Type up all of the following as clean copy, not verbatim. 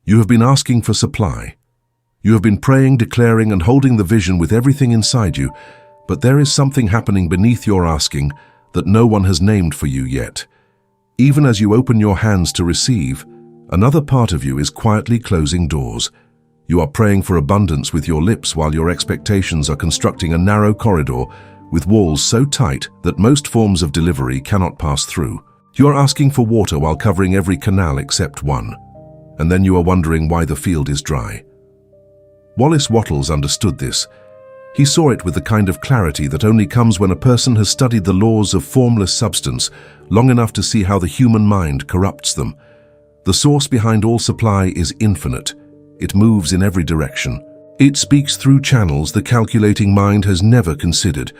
You have been asking for supply. You have been praying, declaring, and holding the vision with everything inside you, but there is something happening beneath your asking that no one has named for you yet. Even as you open your hands to receive, another part of you is quietly closing doors. You are praying for abundance with your lips while your expectations are constructing a narrow corridor with walls so tight that most forms of delivery cannot pass through. You are asking for water while covering every canal except one, and then you are wondering why the field is dry. Wallace Wattles understood this. He saw it with the kind of clarity that only comes when a person has studied the laws of formless substance long enough to see how the human mind corrupts them. The source behind all supply is infinite. It moves in every direction. It speaks through channels the calculating mind has never considered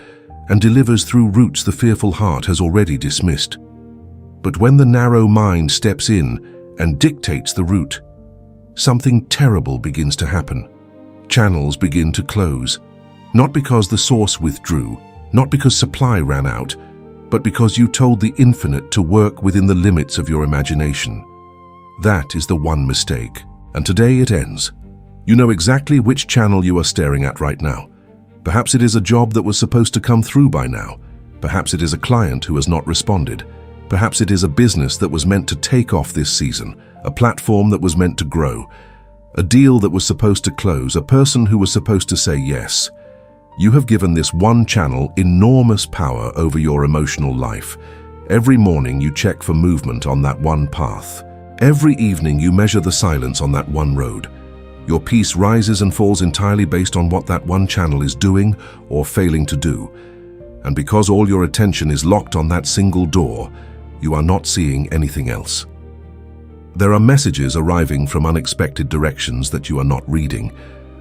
and delivers through routes the fearful heart has already dismissed. But when the narrow mind steps in and dictates the route, something terrible begins to happen. Channels begin to close, not because the source withdrew, not because supply ran out, but because you told the infinite to work within the limits of your imagination. That is the one mistake, and today it ends. You know exactly which channel you are staring at right now. Perhaps it is a job that was supposed to come through by now. Perhaps it is a client who has not responded. Perhaps it is a business that was meant to take off this season, a platform that was meant to grow, a deal that was supposed to close, a person who was supposed to say yes. You have given this one channel enormous power over your emotional life. Every morning you check for movement on that one path. Every evening you measure the silence on that one road. Your peace rises and falls entirely based on what that one channel is doing or failing to do. And because all your attention is locked on that single door, you are not seeing anything else. There are messages arriving from unexpected directions that you are not reading.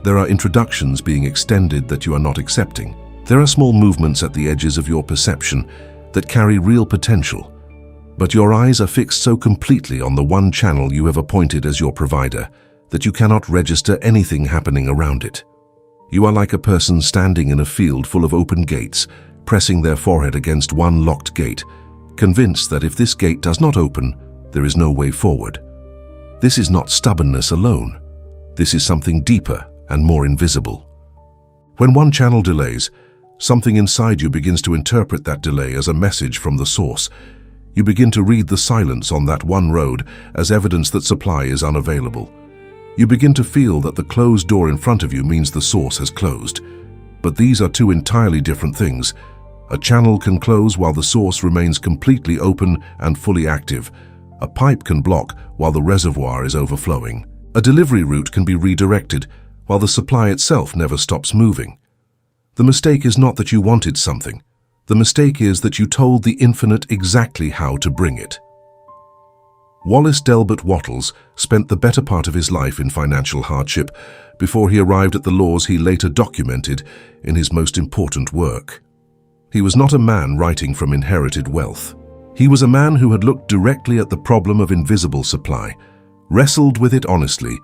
There are introductions being extended that you are not accepting. There are small movements at the edges of your perception that carry real potential. But your eyes are fixed so completely on the one channel you have appointed as your provider that you cannot register anything happening around it. You are like a person standing in a field full of open gates, pressing their forehead against one locked gate, convinced that if this gate does not open, there is no way forward. This is not stubbornness alone. This is something deeper and more invisible. When one channel delays, something inside you begins to interpret that delay as a message from the source. You begin to read the silence on that one road as evidence that supply is unavailable. You begin to feel that the closed door in front of you means the source has closed. But these are two entirely different things. A channel can close while the source remains completely open and fully active. A pipe can block while the reservoir is overflowing. A delivery route can be redirected while the supply itself never stops moving. The mistake is not that you wanted something. The mistake is that you told the infinite exactly how to bring it. Wallace Wattles spent the better part of his life in financial hardship before he arrived at the laws he later documented in his most important work. He was not a man writing from inherited wealth. He was a man who had looked directly at the problem of invisible supply, wrestled with it honestly,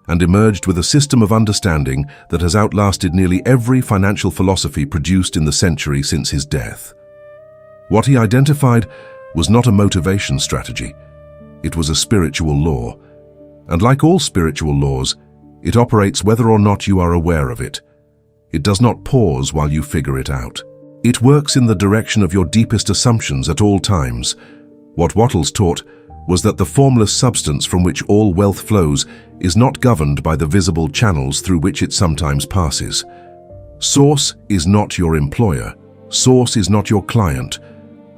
and emerged with a system of understanding that has outlasted nearly every financial philosophy produced in the century since his death. What he identified was not a motivation strategy. It was a spiritual law. And like all spiritual laws, it operates whether or not you are aware of it. It does not pause while you figure it out. It works in the direction of your deepest assumptions at all times. What Wattles taught was that the formless substance from which all wealth flows is not governed by the visible channels through which it sometimes passes. Source is not your employer. Source is not your client.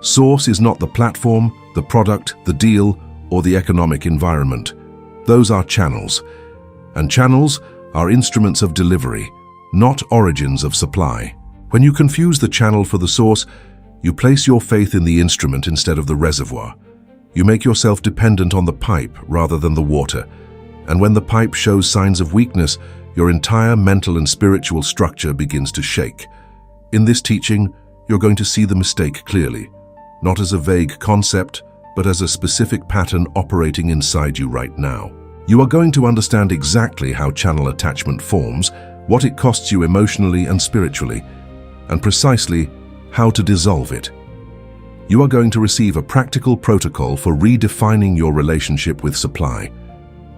Source is not the platform, the product, the deal, or the economic environment. Those are channels. And channels are instruments of delivery, not origins of supply. When you confuse the channel for the source, you place your faith in the instrument instead of the reservoir. You make yourself dependent on the pipe rather than the water. And when the pipe shows signs of weakness, your entire mental and spiritual structure begins to shake. In this teaching, you're going to see the mistake clearly, not as a vague concept, but as a specific pattern operating inside you right now. You are going to understand exactly how channel attachment forms, what it costs you emotionally and spiritually, and precisely how to dissolve it. You are going to receive a practical protocol for redefining your relationship with supply.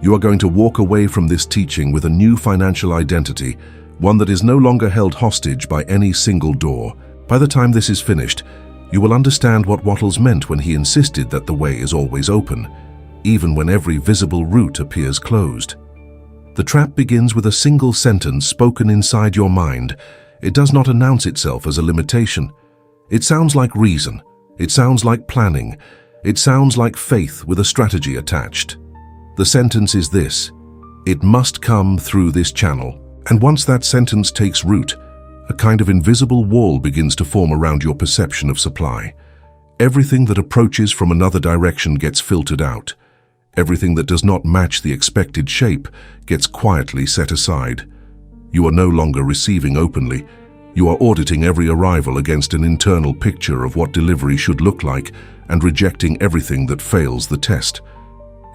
You are going to walk away from this teaching with a new financial identity, one that is no longer held hostage by any single door. By the time this is finished, you will understand what Wattles meant when he insisted that the way is always open, even when every visible route appears closed. The trap begins with a single sentence spoken inside your mind. It does not announce itself as a limitation. It sounds like reason. It sounds like planning. It sounds like faith with a strategy attached. The sentence is this: it must come through this channel. And once that sentence takes root, a kind of invisible wall begins to form around your perception of supply. Everything that approaches from another direction gets filtered out. Everything that does not match the expected shape gets quietly set aside. You are no longer receiving openly. You are auditing every arrival against an internal picture of what delivery should look like and rejecting everything that fails the test.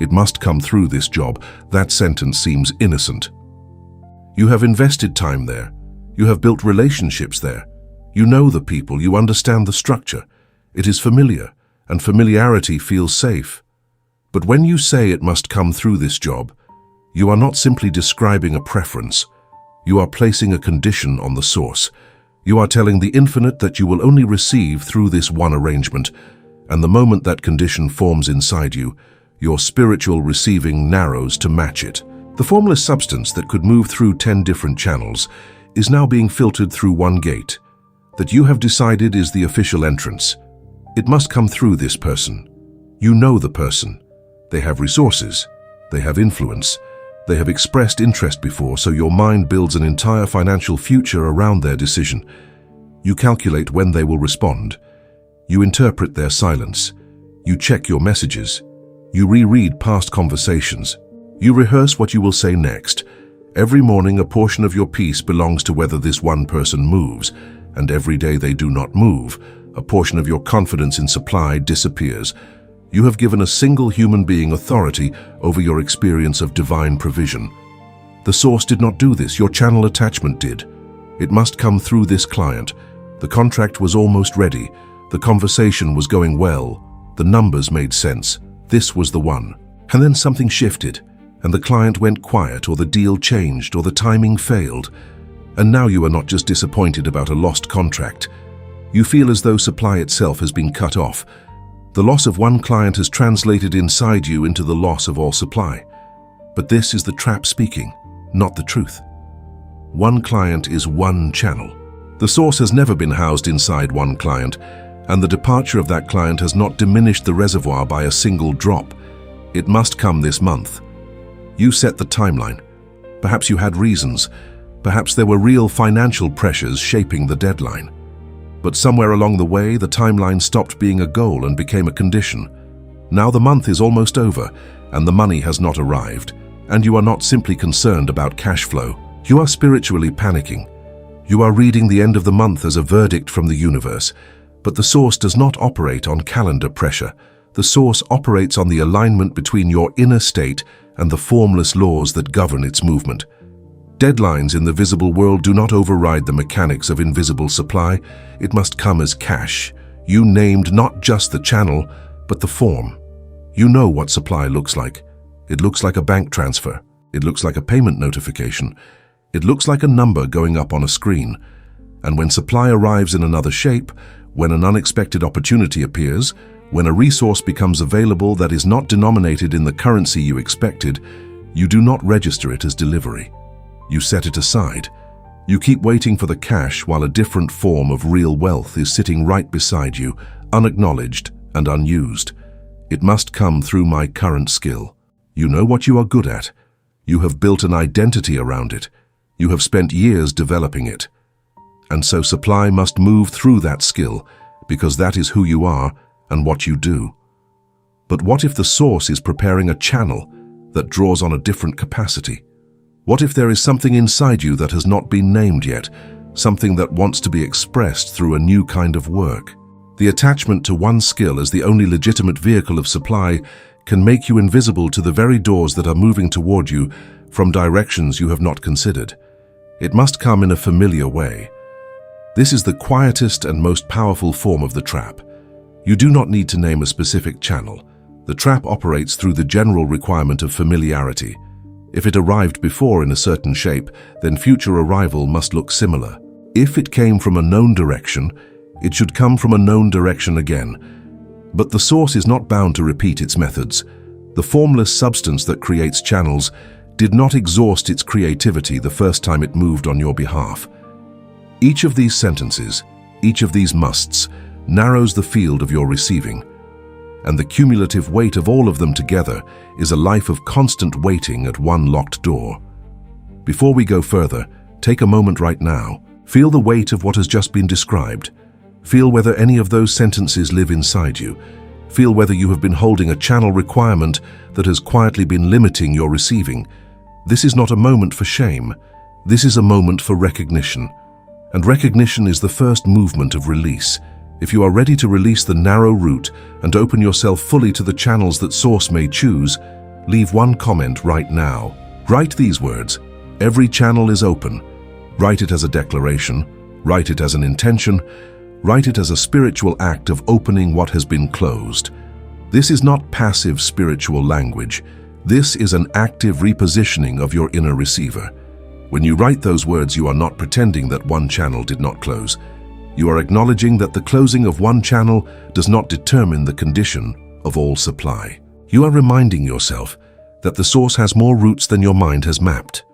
It must come through this job. That sentence seems innocent. You have invested time there. You have built relationships there. You know the people. You understand the structure. It is familiar, and familiarity feels safe. But when you say it must come through this job, you are not simply describing a preference. You are placing a condition on the source. You are telling the infinite that you will only receive through this one arrangement, and the moment that condition forms inside you, your spiritual receiving narrows to match it. The formless substance that could move through 10 different channels is now being filtered through one gate that you have decided is the official entrance. It must come through this person. You know the person. They have resources. They have influence. They have expressed interest before, so your mind builds an entire financial future around their decision. You calculate when they will respond. You interpret their silence. You check your messages. You reread past conversations. You rehearse what you will say next. Every morning, a portion of your peace belongs to whether this one person moves, and every day they do not move, a portion of your confidence in supply disappears. You have given a single human being authority over your experience of divine provision. The source did not do this, your channel attachment did. It must come through this client. The contract was almost ready. The conversation was going well. The numbers made sense. This was the one. And then something shifted, and the client went quiet, or the deal changed, or the timing failed. And now you are not just disappointed about a lost contract. You feel as though supply itself has been cut off. The loss of one client has translated inside you into the loss of all supply. But this is the trap speaking, not the truth. One client is one channel. The source has never been housed inside one client, and the departure of that client has not diminished the reservoir by a single drop. It must come this month. You set the timeline. Perhaps you had reasons. Perhaps there were real financial pressures shaping the deadline. But somewhere along the way, the timeline stopped being a goal and became a condition. Now the month is almost over, and the money has not arrived, and you are not simply concerned about cash flow. You are spiritually panicking. You are reading the end of the month as a verdict from the universe, but the source does not operate on calendar pressure. The source operates on the alignment between your inner state and the formless laws that govern its movement. Deadlines in the visible world do not override the mechanics of invisible supply. It must come as cash. You named not just the channel, but the form. You know what supply looks like. It looks like a bank transfer. It looks like a payment notification. It looks like a number going up on a screen. And when supply arrives in another shape, when an unexpected opportunity appears, when a resource becomes available that is not denominated in the currency you expected, you do not register it as delivery. You set it aside. You keep waiting for the cash while a different form of real wealth is sitting right beside you, unacknowledged and unused. It must come through my current skill. You know what you are good at. You have built an identity around it. You have spent years developing it. And so supply must move through that skill, because that is who you are and what you do. But what if the source is preparing a channel that draws on a different capacity? What if there is something inside you that has not been named yet, something that wants to be expressed through a new kind of work? The attachment to one skill as the only legitimate vehicle of supply can make you invisible to the very doors that are moving toward you from directions you have not considered. It must come in a familiar way. This is the quietest and most powerful form of the trap. You do not need to name a specific channel. The trap operates through the general requirement of familiarity. If it arrived before in a certain shape, then future arrival must look similar. If it came from a known direction, it should come from a known direction again. But the source is not bound to repeat its methods. The formless substance that creates channels did not exhaust its creativity the first time it moved on your behalf. Each of these sentences, each of these musts, narrows the field of your receiving. And the cumulative weight of all of them together is a life of constant waiting at one locked door. Before we go further, take a moment right now. Feel the weight of what has just been described. Feel whether any of those sentences live inside you. Feel whether you have been holding a channel requirement that has quietly been limiting your receiving. This is not a moment for shame. This is a moment for recognition. And recognition is the first movement of release. If you are ready to release the narrow route and open yourself fully to the channels that Source may choose, leave one comment right now. Write these words: every channel is open. Write it as a declaration. Write it as an intention. Write it as a spiritual act of opening what has been closed. This is not passive spiritual language. This is an active repositioning of your inner receiver. When you write those words, you are not pretending that one channel did not close. You are acknowledging that the closing of one channel does not determine the condition of all supply. You are reminding yourself that the source has more routes than your mind has mapped.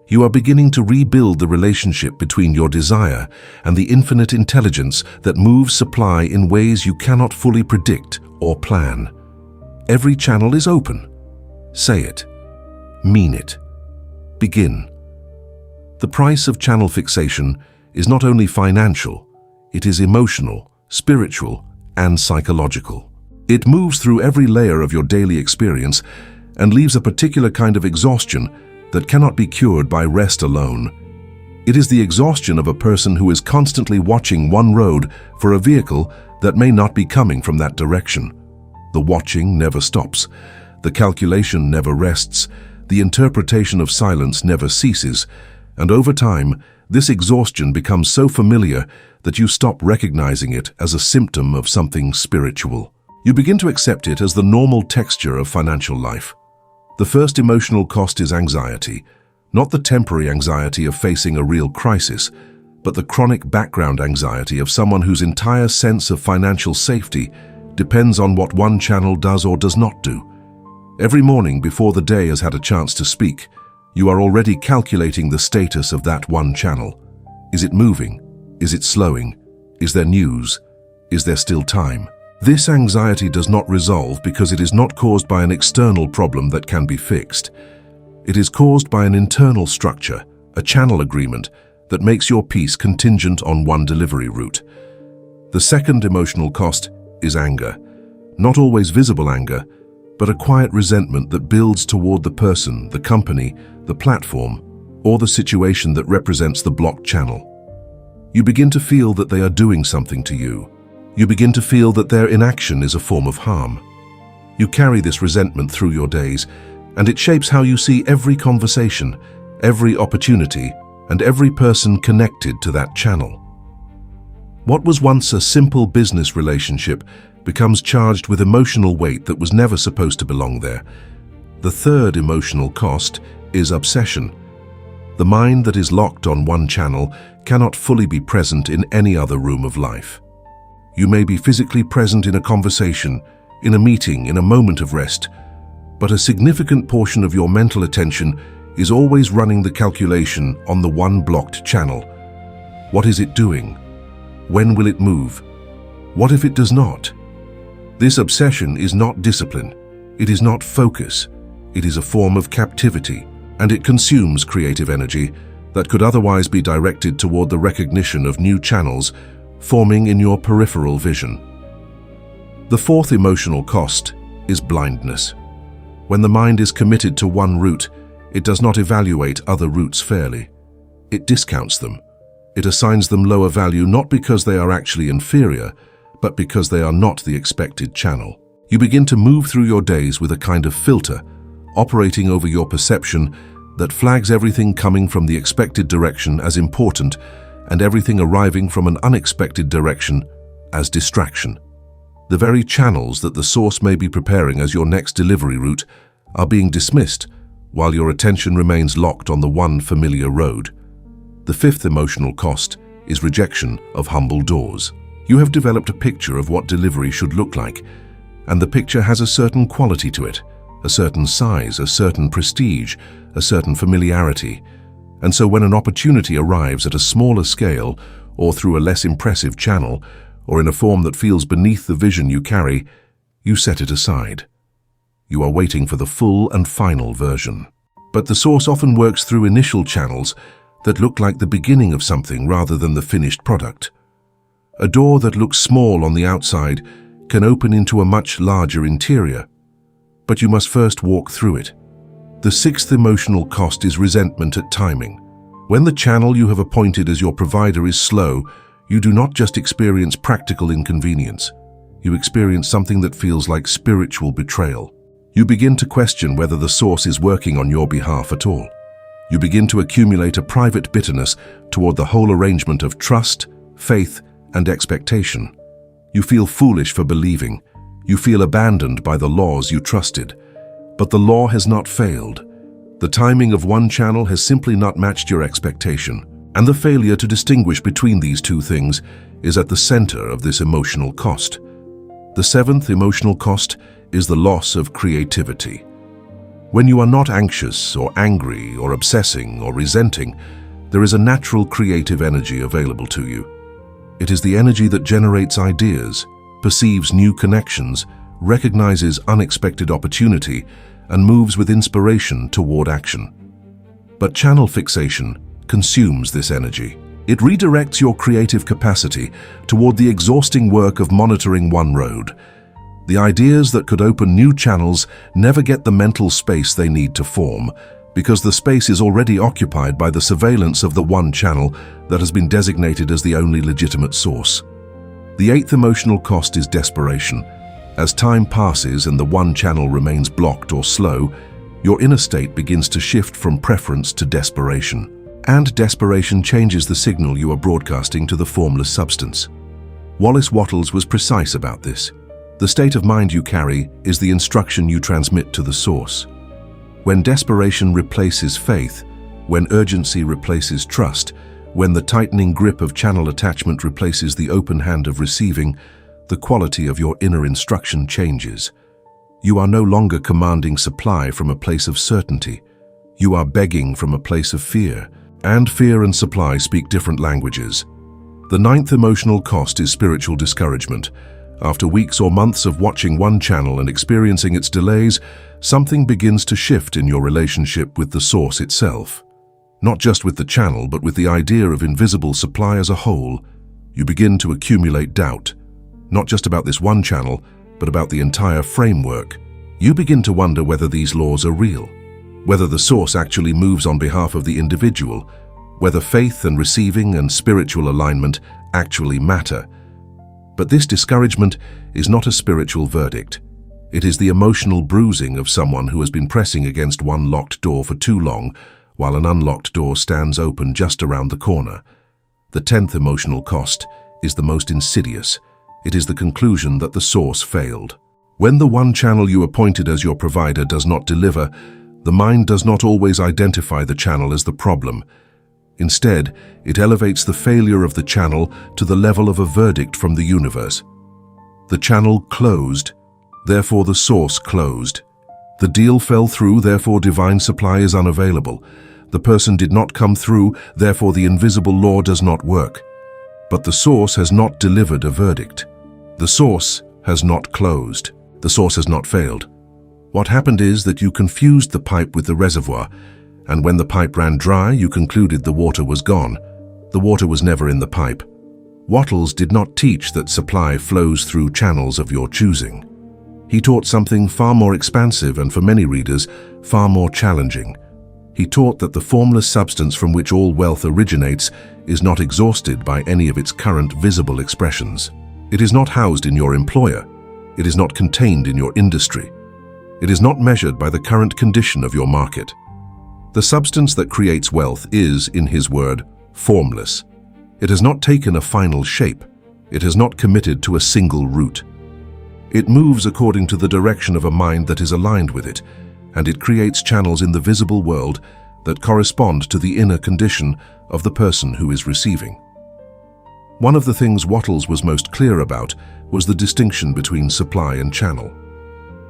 You are beginning to rebuild the relationship between your desire and the infinite intelligence that moves supply in ways you cannot fully predict or plan. Every channel is open. Say it. Mean it. Begin. The price of channel fixation is not only financial, it is emotional, spiritual, and psychological. It moves through every layer of your daily experience and leaves a particular kind of exhaustion that cannot be cured by rest alone. It is the exhaustion of a person who is constantly watching one road for a vehicle that may not be coming from that direction. The watching never stops. The calculation never rests. The interpretation of silence never ceases. And over time, this exhaustion becomes so familiar that you stop recognizing it as a symptom of something spiritual. You begin to accept it as the normal texture of financial life. The first emotional cost is anxiety, not the temporary anxiety of facing a real crisis, but the chronic background anxiety of someone whose entire sense of financial safety depends on what one channel does or does not do. Every morning before the day has had a chance to speak, you are already calculating the status of that one channel. Is it moving? Is it slowing? Is there news? Is there still time? This anxiety does not resolve because it is not caused by an external problem that can be fixed. It is caused by an internal structure, a channel agreement, that makes your peace contingent on one delivery route. The second emotional cost is anger. Not always visible anger, but a quiet resentment that builds toward the person, the company, the platform, or the situation that represents the blocked channel. You begin to feel that they are doing something to you. You begin to feel that their inaction is a form of harm. You carry this resentment through your days, and it shapes how you see every conversation, every opportunity, and every person connected to that channel. What was once a simple business relationship becomes charged with emotional weight that was never supposed to belong there. The third emotional cost is obsession. The mind that is locked on one channel cannot fully be present in any other room of life. You may be physically present in a conversation, in a meeting, in a moment of rest, but a significant portion of your mental attention is always running the calculation on the one blocked channel. What is it doing? When will it move? What if it does not? This obsession is not discipline. It is not focus. It is a form of captivity, and it consumes creative energy that could otherwise be directed toward the recognition of new channels forming in your peripheral vision. The fourth emotional cost is blindness. When the mind is committed to one route, it does not evaluate other routes fairly. It discounts them. It assigns them lower value not because they are actually inferior, but because they are not the expected channel. You begin to move through your days with a kind of filter, operating over your perception that flags everything coming from the expected direction as important and everything arriving from an unexpected direction as distraction. The very channels that the source may be preparing as your next delivery route are being dismissed while your attention remains locked on the one familiar road. The fifth emotional cost is rejection of humble doors. You have developed a picture of what delivery should look like, and the picture has a certain quality to it, a certain size, a certain prestige, a certain familiarity. And so when an opportunity arrives at a smaller scale or through a less impressive channel, or in a form that feels beneath the vision you carry, you set it aside. You are waiting for the full and final version. But the source often works through initial channels that look like the beginning of something rather than the finished product. A door that looks small on the outside can open into a much larger interior, but you must first walk through it. The sixth emotional cost is resentment at timing. When the channel you have appointed as your provider is slow, you do not just experience practical inconvenience. You experience something that feels like spiritual betrayal. You begin to question whether the source is working on your behalf at all. You begin to accumulate a private bitterness toward the whole arrangement of trust, faith, and expectation. You feel foolish for believing. You feel abandoned by the laws you trusted. But the law has not failed. The timing of one channel has simply not matched your expectation, and the failure to distinguish between these two things is at the center of this emotional cost. The seventh emotional cost is the loss of creativity. When you are not anxious or angry or obsessing or resenting, there is a natural creative energy available to you. It is the energy that generates ideas, perceives new connections, recognizes unexpected opportunity, and moves with inspiration toward action. But channel fixation consumes this energy. It redirects your creative capacity toward the exhausting work of monitoring one road. The ideas that could open new channels never get the mental space they need to form, because the space is already occupied by the surveillance of the one channel that has been designated as the only legitimate source. The eighth emotional cost is desperation. As time passes and the one channel remains blocked or slow, your inner state begins to shift from preference to desperation. And desperation changes the signal you are broadcasting to the formless substance. Wallace Wattles was precise about this. The state of mind you carry is the instruction you transmit to the source. When desperation replaces faith, when urgency replaces trust, when the tightening grip of channel attachment replaces the open hand of receiving, the quality of your inner instruction changes. You are no longer commanding supply from a place of certainty. You are begging from a place of fear, and fear and supply speak different languages. The ninth emotional cost is spiritual discouragement. After weeks or months of watching one channel and experiencing its delays, something begins to shift in your relationship with the source itself. Not just with the channel, but with the idea of invisible supply as a whole. You begin to accumulate doubt, not just about this one channel, but about the entire framework. You begin to wonder whether these laws are real, whether the source actually moves on behalf of the individual, whether faith and receiving and spiritual alignment actually matter. But this discouragement is not a spiritual verdict. It is the emotional bruising of someone who has been pressing against one locked door for too long, while an unlocked door stands open just around the corner. The 10th emotional cost is the most insidious. It is the conclusion that the source failed. When the one channel you appointed as your provider does not deliver, the mind does not always identify the channel as the problem. Instead, it elevates the failure of the channel to the level of a verdict from the universe. The channel closed, therefore the source closed. The deal fell through, therefore divine supply is unavailable. The person did not come through, therefore the invisible law does not work. But the source has not delivered a verdict. The source has not closed. The source has not failed. What happened is that you confused the pipe with the reservoir, and when the pipe ran dry, you concluded the water was gone. The water was never in the pipe. Wattles did not teach that supply flows through channels of your choosing. He taught something far more expansive and, for many readers, far more challenging. He taught that the formless substance from which all wealth originates is not exhausted by any of its current visible expressions. It is not housed in your employer. It is not contained in your industry. It is not measured by the current condition of your market. The substance that creates wealth is, in his word, formless. It has not taken a final shape. It has not committed to a single route. It moves according to the direction of a mind that is aligned with it, and it creates channels in the visible world that correspond to the inner condition of the person who is receiving. One of the things Wattles was most clear about was the distinction between supply and channel.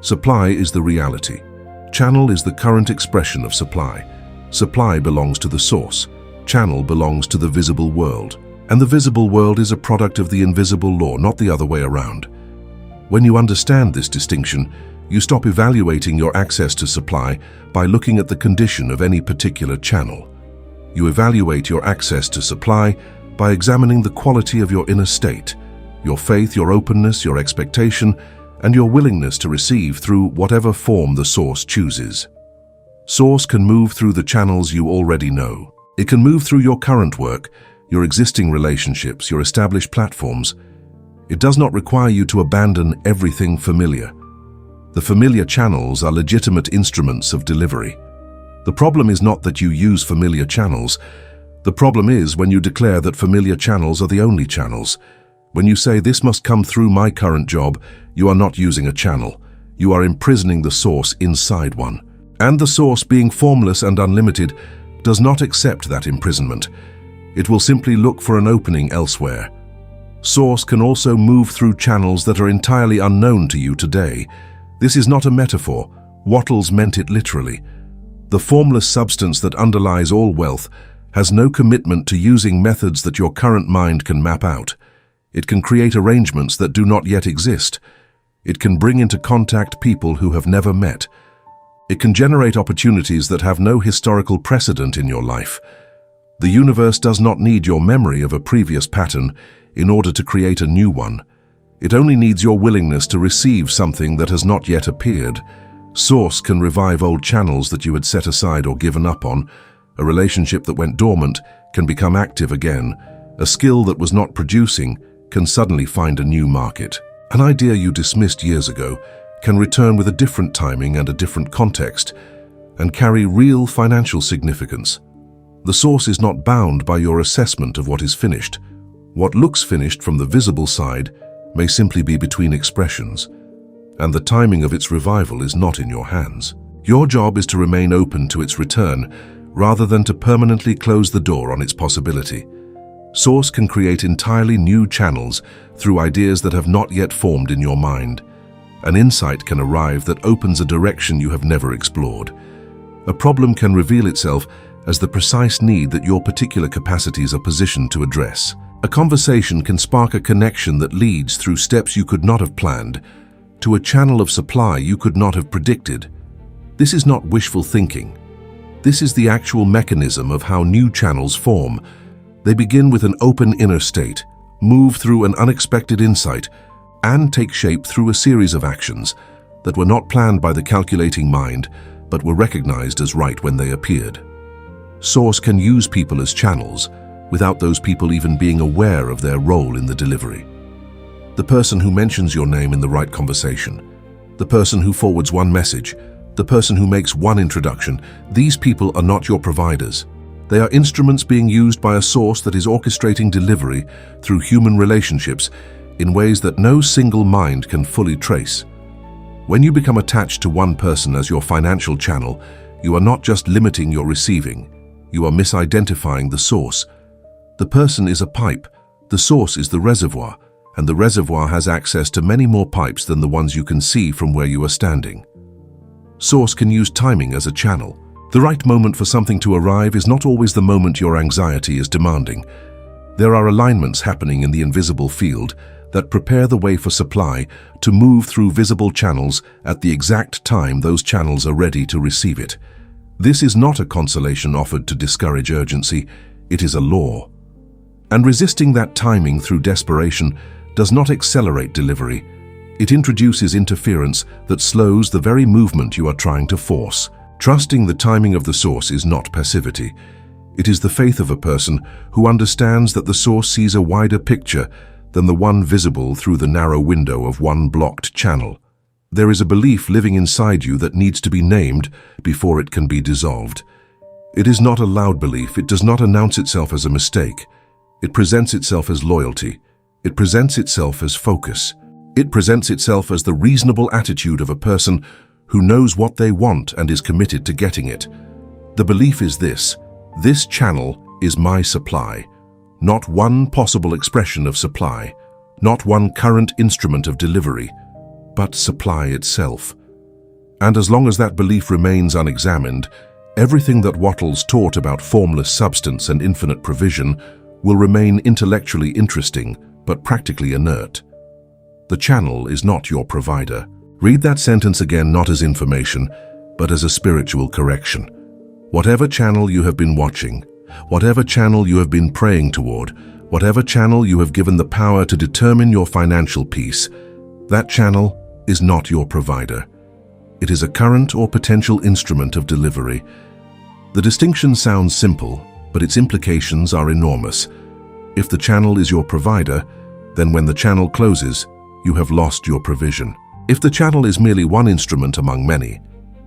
Supply is the reality. Channel is the current expression of supply. Supply belongs to the source. Channel belongs to the visible world. And the visible world is a product of the invisible law, not the other way around. When you understand this distinction, you stop evaluating your access to supply by looking at the condition of any particular channel. You evaluate your access to supply by examining the quality of your inner state, your faith, your openness, your expectation, and your willingness to receive through whatever form the source chooses. Source can move through the channels you already know. It can move through your current work, your existing relationships, your established platforms. It does not require you to abandon everything familiar. The familiar channels are legitimate instruments of delivery. The problem is not that you use familiar channels. The problem is when you declare that familiar channels are the only channels. When you say, "This must come through my current job," you are not using a channel. You are imprisoning the source inside one. And the source, being formless and unlimited, does not accept that imprisonment. It will simply look for an opening elsewhere. Source can also move through channels that are entirely unknown to you today. This is not a metaphor. Wattles meant it literally. The formless substance that underlies all wealth has no commitment to using methods that your current mind can map out. It can create arrangements that do not yet exist. It can bring into contact people who have never met. It can generate opportunities that have no historical precedent in your life. The universe does not need your memory of a previous pattern in order to create a new one. It only needs your willingness to receive something that has not yet appeared. Source can revive old channels that you had set aside or given up on. A relationship that went dormant can become active again. A skill that was not producing can suddenly find a new market. An idea you dismissed years ago can return with a different timing and a different context and carry real financial significance. The source is not bound by your assessment of what is finished. What looks finished from the visible side may simply be between expressions, and the timing of its revival is not in your hands. Your job is to remain open to its return rather than to permanently close the door on its possibility. Source can create entirely new channels through ideas that have not yet formed in your mind. An insight can arrive that opens a direction you have never explored. A problem can reveal itself as the precise need that your particular capacities are positioned to address. A conversation can spark a connection that leads through steps you could not have planned to a channel of supply you could not have predicted. This is not wishful thinking. This is the actual mechanism of how new channels form. They begin with an open inner state, move through an unexpected insight, and take shape through a series of actions that were not planned by the calculating mind, but were recognized as right when they appeared. Source can use people as channels, without those people even being aware of their role in the delivery. The person who mentions your name in the right conversation, the person who forwards one message, the person who makes one introduction, these people are not your providers. They are instruments being used by a source that is orchestrating delivery through human relationships in ways that no single mind can fully trace. When you become attached to one person as your financial channel, you are not just limiting your receiving, you are misidentifying the source. The person is a pipe, the source is the reservoir, and the reservoir has access to many more pipes than the ones you can see from where you are standing. Source can use timing as a channel. The right moment for something to arrive is not always the moment your anxiety is demanding. There are alignments happening in the invisible field that prepare the way for supply to move through visible channels at the exact time those channels are ready to receive it. This is not a consolation offered to discourage urgency, it is a law. And resisting that timing through desperation does not accelerate delivery. It introduces interference that slows the very movement you are trying to force. Trusting the timing of the source is not passivity. It is the faith of a person who understands that the source sees a wider picture than the one visible through the narrow window of one blocked channel. There is a belief living inside you that needs to be named before it can be dissolved. It is not a loud belief. It does not announce itself as a mistake. It presents itself as loyalty. It presents itself as focus. It presents itself as the reasonable attitude of a person who knows what they want and is committed to getting it. The belief is this channel is my supply, not one possible expression of supply, not one current instrument of delivery, but supply itself. And as long as that belief remains unexamined, everything that Wattles taught about formless substance and infinite provision will remain intellectually interesting, but practically inert. The channel is not your provider. Read that sentence again not as information, but as a spiritual correction. Whatever channel you have been watching, whatever channel you have been praying toward, whatever channel you have given the power to determine your financial peace, that channel is not your provider. It is a current or potential instrument of delivery. The distinction sounds simple, but its implications are enormous. If the channel is your provider, then when the channel closes, you have lost your provision. If the channel is merely one instrument among many,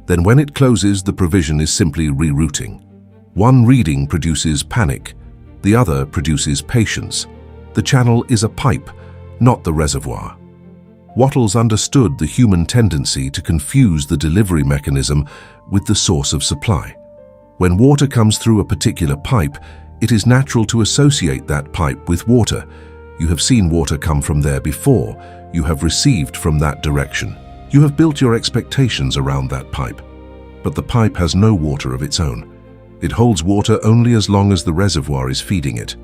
then when it closes, the provision is simply rerouting. One reading produces panic, the other produces patience. The channel is a pipe, not the reservoir. Wattles understood the human tendency to confuse the delivery mechanism with the source of supply. When water comes through a particular pipe, it is natural to associate that pipe with water. You have seen water come from there before. You have received from that direction. You have built your expectations around that pipe. But the pipe has no water of its own. It holds water only as long as the reservoir is feeding it.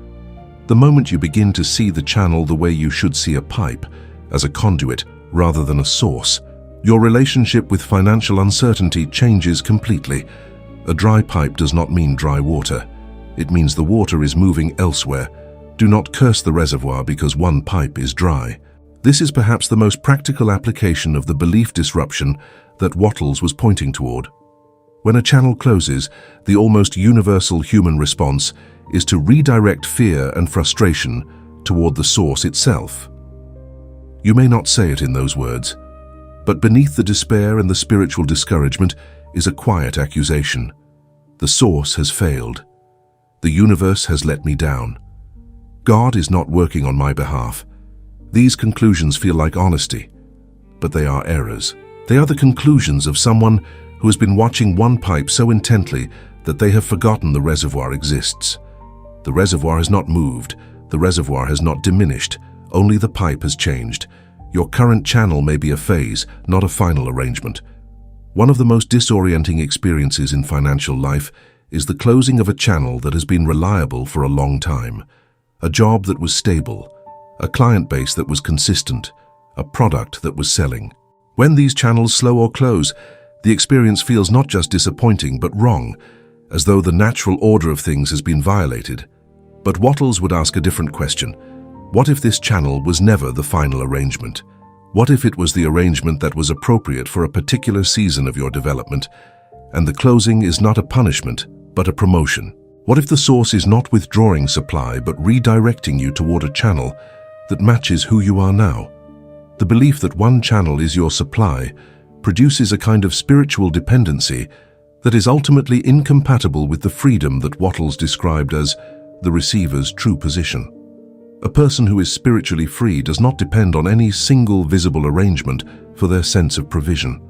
The moment you begin to see the channel the way you should see a pipe, as a conduit rather than a source, your relationship with financial uncertainty changes completely. A dry pipe does not mean dry water. It means the water is moving elsewhere. Do not curse the reservoir because one pipe is dry. This is perhaps the most practical application of the belief disruption that Wattles was pointing toward. When a channel closes, the almost universal human response is to redirect fear and frustration toward the source itself. You may not say it in those words, but beneath the despair and the spiritual discouragement is a quiet accusation. The source has failed. The universe has let me down. God is not working on my behalf. These conclusions feel like honesty, but they are errors. They are the conclusions of someone who has been watching one pipe so intently that they have forgotten the reservoir exists. The reservoir has not moved. The reservoir has not diminished. Only the pipe has changed. Your current channel may be a phase, not a final arrangement. One of the most disorienting experiences in financial life is the closing of a channel that has been reliable for a long time. A job that was stable, a client base that was consistent, a product that was selling. When these channels slow or close, the experience feels not just disappointing but wrong, as though the natural order of things has been violated. But Wattles would ask a different question. What if this channel was never the final arrangement? What if it was the arrangement that was appropriate for a particular season of your development, and the closing is not a punishment, but a promotion? What if the source is not withdrawing supply, but redirecting you toward a channel that matches who you are now? The belief that one channel is your supply produces a kind of spiritual dependency that is ultimately incompatible with the freedom that Wattles described as the receiver's true position. A person who is spiritually free does not depend on any single visible arrangement for their sense of provision.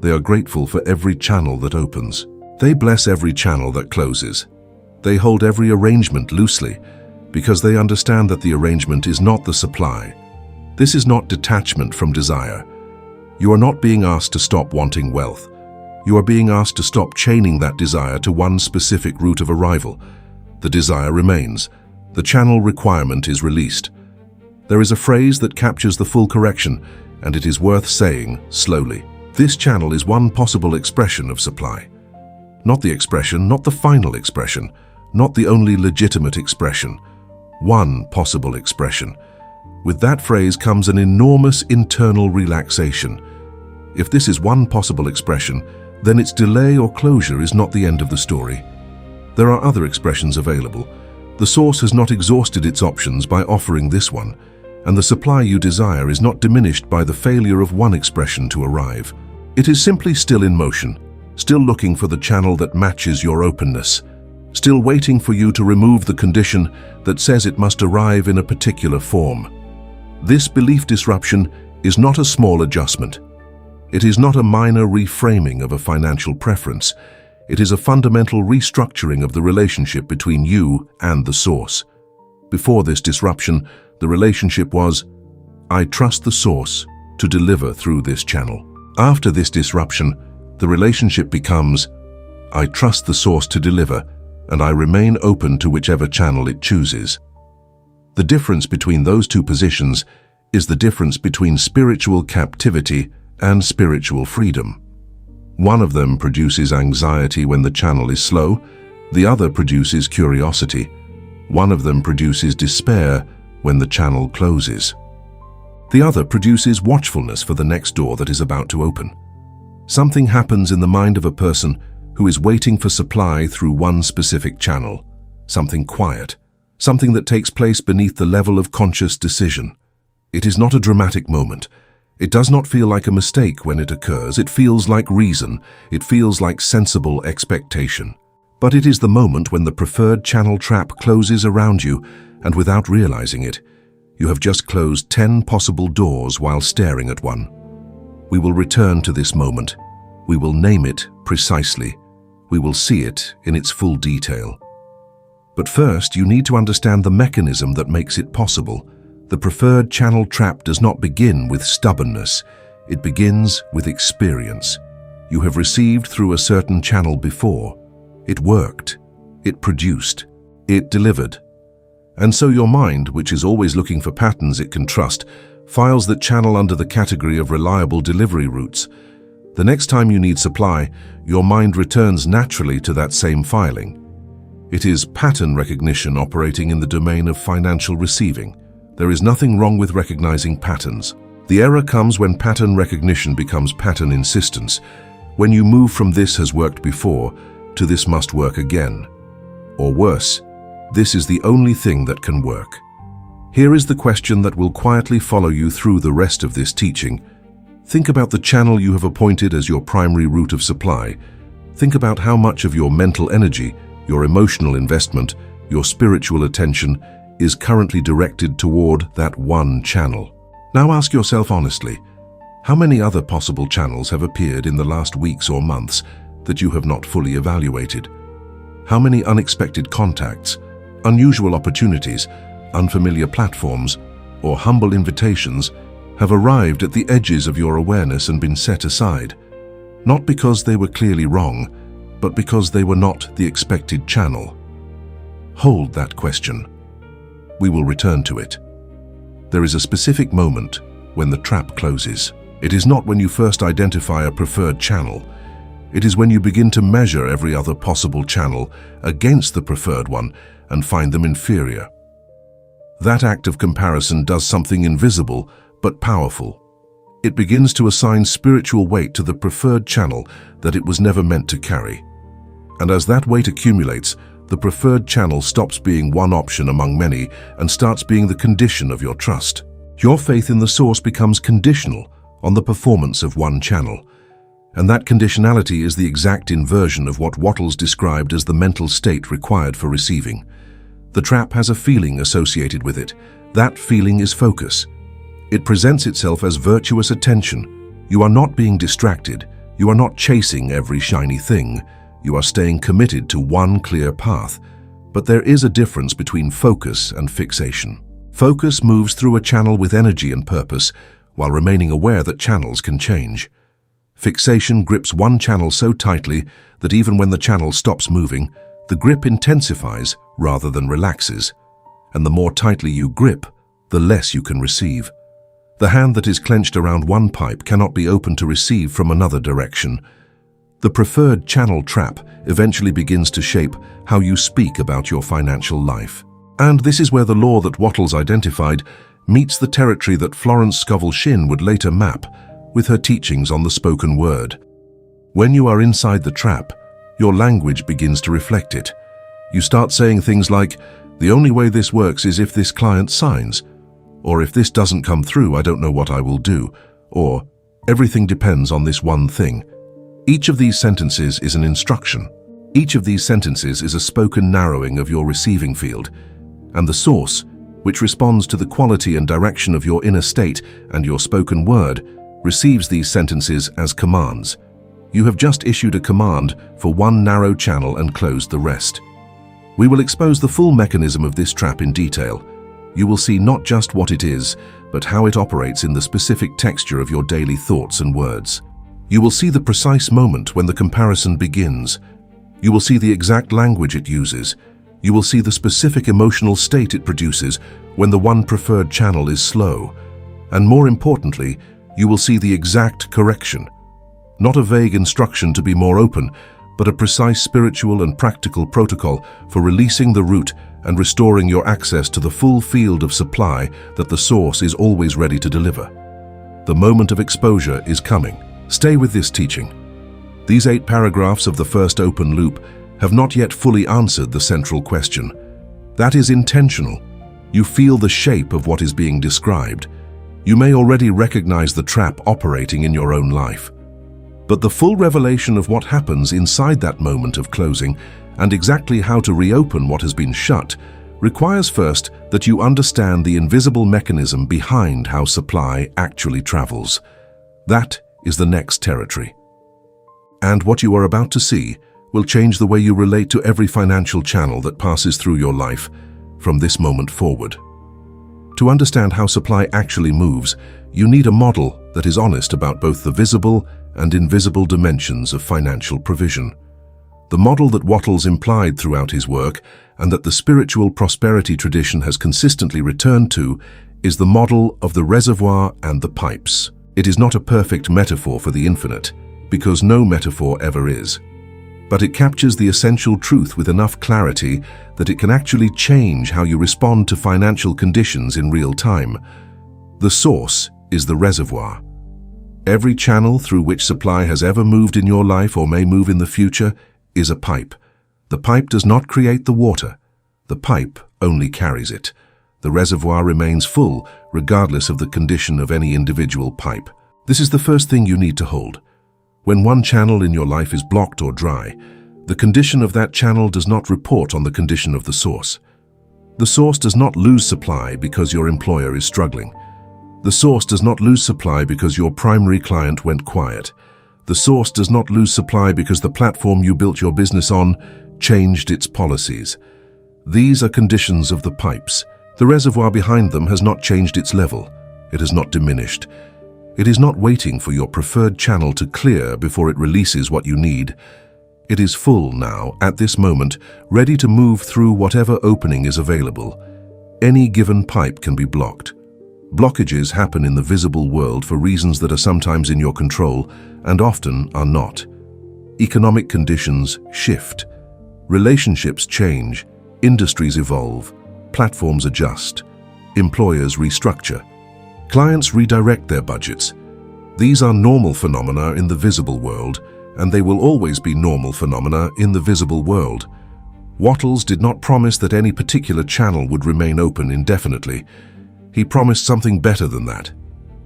They are grateful for every channel that opens. They bless every channel that closes. They hold every arrangement loosely because they understand that the arrangement is not the supply. This is not detachment from desire. You are not being asked to stop wanting wealth. You are being asked to stop chaining that desire to one specific route of arrival. The desire remains. The channel requirement is released. There is a phrase that captures the full correction, and it is worth saying slowly. This channel is one possible expression of supply. Not the expression, not the final expression, not the only legitimate expression. One possible expression. With that phrase comes an enormous internal relaxation. If this is one possible expression, then its delay or closure is not the end of the story. There are other expressions available. The source has not exhausted its options by offering this one, and the supply you desire is not diminished by the failure of one expression to arrive. It is simply still in motion, still looking for the channel that matches your openness, still waiting for you to remove the condition that says it must arrive in a particular form. This belief disruption is not a small adjustment. It is not a minor reframing of a financial preference. It is a fundamental restructuring of the relationship between you and the source. Before this disruption, the relationship was, I trust the source to deliver through this channel. After this disruption, the relationship becomes, I trust the source to deliver, and I remain open to whichever channel it chooses. The difference between those two positions is the difference between spiritual captivity and spiritual freedom. One of them produces anxiety when the channel is slow, the other produces curiosity. One of them produces despair when the channel closes. The other produces watchfulness for the next door that is about to open. Something happens in the mind of a person who is waiting for supply through one specific channel, something quiet, something that takes place beneath the level of conscious decision. It is not a dramatic moment. It does not feel like a mistake when it occurs. It feels like reason. It feels like sensible expectation. But it is the moment when the preferred channel trap closes around you, and without realizing it, you have just closed 10 possible doors while staring at one. We will return to this moment. We will name it precisely. We will see it in its full detail. But first, you need to understand the mechanism that makes it possible. The preferred channel trap does not begin with stubbornness. It begins with experience. You have received through a certain channel before. It worked. It produced. It delivered. And so your mind, which is always looking for patterns it can trust, files that channel under the category of reliable delivery routes. The next time you need supply, your mind returns naturally to that same filing. It is pattern recognition operating in the domain of financial receiving. There is nothing wrong with recognizing patterns. The error comes when pattern recognition becomes pattern insistence, when you move from this has worked before to this must work again. Or worse, this is the only thing that can work. Here is the question that will quietly follow you through the rest of this teaching. Think about the channel you have appointed as your primary route of supply. Think about how much of your mental energy, your emotional investment, your spiritual attention is currently directed toward that one channel. Now ask yourself honestly, how many other possible channels have appeared in the last weeks or months that you have not fully evaluated? How many unexpected contacts, unusual opportunities, unfamiliar platforms, or humble invitations have arrived at the edges of your awareness and been set aside, not because they were clearly wrong, but because they were not the expected channel? Hold that question. We will return to it. There is a specific moment when the trap closes. It is not when you first identify a preferred channel. It is when you begin to measure every other possible channel against the preferred one and find them inferior. That act of comparison does something invisible but powerful. It begins to assign spiritual weight to the preferred channel that it was never meant to carry. And as that weight accumulates, the preferred channel stops being one option among many and starts being the condition of your trust. Your faith in the source becomes conditional on the performance of one channel. And that conditionality is the exact inversion of what Wattles described as the mental state required for receiving. The trap has a feeling associated with it. That feeling is focus. It presents itself as virtuous attention. You are not being distracted. You are not chasing every shiny thing. You are staying committed to one clear path. But there is a difference between focus and fixation. Focus moves through a channel with energy and purpose, while remaining aware that channels can change. Fixation grips one channel so tightly that even when the channel stops moving, the grip intensifies rather than relaxes. And the more tightly you grip, the less you can receive. The hand that is clenched around one pipe cannot be open to receive from another direction. The preferred channel trap eventually begins to shape how you speak about your financial life. And this is where the law that Wattles identified meets the territory that Florence Scovel Shinn would later map with her teachings on the spoken word. When you are inside the trap, your language begins to reflect it. You start saying things like, "The only way this works is if this client signs," or "If this doesn't come through, I don't know what I will do," or "Everything depends on this one thing." Each of these sentences is an instruction. Each of these sentences is a spoken narrowing of your receiving field, and the source, which responds to the quality and direction of your inner state and your spoken word, receives these sentences as commands. You have just issued a command for one narrow channel and closed the rest. We will expose the full mechanism of this trap in detail. You will see not just what it is, but how it operates in the specific texture of your daily thoughts and words. You will see the precise moment when the comparison begins. You will see the exact language it uses. You will see the specific emotional state it produces when the one preferred channel is slow. And more importantly, you will see the exact correction. Not a vague instruction to be more open, but a precise spiritual and practical protocol for releasing the root and restoring your access to the full field of supply that the source is always ready to deliver. The moment of exposure is coming. Stay with this teaching. These 8 paragraphs of the first open loop have not yet fully answered the central question. That is intentional. You feel the shape of what is being described. You may already recognize the trap operating in your own life. But the full revelation of what happens inside that moment of closing and exactly how to reopen what has been shut requires first that you understand the invisible mechanism behind how supply actually travels. That is the next territory. And what you are about to see will change the way you relate to every financial channel that passes through your life from this moment forward. To understand how supply actually moves, you need a model that is honest about both the visible and invisible dimensions of financial provision. The model that Wattles implied throughout his work and that the spiritual prosperity tradition has consistently returned to is the model of the reservoir and the pipes. It is not a perfect metaphor for the infinite, because no metaphor ever is. But it captures the essential truth with enough clarity that it can actually change how you respond to financial conditions in real time. The source is the reservoir. Every channel through which supply has ever moved in your life or may move in the future is a pipe. The pipe does not create the water. The pipe only carries it. The reservoir remains full, regardless of the condition of any individual pipe. This is the first thing you need to hold. When one channel in your life is blocked or dry, the condition of that channel does not report on the condition of the source. The source does not lose supply because your employer is struggling. The source does not lose supply because your primary client went quiet. The source does not lose supply because the platform you built your business on changed its policies. These are conditions of the pipes. The reservoir behind them has not changed its level. It has not diminished. It is not waiting for your preferred channel to clear before it releases what you need. It is full now, at this moment, ready to move through whatever opening is available. Any given pipe can be blocked. Blockages happen in the visible world for reasons that are sometimes in your control and often are not. Economic conditions shift. Relationships change. Industries evolve. Platforms adjust. Employers restructure. Clients redirect their budgets. These are normal phenomena in the visible world, and they will always be normal phenomena in the visible world. Wattles did not promise that any particular channel would remain open indefinitely. He promised something better than that.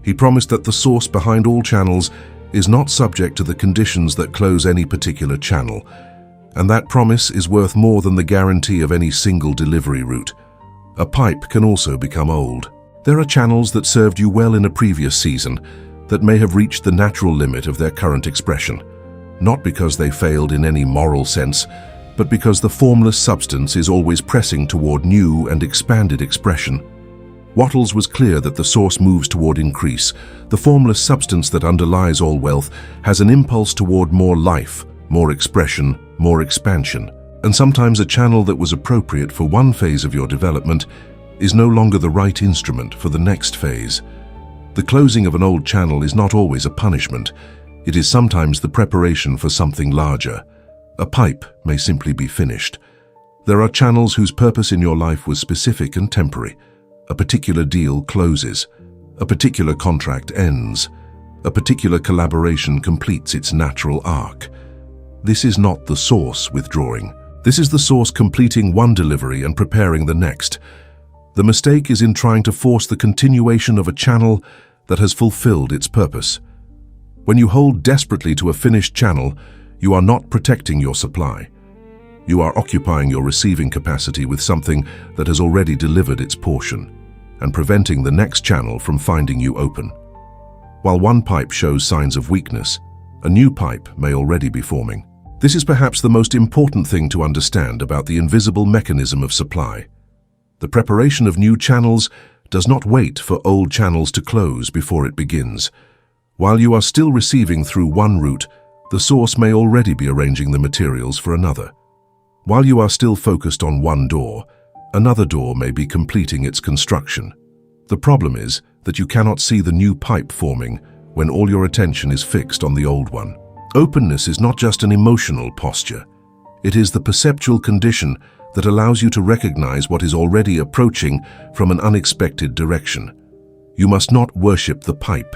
He promised that the source behind all channels is not subject to the conditions that close any particular channel, and that promise is worth more than the guarantee of any single delivery route. A pipe can also become old. There are channels that served you well in a previous season that may have reached the natural limit of their current expression, not because they failed in any moral sense, but because the formless substance is always pressing toward new and expanded expression. Wattles was clear that the source moves toward increase. The formless substance that underlies all wealth has an impulse toward more life, more expression, more expansion. And sometimes a channel that was appropriate for one phase of your development is no longer the right instrument for the next phase. The closing of an old channel is not always a punishment. It is sometimes the preparation for something larger. A pipe may simply be finished. There are channels whose purpose in your life was specific and temporary. A particular deal closes. A particular contract ends. A particular collaboration completes its natural arc. This is not the source withdrawing. This is the source completing one delivery and preparing the next. The mistake is in trying to force the continuation of a channel that has fulfilled its purpose. When you hold desperately to a finished channel, you are not protecting your supply. You are occupying your receiving capacity with something that has already delivered its portion, and preventing the next channel from finding you open. While one pipe shows signs of weakness, a new pipe may already be forming. This is perhaps the most important thing to understand about the invisible mechanism of supply. The preparation of new channels does not wait for old channels to close before it begins. While you are still receiving through one route, the source may already be arranging the materials for another. While you are still focused on one door, another door may be completing its construction. The problem is that you cannot see the new pipe forming when all your attention is fixed on the old one. Openness is not just an emotional posture. It is the perceptual condition that allows you to recognize what is already approaching from an unexpected direction. You must not worship the pipe.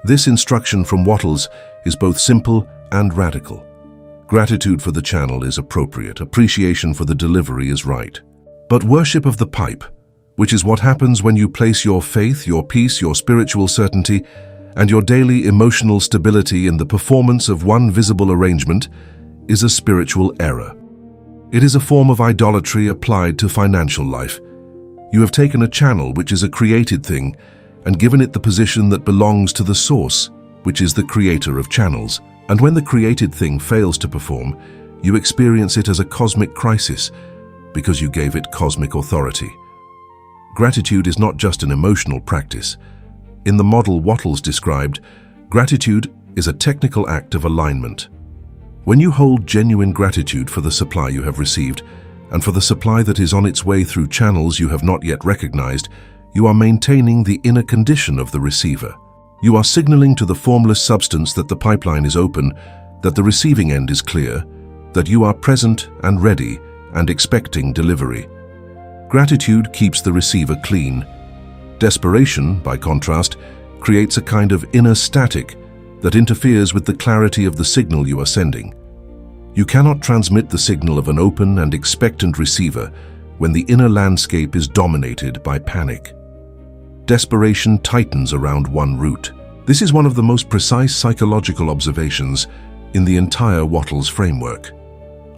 This instruction from Wattles is both simple and radical. Gratitude for the channel is appropriate, appreciation for the delivery is right. But worship of the pipe, which is what happens when you place your faith, your peace, your spiritual certainty, and your daily emotional stability in the performance of one visible arrangement, is a spiritual error. It is a form of idolatry applied to financial life. You have taken a channel which is a created thing and given it the position that belongs to the source, which is the creator of channels. And when the created thing fails to perform, you experience it as a cosmic crisis because you gave it cosmic authority. Gratitude is not just an emotional practice. In the model Wattles described, gratitude is a technical act of alignment. When you hold genuine gratitude for the supply you have received and for the supply that is on its way through channels you have not yet recognized, you are maintaining the inner condition of the receiver. You are signaling to the formless substance that the pipeline is open, that the receiving end is clear, that you are present and ready and expecting delivery. Gratitude keeps the receiver clean. Desperation, by contrast, creates a kind of inner static that interferes with the clarity of the signal you are sending. You cannot transmit the signal of an open and expectant receiver when the inner landscape is dominated by panic. Desperation tightens around one route. This is one of the most precise psychological observations in the entire Wattles framework.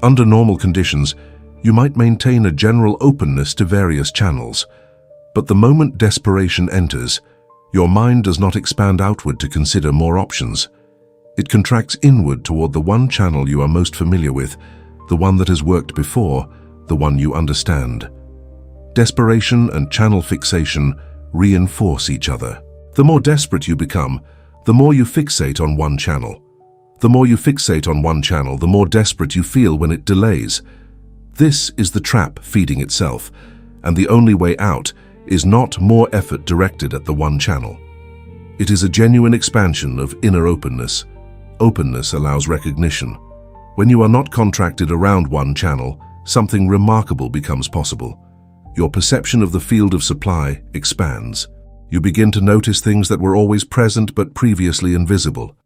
Under normal conditions, you might maintain a general openness to various channels, but the moment desperation enters, your mind does not expand outward to consider more options. It contracts inward toward the one channel you are most familiar with, the one that has worked before, the one you understand. Desperation and channel fixation reinforce each other. The more desperate you become, the more you fixate on one channel. The more you fixate on one channel, the more desperate you feel when it delays. This is the trap feeding itself, and the only way out is not more effort directed at the one channel. It is a genuine expansion of inner openness. Openness allows recognition. When you are not contracted around one channel, something remarkable becomes possible. Your perception of the field of supply expands. You begin to notice things that were always present but previously invisible.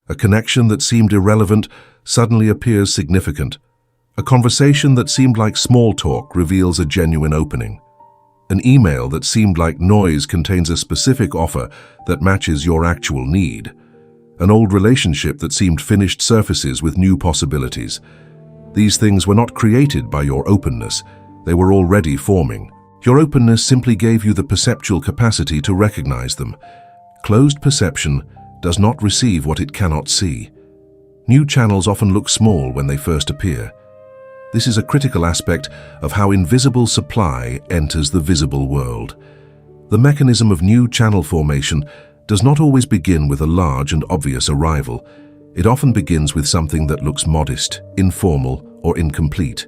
A connection that seemed irrelevant suddenly appears significant. A conversation that seemed like small talk reveals a genuine opening. An email that seemed like noise contains a specific offer that matches your actual need. An old relationship that seemed finished surfaces with new possibilities. These things were not created by your openness. They were already forming. Your openness simply gave you the perceptual capacity to recognize them. Closed perception does not receive what it cannot see. New channels often look small when they first appear. This is a critical aspect of how invisible supply enters the visible world. The mechanism of new channel formation does not always begin with a large and obvious arrival. It often begins with something that looks modest, informal, or incomplete.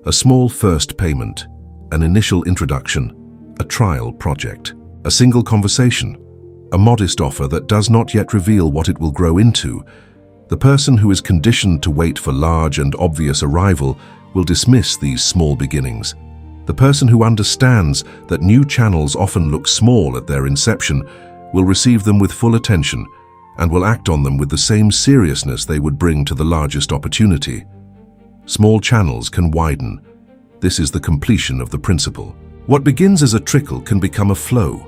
A small first payment, an initial introduction, a trial project, a single conversation, a modest offer that does not yet reveal what it will grow into. The person who is conditioned to wait for large and obvious arrival will dismiss these small beginnings. The person who understands that new channels often look small at their inception will receive them with full attention and will act on them with the same seriousness they would bring to the largest opportunity. Small channels can widen. This is the completion of the principle. What begins as a trickle can become a flow.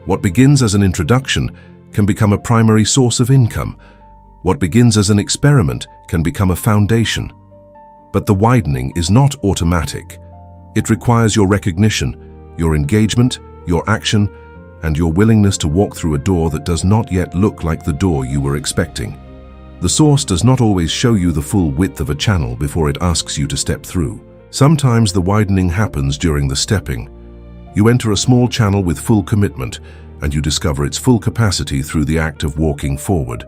What begins as an introduction can become a primary source of income. What begins as an experiment can become a foundation. But the widening is not automatic. It requires your recognition, your engagement, your action, and your willingness to walk through a door that does not yet look like the door you were expecting. The source does not always show you the full width of a channel before it asks you to step through. Sometimes the widening happens during the stepping. You enter a small channel with full commitment, and you discover its full capacity through the act of walking forward.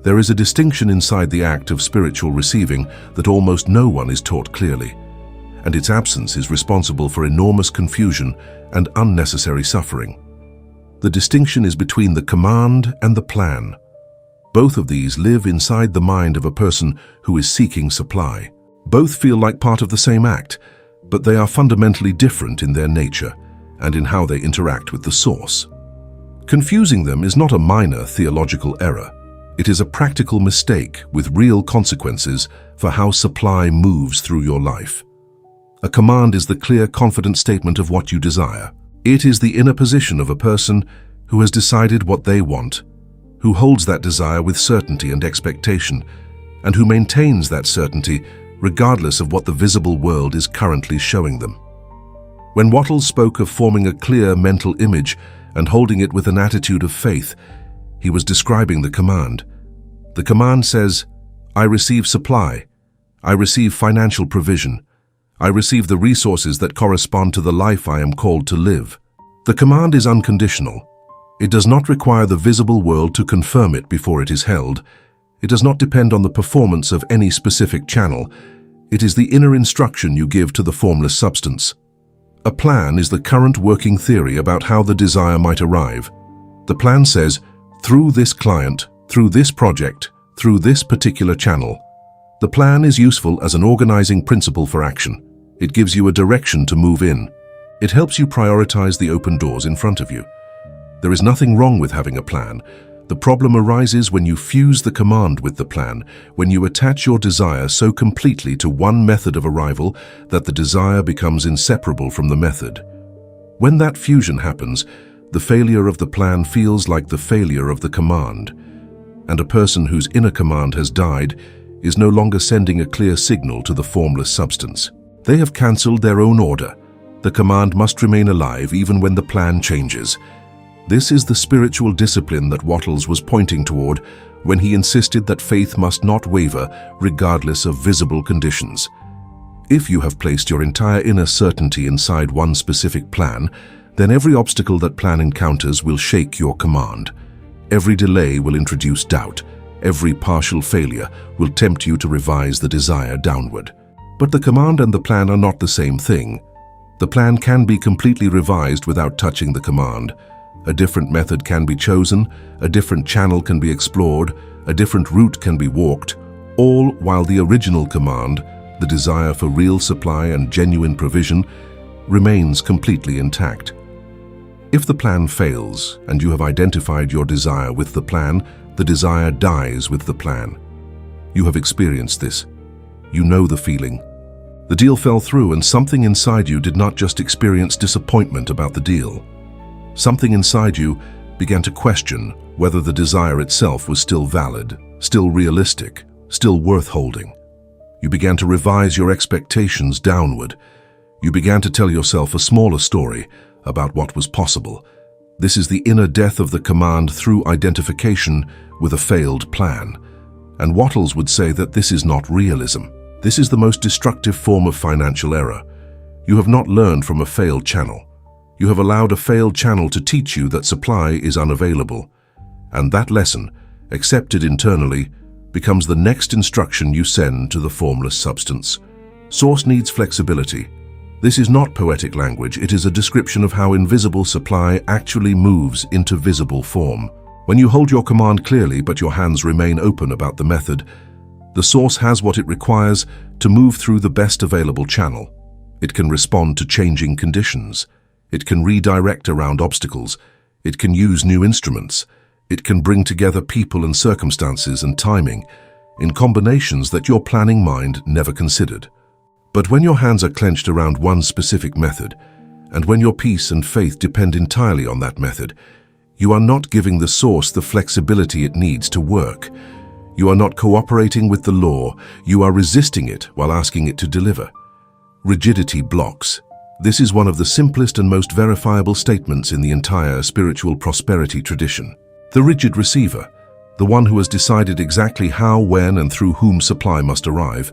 There is a distinction inside the act of spiritual receiving that almost no one is taught clearly, and its absence is responsible for enormous confusion and unnecessary suffering. The distinction is between the command and the plan. Both of these live inside the mind of a person who is seeking supply. Both feel like part of the same act, but they are fundamentally different in their nature and in how they interact with the source. Confusing them is not a minor theological error. It is a practical mistake with real consequences for how supply moves through your life. A command is the clear, confident statement of what you desire. It is the inner position of a person who has decided what they want, who holds that desire with certainty and expectation, and who maintains that certainty regardless of what the visible world is currently showing them. When Wattles spoke of forming a clear mental image and holding it with an attitude of faith, he was describing the command. The command says, "I receive supply. I receive financial provision. I receive the resources that correspond to the life I am called to live." The command is unconditional. It does not require the visible world to confirm it before it is held. It does not depend on the performance of any specific channel. It is the inner instruction you give to the formless substance. A plan is the current working theory about how the desire might arrive. The plan says, through this client, through this project, through this particular channel. The plan is useful as an organizing principle for action. It gives you a direction to move in. It helps you prioritize the open doors in front of you. There is nothing wrong with having a plan. The problem arises when you fuse the command with the plan, when you attach your desire so completely to one method of arrival that the desire becomes inseparable from the method. When that fusion happens, the failure of the plan feels like the failure of the command, and a person whose inner command has died is no longer sending a clear signal to the formless substance. They have cancelled their own order. The command must remain alive even when the plan changes. This is the spiritual discipline that Wattles was pointing toward when he insisted that faith must not waver regardless of visible conditions. If you have placed your entire inner certainty inside one specific plan, then every obstacle that plan encounters will shake your command. Every delay will introduce doubt. Every partial failure will tempt you to revise the desire downward. But the command and the plan are not the same thing. The plan can be completely revised without touching the command. A different method can be chosen, a different channel can be explored, a different route can be walked, all while the original command, the desire for real supply and genuine provision, remains completely intact. If the plan fails and you have identified your desire with the plan, the desire dies with the plan. You have experienced this. You know the feeling. The deal fell through and something inside you did not just experience disappointment about the deal. Something inside you began to question whether the desire itself was still valid, still realistic, still worth holding. You began to revise your expectations downward. You began to tell yourself a smaller story about what was possible. This is the inner death of the command through identification with a failed plan. And Wattles would say that this is not realism. This is the most destructive form of financial error. You have not learned from a failed channel. You have allowed a failed channel to teach you that supply is unavailable. And that lesson, accepted internally, becomes the next instruction you send to the formless substance. Source needs flexibility. This is not poetic language, it is a description of how invisible supply actually moves into visible form. When you hold your command clearly but your hands remain open about the method, the source has what it requires to move through the best available channel. It can respond to changing conditions. It can redirect around obstacles. It can use new instruments. It can bring together people and circumstances and timing in combinations that your planning mind never considered. But when your hands are clenched around one specific method, and when your peace and faith depend entirely on that method, you are not giving the source the flexibility it needs to work. You are not cooperating with the law, you are resisting it while asking it to deliver. Rigidity blocks. This is one of the simplest and most verifiable statements in the entire spiritual prosperity tradition. The rigid receiver, the one who has decided exactly how, when, and through whom supply must arrive,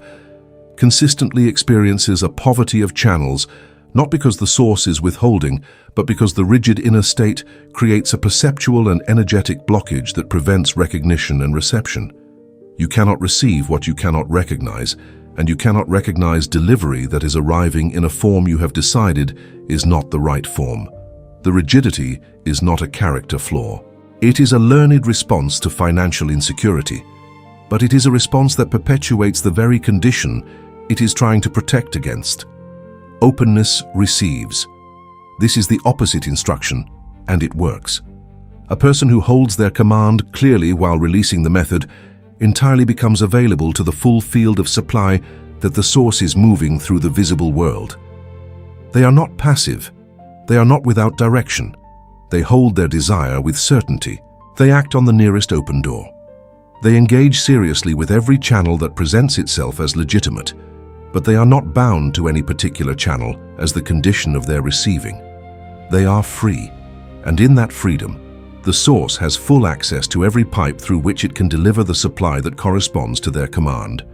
consistently experiences a poverty of channels, not because the source is withholding, but because the rigid inner state creates a perceptual and energetic blockage that prevents recognition and reception. You cannot receive what you cannot recognize, and you cannot recognize delivery that is arriving in a form you have decided is not the right form. The rigidity is not a character flaw. It is a learned response to financial insecurity, but it is a response that perpetuates the very condition it is trying to protect against. Openness receives. This is the opposite instruction, and it works. A person who holds their command clearly while releasing the method entirely becomes available to the full field of supply that the source is moving through the visible world. They are not passive. They are not without direction. They hold their desire with certainty. They act on the nearest open door. They engage seriously with every channel that presents itself as legitimate, but they are not bound to any particular channel as the condition of their receiving. They are free, and in that freedom, the source has full access to every pipe through which it can deliver the supply that corresponds to their command.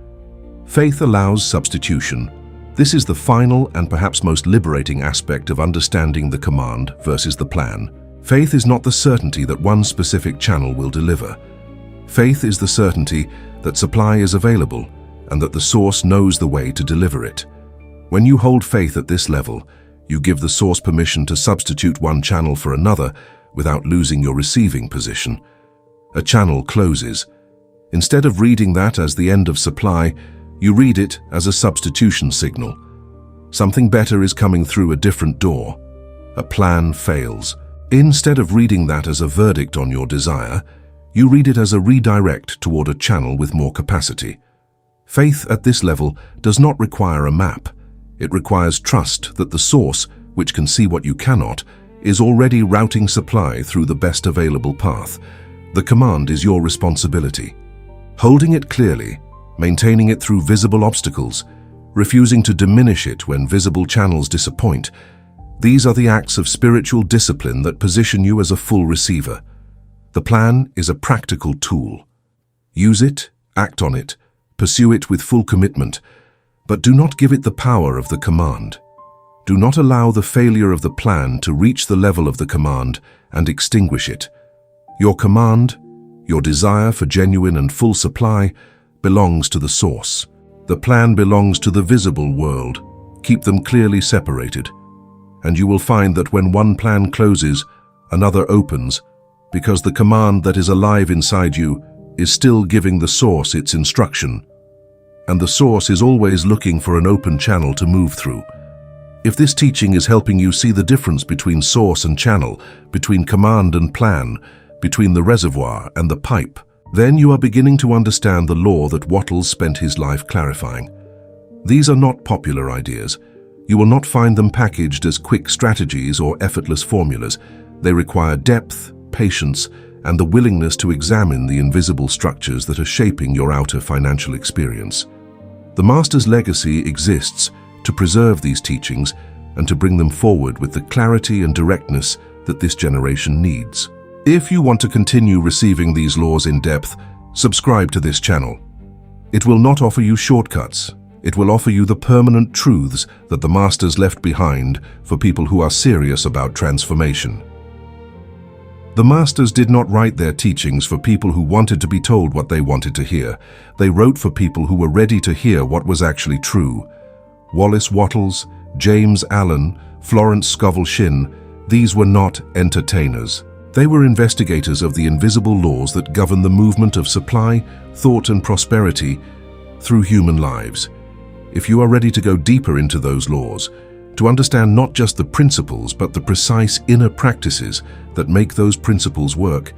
Faith allows substitution. This is the final and perhaps most liberating aspect of understanding the command versus the plan. Faith is not the certainty that one specific channel will deliver. Faith is the certainty that supply is available and that the source knows the way to deliver it. When you hold faith at this level, you give the source permission to substitute one channel for another without losing your receiving position. A channel closes. Instead of reading that as the end of supply, you read it as a substitution signal. Something better is coming through a different door. A plan fails. Instead of reading that as a verdict on your desire, you read it as a redirect toward a channel with more capacity. Faith at this level does not require a map. It requires trust that the source, which can see what you cannot, is already routing supply through the best available path. The command is your responsibility. Holding it clearly, maintaining it through visible obstacles, refusing to diminish it when visible channels disappoint, these are the acts of spiritual discipline that position you as a full receiver. The plan is a practical tool. Use it, act on it, pursue it with full commitment, but do not give it the power of the command. Do not allow the failure of the plan to reach the level of the command and extinguish it. Your command, your desire for genuine and full supply, belongs to the source. The plan belongs to the visible world. Keep them clearly separated. And you will find that when one plan closes, another opens, because the command that is alive inside you is still giving the source its instruction. And the source is always looking for an open channel to move through. If this teaching is helping you see the difference between source and channel, between command and plan, between the reservoir and the pipe, then you are beginning to understand the law that Wattles spent his life clarifying. These are not popular ideas. You will not find them packaged as quick strategies or effortless formulas. They require depth, patience, and the willingness to examine the invisible structures that are shaping your outer financial experience. The Master's legacy exists to preserve these teachings and to bring them forward with the clarity and directness that this generation needs. If you want to continue receiving these laws in depth, subscribe to this channel. It will not offer you shortcuts. It will offer you the permanent truths that the Masters left behind for people who are serious about transformation. The Masters did not write their teachings for people who wanted to be told what they wanted to hear. They wrote for people who were ready to hear what was actually true. Wallace Wattles, James Allen, Florence Scovel Shinn, these were not entertainers. They were investigators of the invisible laws that govern the movement of supply, thought, and prosperity through human lives. If you are ready to go deeper into those laws, to understand not just the principles but the precise inner practices that make those principles work,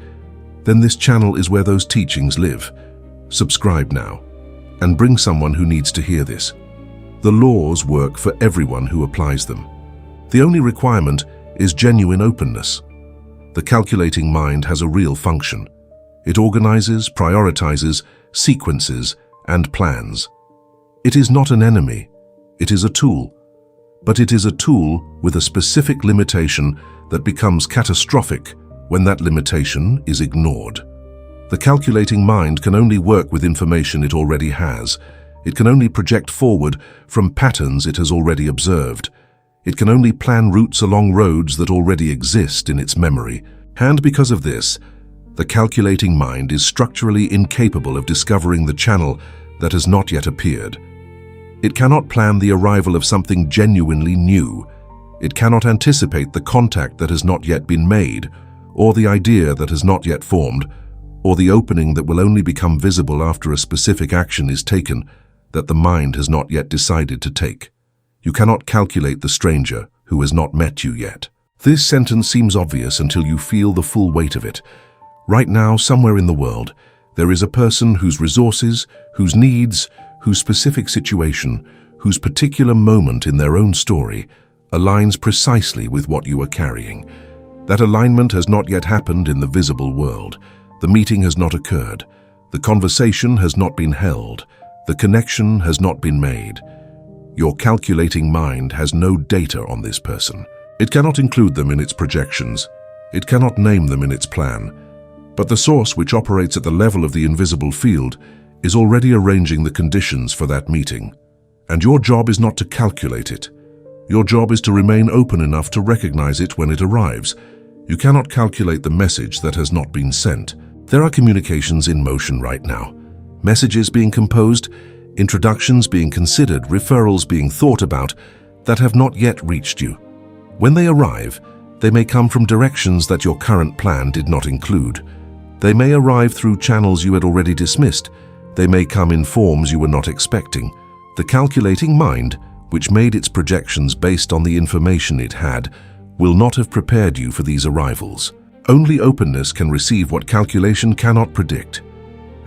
then this channel is where those teachings live. Subscribe now, and bring someone who needs to hear this. The laws work for everyone who applies them. The only requirement is genuine openness. The calculating mind has a real function. It organizes, prioritizes, sequences, and plans. It is not an enemy, it is a tool. But it is a tool with a specific limitation that becomes catastrophic when that limitation is ignored. The calculating mind can only work with information it already has. It can only project forward from patterns it has already observed. It can only plan routes along roads that already exist in its memory. And because of this, the calculating mind is structurally incapable of discovering the channel that has not yet appeared. It cannot plan the arrival of something genuinely new. It cannot anticipate the contact that has not yet been made, or the idea that has not yet formed, or the opening that will only become visible after a specific action is taken that the mind has not yet decided to take. You cannot calculate the stranger who has not met you yet. This sentence seems obvious until you feel the full weight of it. Right now, somewhere in the world, there is a person whose resources, whose needs, whose specific situation, whose particular moment in their own story aligns precisely with what you are carrying. That alignment has not yet happened in the visible world. The meeting has not occurred. The conversation has not been held. The connection has not been made. Your calculating mind has no data on this person. It cannot include them in its projections. It cannot name them in its plan. But the source which operates at the level of the invisible field is already arranging the conditions for that meeting. And your job is not to calculate it. Your job is to remain open enough to recognize it when it arrives. You cannot calculate the message that has not been sent. There are communications in motion right now. Messages being composed, introductions being considered, referrals being thought about that have not yet reached you. When they arrive, they may come from directions that your current plan did not include. They may arrive through channels you had already dismissed. They may come in forms you were not expecting. The calculating mind, which made its projections based on the information it had, will not have prepared you for these arrivals. Only openness can receive what calculation cannot predict.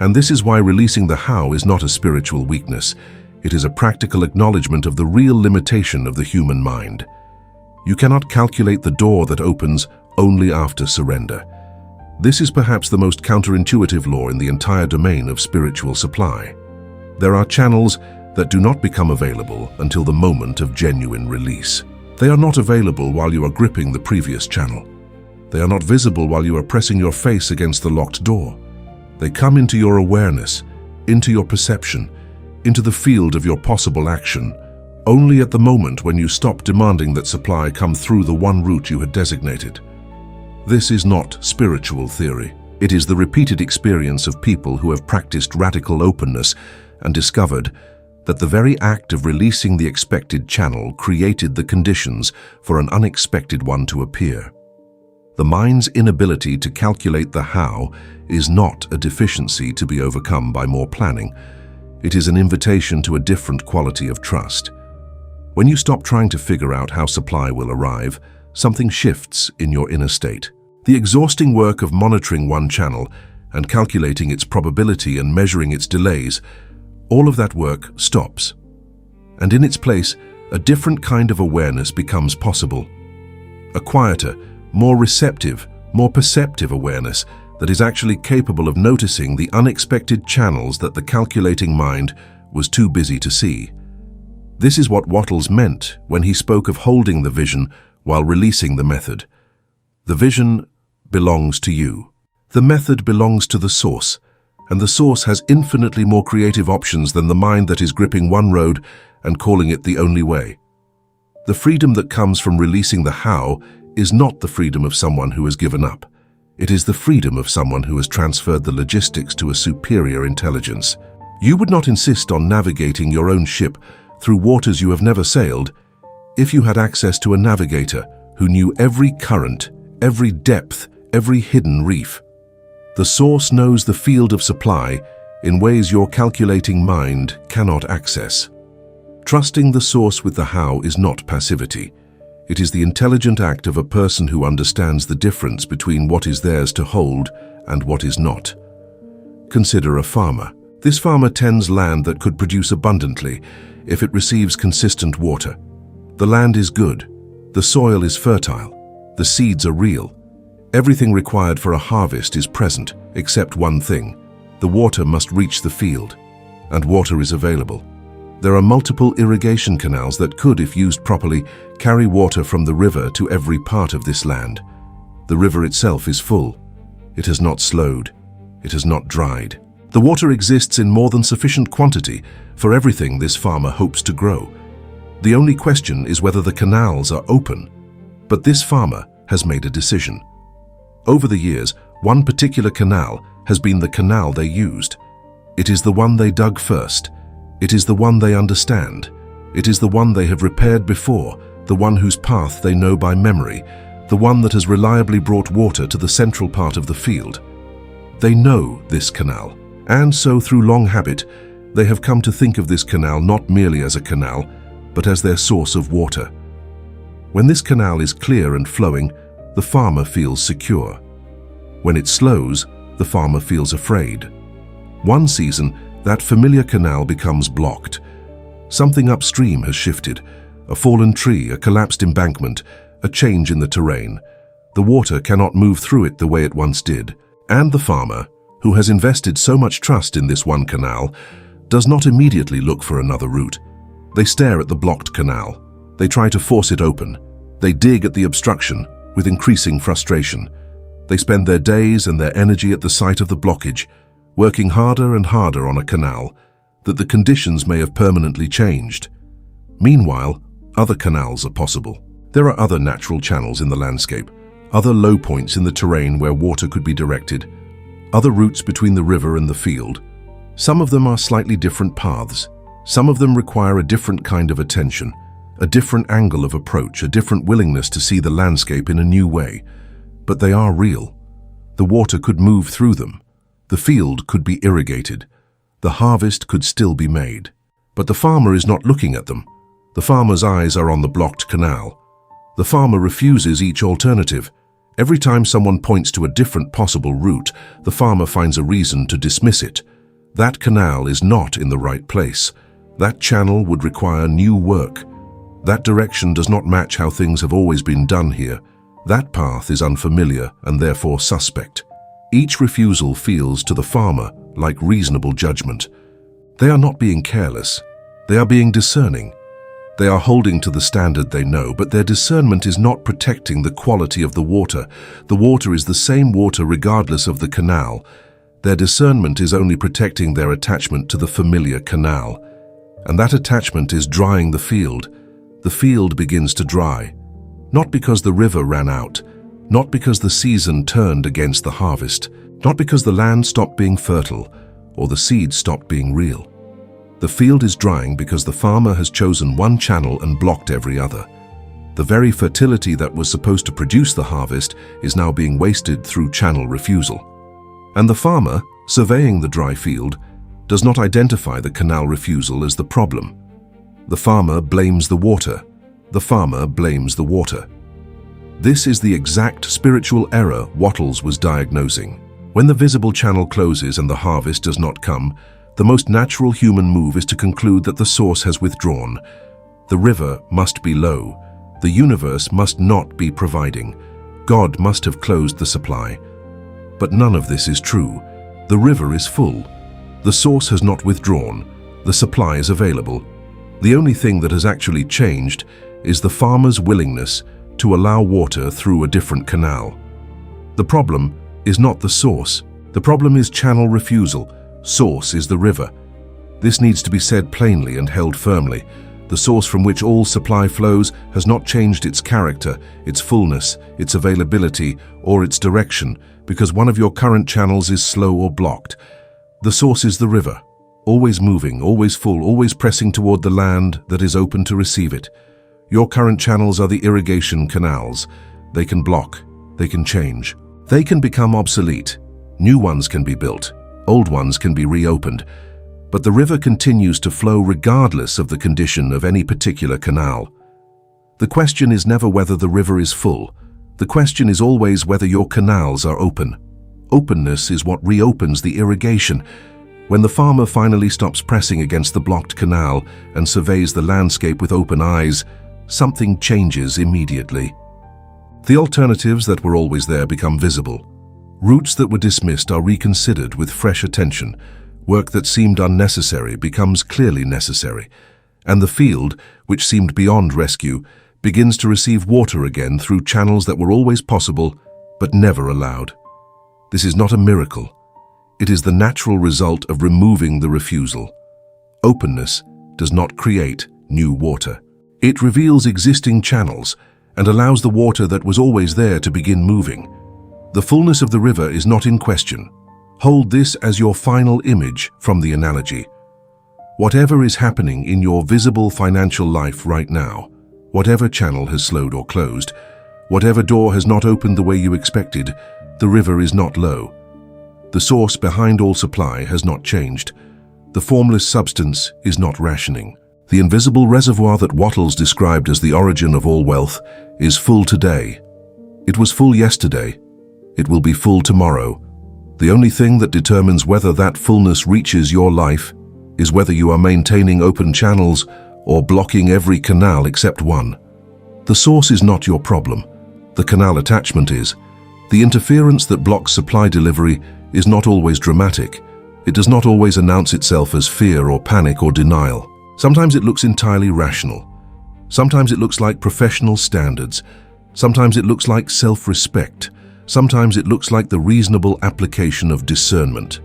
And this is why releasing the how is not a spiritual weakness. It is a practical acknowledgement of the real limitation of the human mind. You cannot calculate the door that opens only after surrender. This is perhaps the most counterintuitive law in the entire domain of spiritual supply. There are channels that do not become available until the moment of genuine release. They are not available while you are gripping the previous channel. They are not visible while you are pressing your face against the locked door. They come into your awareness, into your perception, into the field of your possible action, only at the moment when you stop demanding that supply come through the one route you had designated. This is not spiritual theory. It is the repeated experience of people who have practiced radical openness and discovered that the very act of releasing the expected channel created the conditions for an unexpected one to appear. The mind's inability to calculate the how is not a deficiency to be overcome by more planning. It is an invitation to a different quality of trust. When you stop trying to figure out how supply will arrive, something shifts in your inner state. The exhausting work of monitoring one channel and calculating its probability and measuring its delays, all of that work stops. And in its place, a different kind of awareness becomes possible. A quieter, more receptive, more perceptive awareness that is actually capable of noticing the unexpected channels that the calculating mind was too busy to see. This is what Wattles meant when he spoke of holding the vision while releasing the method. The vision belongs to you. The method belongs to the source, and the source has infinitely more creative options than the mind that is gripping one road and calling it the only way. The freedom that comes from releasing the how is not the freedom of someone who has given up. It is the freedom of someone who has transferred the logistics to a superior intelligence. You would not insist on navigating your own ship through waters you have never sailed if you had access to a navigator who knew every current, every depth, every hidden reef. The source knows the field of supply in ways your calculating mind cannot access. Trusting the source with the how is not passivity. It is the intelligent act of a person who understands the difference between what is theirs to hold and what is not. Consider a farmer. This farmer tends land that could produce abundantly if it receives consistent water. The land is good. The soil is fertile. The seeds are real. Everything required for a harvest is present, except one thing: the water must reach the field, and water is available. There are multiple irrigation canals that could, if used properly, carry water from the river to every part of this land. The river itself is full. It has not slowed. It has not dried. The water exists in more than sufficient quantity for everything this farmer hopes to grow. The only question is whether the canals are open. But this farmer has made a decision. Over the years, one particular canal has been the canal they used. It is the one they dug first. It is the one they understand. It is the one they have repaired before, the one whose path they know by memory, the one that has reliably brought water to the central part of the field. They know this canal, and so through long habit, they have come to think of this canal not merely as a canal, but as their source of water. When this canal is clear and flowing, the farmer feels secure. When it slows, the farmer feels afraid. One season, that familiar canal becomes blocked. Something upstream has shifted. A fallen tree, a collapsed embankment, a change in the terrain. The water cannot move through it the way it once did. And the farmer, who has invested so much trust in this one canal, does not immediately look for another route. They stare at the blocked canal. They try to force it open. They dig at the obstruction with increasing frustration. They spend their days and their energy at the site of the blockage, working harder and harder on a canal that the conditions may have permanently changed. Meanwhile, other canals are possible. There are other natural channels in the landscape, other low points in the terrain where water could be directed, other routes between the river and the field. Some of them are slightly different paths. Some of them require a different kind of attention, a different angle of approach, a different willingness to see the landscape in a new way. But they are real. The water could move through them. The field could be irrigated. The harvest could still be made. But the farmer is not looking at them. The farmer's eyes are on the blocked canal. The farmer refuses each alternative. Every time someone points to a different possible route, the farmer finds a reason to dismiss it. That canal is not in the right place. That channel would require new work. That direction does not match how things have always been done here. That path is unfamiliar and therefore suspect. Each refusal feels to the farmer like reasonable judgment. They are not being careless. They are being discerning. They are holding to the standard they know, but their discernment is not protecting the quality of the water. The water is the same water regardless of the canal. Their discernment is only protecting their attachment to the familiar canal. And that attachment is drying the field. The field begins to dry. Not because the river ran out, not because the season turned against the harvest, not because the land stopped being fertile or the seed stopped being real. The field is drying because the farmer has chosen one channel and blocked every other. The very fertility that was supposed to produce the harvest is now being wasted through channel refusal. And the farmer, surveying the dry field, does not identify the canal refusal as the problem. The farmer blames the water. The farmer blames the water. This is the exact spiritual error Wattles was diagnosing. When the visible channel closes and the harvest does not come, the most natural human move is to conclude that the source has withdrawn. The river must be low. The universe must not be providing. God must have closed the supply. But none of this is true. The river is full. The source has not withdrawn. The supply is available. The only thing that has actually changed is the farmer's willingness to allow water through a different canal. The problem is not the source. The problem is channel refusal. Source is the river. This needs to be said plainly and held firmly. The source from which all supply flows has not changed its character, its fullness, its availability, or its direction because one of your current channels is slow or blocked. The source is the river, always moving, always full, always pressing toward the land that is open to receive it. Your current channels are the irrigation canals. They can block, they can change. They can become obsolete. New ones can be built. Old ones can be reopened. But the river continues to flow regardless of the condition of any particular canal. The question is never whether the river is full. The question is always whether your canals are open. Openness is what reopens the irrigation. When the farmer finally stops pressing against the blocked canal and surveys the landscape with open eyes, something changes immediately. The alternatives that were always there become visible. Routes that were dismissed are reconsidered with fresh attention. Work that seemed unnecessary becomes clearly necessary. And the field, which seemed beyond rescue, begins to receive water again through channels that were always possible but never allowed. This is not a miracle. It is the natural result of removing the refusal. Openness does not create new water. It reveals existing channels and allows the water that was always there to begin moving. The fullness of the river is not in question. Hold this as your final image from the analogy. Whatever is happening in your visible financial life right now, whatever channel has slowed or closed, whatever door has not opened the way you expected, the river is not low. The source behind all supply has not changed. The formless substance is not rationing. The invisible reservoir that Wattles described as the origin of all wealth is full today. It was full yesterday. It will be full tomorrow. The only thing that determines whether that fullness reaches your life is whether you are maintaining open channels or blocking every canal except one. The source is not your problem. The canal attachment is. The interference that blocks supply delivery is not always dramatic. It does not always announce itself as fear or panic or denial. Sometimes it looks entirely rational. Sometimes it looks like professional standards. Sometimes it looks like self-respect. Sometimes it looks like the reasonable application of discernment.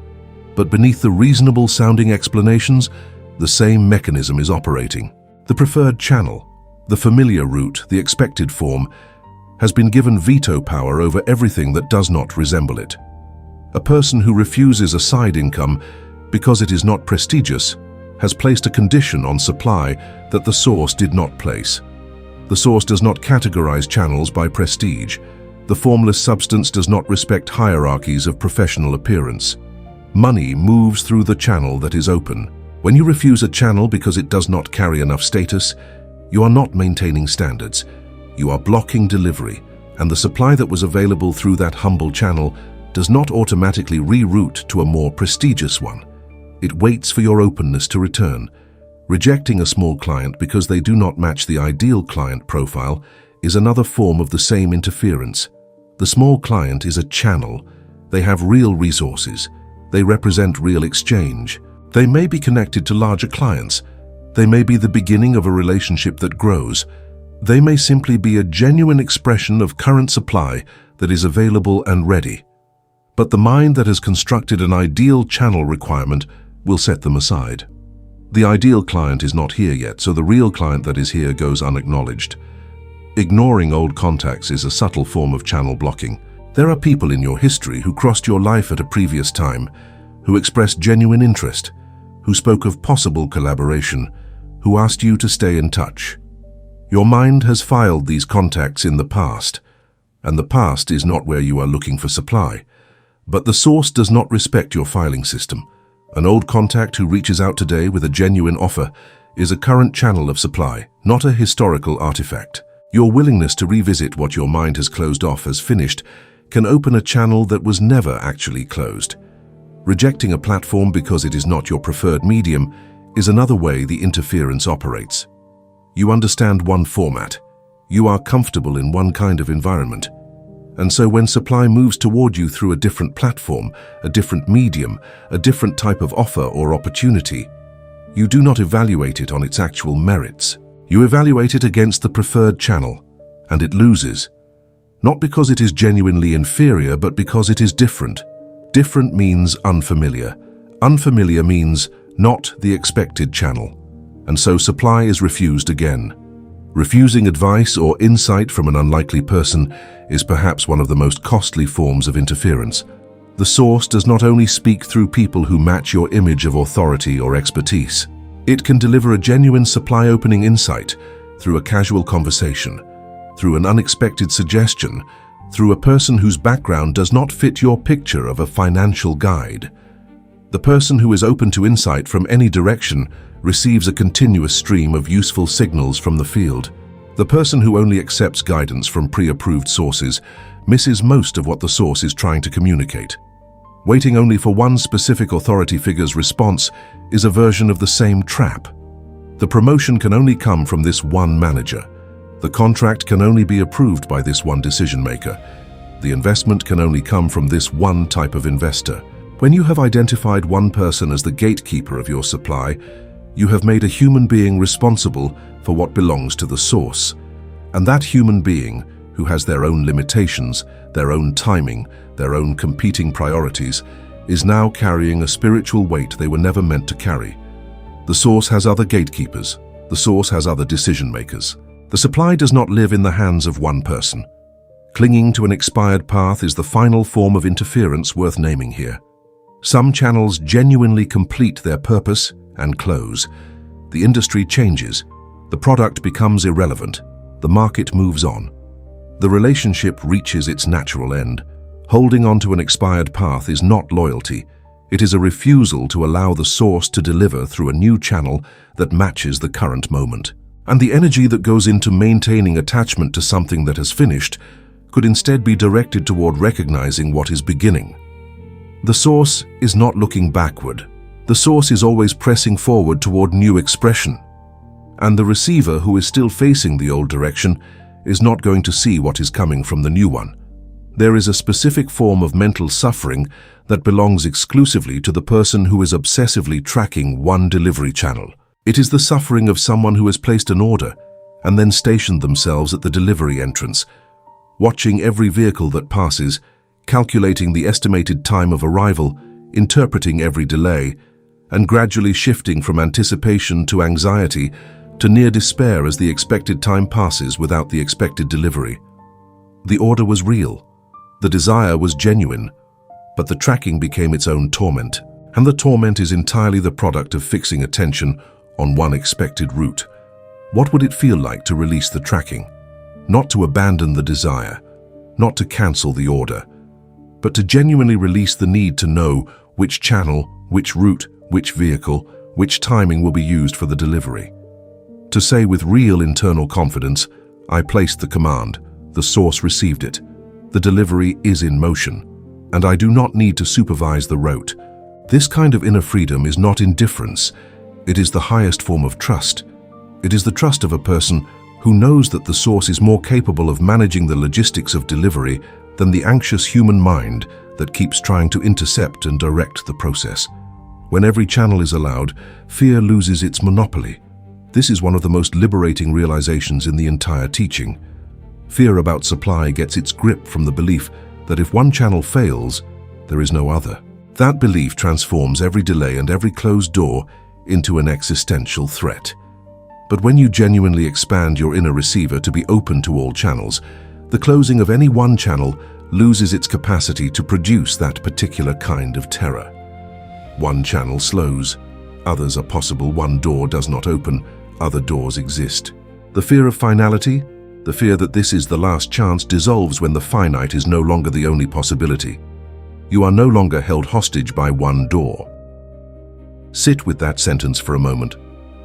But beneath the reasonable-sounding explanations, the same mechanism is operating. The preferred channel, the familiar route, the expected form, has been given veto power over everything that does not resemble it. A person who refuses a side income because it is not prestigious has placed a condition on supply that the source did not place. The source does not categorize channels by prestige. The formless substance does not respect hierarchies of professional appearance. Money moves through the channel that is open. When you refuse a channel because it does not carry enough status, you are not maintaining standards. You are blocking delivery, and the supply that was available through that humble channel does not automatically reroute to a more prestigious one. It waits for your openness to return. Rejecting a small client because they do not match the ideal client profile is another form of the same interference. The small client is a channel. They have real resources. They represent real exchange. They may be connected to larger clients. They may be the beginning of a relationship that grows. They may simply be a genuine expression of current supply that is available and ready. But the mind that has constructed an ideal channel requirement will set them aside. The ideal client is not here yet, so the real client that is here goes unacknowledged. Ignoring old contacts is a subtle form of channel blocking. There are people in your history who crossed your life at a previous time, who expressed genuine interest, who spoke of possible collaboration, who asked you to stay in touch. Your mind has filed these contacts in the past, and the past is not where you are looking for supply. But the source does not respect your filing system. An old contact who reaches out today with a genuine offer is a current channel of supply, not a historical artifact. Your willingness to revisit what your mind has closed off as finished can open a channel that was never actually closed. Rejecting a platform because it is not your preferred medium is another way the interference operates. You understand one format. You are comfortable in one kind of environment. And so when supply moves toward you through a different platform, a different medium, a different type of offer or opportunity, you do not evaluate it on its actual merits. You evaluate it against the preferred channel, and it loses. Not because it is genuinely inferior, but because it is different. Different means unfamiliar. Unfamiliar means not the expected channel. And so supply is refused again. Refusing advice or insight from an unlikely person is perhaps one of the most costly forms of interference. The source does not only speak through people who match your image of authority or expertise. It can deliver a genuine supply-opening insight through a casual conversation, through an unexpected suggestion, through a person whose background does not fit your picture of a financial guide. The person who is open to insight from any direction receives a continuous stream of useful signals from the field. The person who only accepts guidance from pre-approved sources misses most of what the source is trying to communicate. Waiting only for one specific authority figure's response is a version of the same trap. The promotion can only come from this one manager. The contract can only be approved by this one decision maker. The investment can only come from this one type of investor. When you have identified one person as the gatekeeper of your supply, you have made a human being responsible for what belongs to the source. And that human being, who has their own limitations, their own timing, their own competing priorities, is now carrying a spiritual weight they were never meant to carry. The source has other gatekeepers. The source has other decision makers. The supply does not live in the hands of one person. Clinging to an expired path is the final form of interference worth naming here. Some channels genuinely complete their purpose and close. The industry changes. The product becomes irrelevant. The market moves on. The relationship reaches its natural end. Holding on to an expired path is not loyalty. It is a refusal to allow the source to deliver through a new channel that matches the current moment. And the energy that goes into maintaining attachment to something that has finished could instead be directed toward recognizing what is beginning. The source is not looking backward. The source is always pressing forward toward new expression. And the receiver, who is still facing the old direction, is not going to see what is coming from the new one. There is a specific form of mental suffering that belongs exclusively to the person who is obsessively tracking one delivery channel. It is the suffering of someone who has placed an order and then stationed themselves at the delivery entrance, watching every vehicle that passes, calculating the estimated time of arrival, interpreting every delay, and gradually shifting from anticipation to anxiety to near despair as the expected time passes without the expected delivery. The order was real. The desire was genuine, but the tracking became its own torment, and the torment is entirely the product of fixing attention on one expected route. What would it feel like to release the tracking? Not to abandon the desire, not to cancel the order, but to genuinely release the need to know which channel, which route, which vehicle, which timing will be used for the delivery. To say with real internal confidence, I placed the command, the source received it, the delivery is in motion, and I do not need to supervise the route. This kind of inner freedom is not indifference. It is the highest form of trust. It is the trust of a person who knows that the source is more capable of managing the logistics of delivery than the anxious human mind that keeps trying to intercept and direct the process. When every channel is allowed, fear loses its monopoly. This is one of the most liberating realizations in the entire teaching. Fear about supply gets its grip from the belief that if one channel fails, there is no other. That belief transforms every delay and every closed door into an existential threat. But when you genuinely expand your inner receiver to be open to all channels, the closing of any one channel loses its capacity to produce that particular kind of terror. One channel slows, others are possible, one door does not open, other doors exist. The fear of finality, the fear that this is the last chance, dissolves when the finite is no longer the only possibility. You are no longer held hostage by one door. Sit with that sentence for a moment.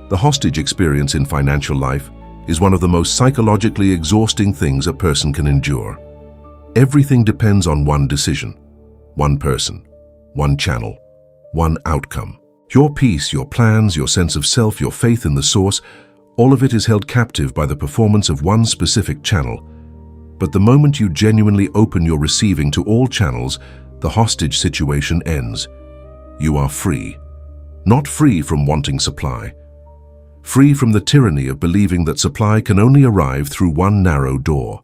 The hostage experience in financial life is one of the most psychologically exhausting things a person can endure. Everything depends on one decision, one person, one channel, one outcome. Your peace, your plans, your sense of self, your faith in the source, all of it is held captive by the performance of one specific channel. But the moment you genuinely open your receiving to all channels, the hostage situation ends. You are free. Not free from wanting supply. Free from the tyranny of believing that supply can only arrive through one narrow door.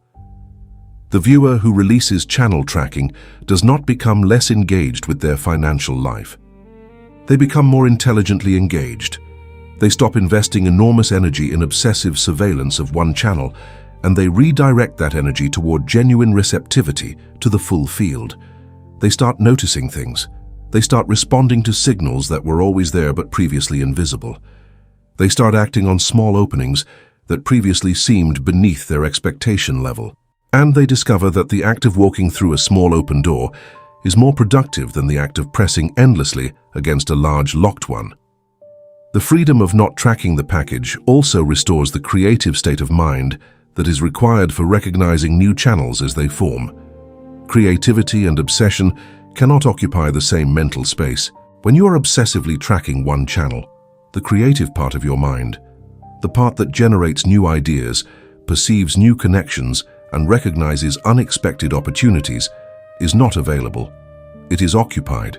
The viewer who releases channel tracking does not become less engaged with their financial life. They become more intelligently engaged. They stop investing enormous energy in obsessive surveillance of one channel, and they redirect that energy toward genuine receptivity to the full field. They start noticing things. They start responding to signals that were always there but previously invisible. They start acting on small openings that previously seemed beneath their expectation level. And they discover that the act of walking through a small open door is more productive than the act of pressing endlessly against a large locked one. The freedom of not tracking the package also restores the creative state of mind that is required for recognizing new channels as they form. Creativity and obsession cannot occupy the same mental space. When you are obsessively tracking one channel, the creative part of your mind, the part that generates new ideas, perceives new connections, and recognizes unexpected opportunities, is not available. It is occupied.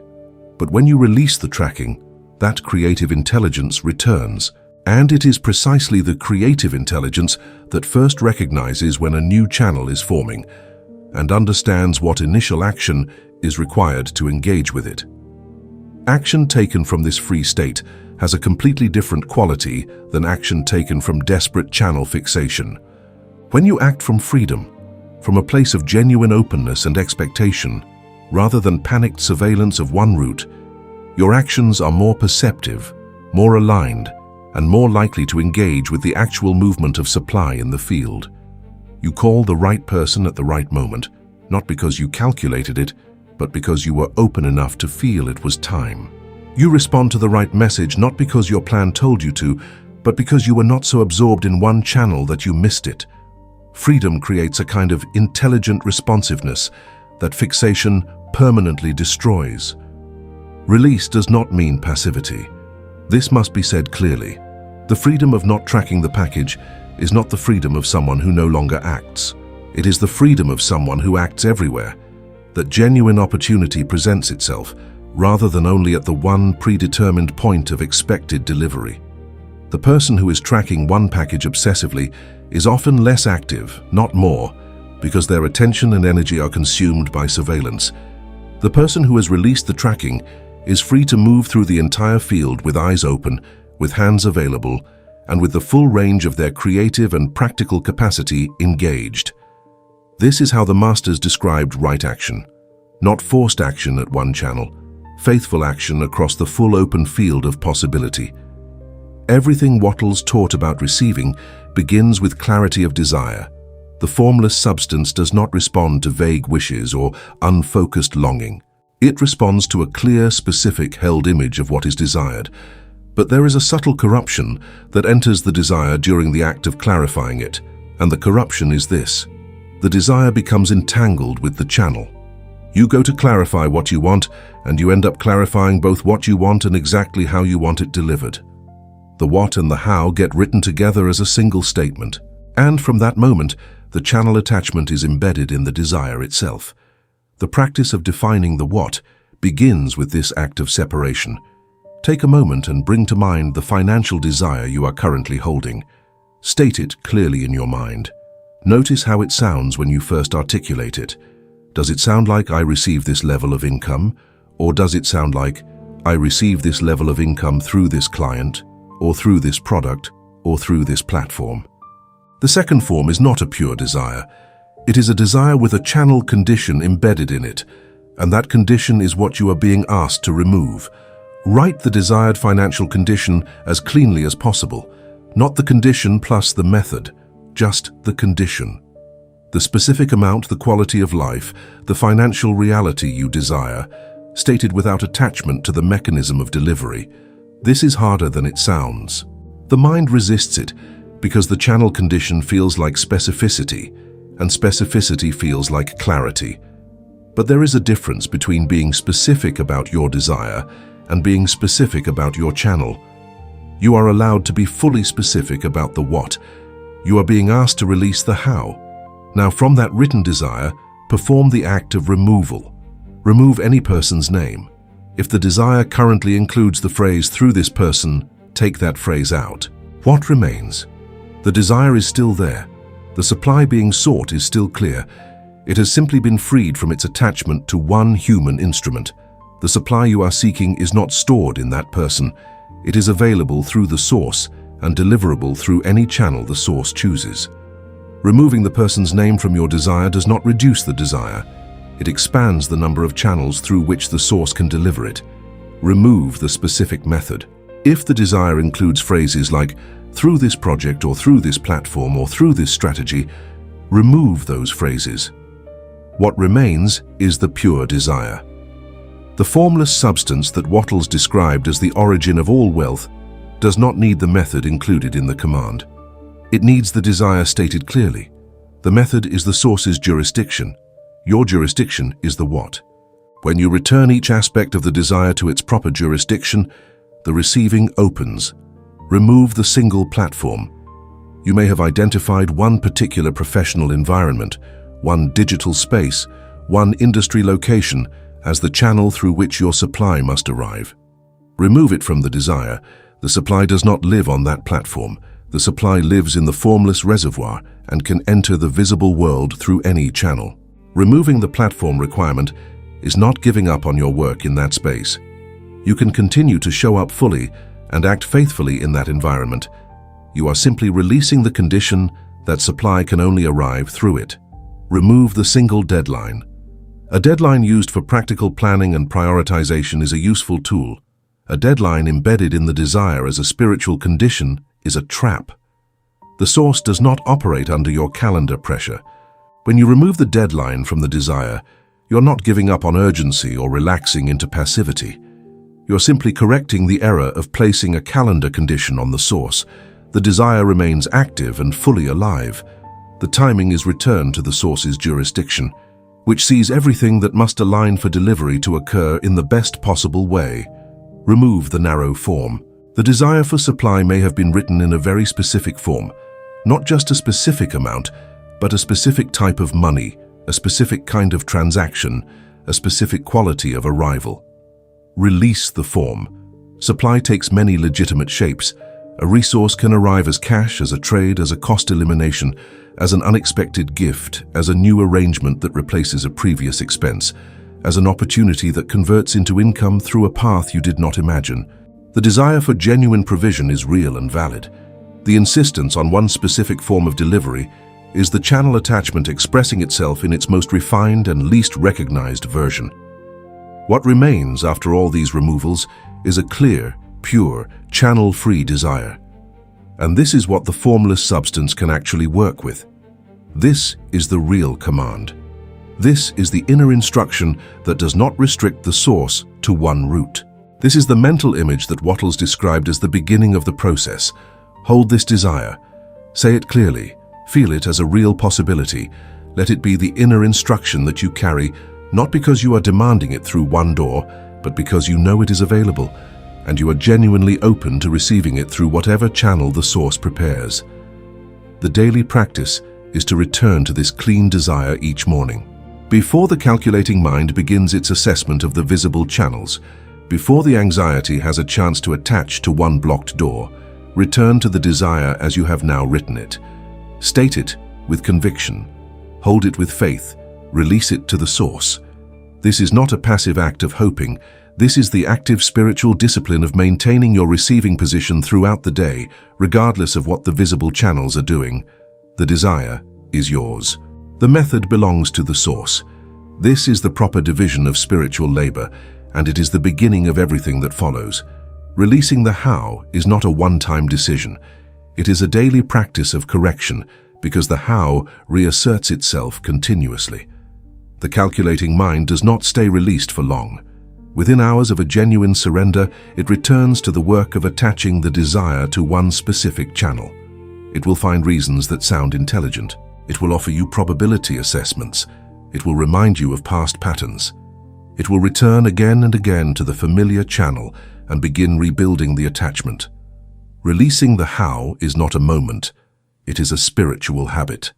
But when you release the tracking, that creative intelligence returns. And it is precisely the creative intelligence that first recognizes when a new channel is forming and understands what initial action is required to engage with it. Action taken from this free state has a completely different quality than action taken from desperate channel fixation. When you act from freedom, from a place of genuine openness and expectation, rather than panicked surveillance of one route, your actions are more perceptive, more aligned, and more likely to engage with the actual movement of supply in the field. You call the right person at the right moment, not because you calculated it, but because you were open enough to feel it was time. You respond to the right message not because your plan told you to, but because you were not so absorbed in one channel that you missed it. Freedom creates a kind of intelligent responsiveness that fixation permanently destroys. Release does not mean passivity. This must be said clearly. The freedom of not tracking the package is not the freedom of someone who no longer acts. It is the freedom of someone who acts everywhere, that genuine opportunity presents itself, rather than only at the one predetermined point of expected delivery. The person who is tracking one package obsessively is often less active, not more, because their attention and energy are consumed by surveillance. The person who has released the tracking is free to move through the entire field with eyes open, with hands available, and with the full range of their creative and practical capacity engaged. This is how the masters described right action. Not forced action at one channel, faithful action across the full open field of possibility. Everything Wattles taught about receiving begins with clarity of desire. The formless substance does not respond to vague wishes or unfocused longing. It responds to a clear, specific, held image of what is desired. But there is a subtle corruption that enters the desire during the act of clarifying it, and the corruption is this. The desire becomes entangled with the channel. You go to clarify what you want, and you end up clarifying both what you want and exactly how you want it delivered. The what and the how get written together as a single statement, and from that moment, the channel attachment is embedded in the desire itself. The practice of defining the what begins with this act of separation. Take a moment and bring to mind the financial desire you are currently holding. State it clearly in your mind. Notice how it sounds when you first articulate it. Does it sound like I receive this level of income? Or does it sound like I receive this level of income through this client, or through this product, or through this platform? The second form is not a pure desire. It is a desire with a channel condition embedded in it, and that condition is what you are being asked to remove. Write the desired financial condition as cleanly as possible, not the condition plus the method, just the condition. The specific amount, the quality of life, the financial reality you desire, stated without attachment to the mechanism of delivery. This is harder than it sounds. The mind resists it because the channel condition feels like specificity, and specificity feels like clarity. But there is a difference between being specific about your desire and being specific about your channel. You are allowed to be fully specific about the what. You are being asked to release the how. Now, from that written desire, perform the act of removal. Remove any person's name. If the desire currently includes the phrase "through this person," take that phrase out. What remains? The desire is still there. The supply being sought is still clear. It has simply been freed from its attachment to one human instrument. The supply you are seeking is not stored in that person. It is available through the source and deliverable through any channel the source chooses. Removing the person's name from your desire does not reduce the desire. It expands the number of channels through which the source can deliver it. Remove the specific method. If the desire includes phrases like "through this project" or "through this platform" or "through this strategy," remove those phrases. What remains is the pure desire. The formless substance that Wattles described as the origin of all wealth does not need the method included in the command. It needs the desire stated clearly. The method is the source's jurisdiction. Your jurisdiction is the what. When you return each aspect of the desire to its proper jurisdiction, the receiving opens. Remove the single platform. You may have identified one particular professional environment, one digital space, one industry location as the channel through which your supply must arrive. Remove it from the desire. The supply does not live on that platform. The supply lives in the formless reservoir and can enter the visible world through any channel. Removing the platform requirement is not giving up on your work in that space. You can continue to show up fully and act faithfully in that environment. You are simply releasing the condition that supply can only arrive through it. Remove the single deadline. A deadline used for practical planning and prioritization is a useful tool. A deadline embedded in the desire as a spiritual condition is a trap. The source does not operate under your calendar pressure. When you remove the deadline from the desire, you're not giving up on urgency or relaxing into passivity. You're simply correcting the error of placing a calendar condition on the source. The desire remains active and fully alive. The timing is returned to the source's jurisdiction, which sees everything that must align for delivery to occur in the best possible way. Remove the narrow form. The desire for supply may have been written in a very specific form, not just a specific amount, but a specific type of money, a specific kind of transaction, a specific quality of arrival. Release the form. Supply takes many legitimate shapes. A resource can arrive as cash, as a trade, as a cost elimination, as an unexpected gift, as a new arrangement that replaces a previous expense, as an opportunity that converts into income through a path you did not imagine. The desire for genuine provision is real and valid. The insistence on one specific form of delivery is the channel attachment expressing itself in its most refined and least recognized version. What remains after all these removals is a clear, pure, channel-free desire. And this is what the formless substance can actually work with. This is the real command. This is the inner instruction that does not restrict the source to one route. This is the mental image that Wattles described as the beginning of the process. Hold this desire. Say it clearly. Feel it as a real possibility. Let it be the inner instruction that you carry, not because you are demanding it through one door, but because you know it is available, and you are genuinely open to receiving it through whatever channel the source prepares. The daily practice is to return to this clean desire each morning. Before the calculating mind begins its assessment of the visible channels, before the anxiety has a chance to attach to one blocked door, return to the desire as you have now written it. State it with conviction. Hold it with faith. Release it to the source. This is not a passive act of hoping. This is the active spiritual discipline of maintaining your receiving position throughout the day, regardless of what the visible channels are doing. The desire is yours. The method belongs to the source. This is the proper division of spiritual labor, and it is the beginning of everything that follows. Releasing the how is not a one-time decision. It is a daily practice of correction, because the how reasserts itself continuously. The calculating mind does not stay released for long. Within hours of a genuine surrender, it returns to the work of attaching the desire to one specific channel. It will find reasons that sound intelligent. It will offer you probability assessments. It will remind you of past patterns. It will return again and again to the familiar channel and begin rebuilding the attachment. Releasing the how is not a moment. It is a spiritual habit.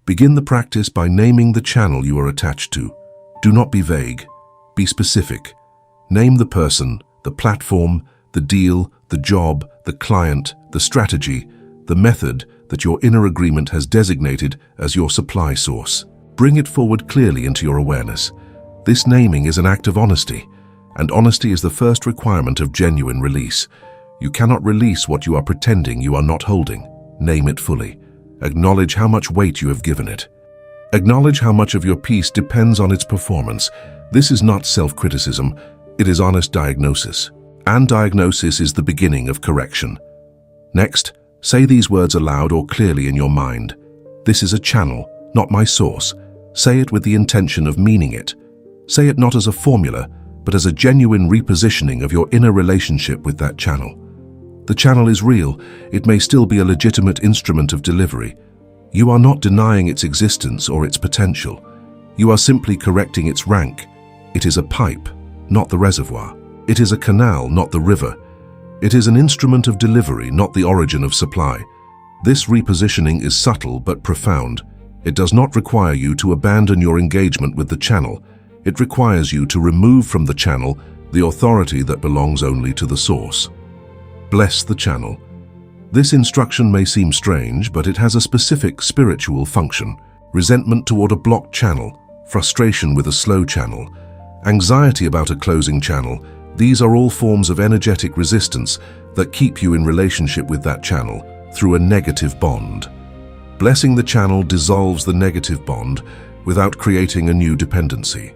Begin the practice by naming the channel you are attached to. Do not be vague. Be specific. Name the person, the platform, the deal, the job, the client, the strategy, the method that your inner agreement has designated as your supply source. Bring it forward clearly into your awareness. This naming is an act of honesty, and honesty is the first requirement of genuine release. You cannot release what you are pretending you are not holding. Name it fully. Acknowledge how much weight you have given it. Acknowledge how much of your peace depends on its performance. This is not self-criticism, it is honest diagnosis. And diagnosis is the beginning of correction. Next, say these words aloud or clearly in your mind. This is a channel, not my source. Say it with the intention of meaning it. Say it not as a formula, but as a genuine repositioning of your inner relationship with that channel. The channel is real. It may still be a legitimate instrument of delivery. You are not denying its existence or its potential. You are simply correcting its rank. It is a pipe, not the reservoir. It is a canal, not the river. It is an instrument of delivery, not the origin of supply. This repositioning is subtle but profound. It does not require you to abandon your engagement with the channel. It requires you to remove from the channel the authority that belongs only to the source. Bless the channel. This instruction may seem strange, but it has a specific spiritual function. Resentment toward a blocked channel, frustration with a slow channel, anxiety about a closing channel, these are all forms of energetic resistance that keep you in relationship with that channel through a negative bond. Blessing the channel dissolves the negative bond without creating a new dependency.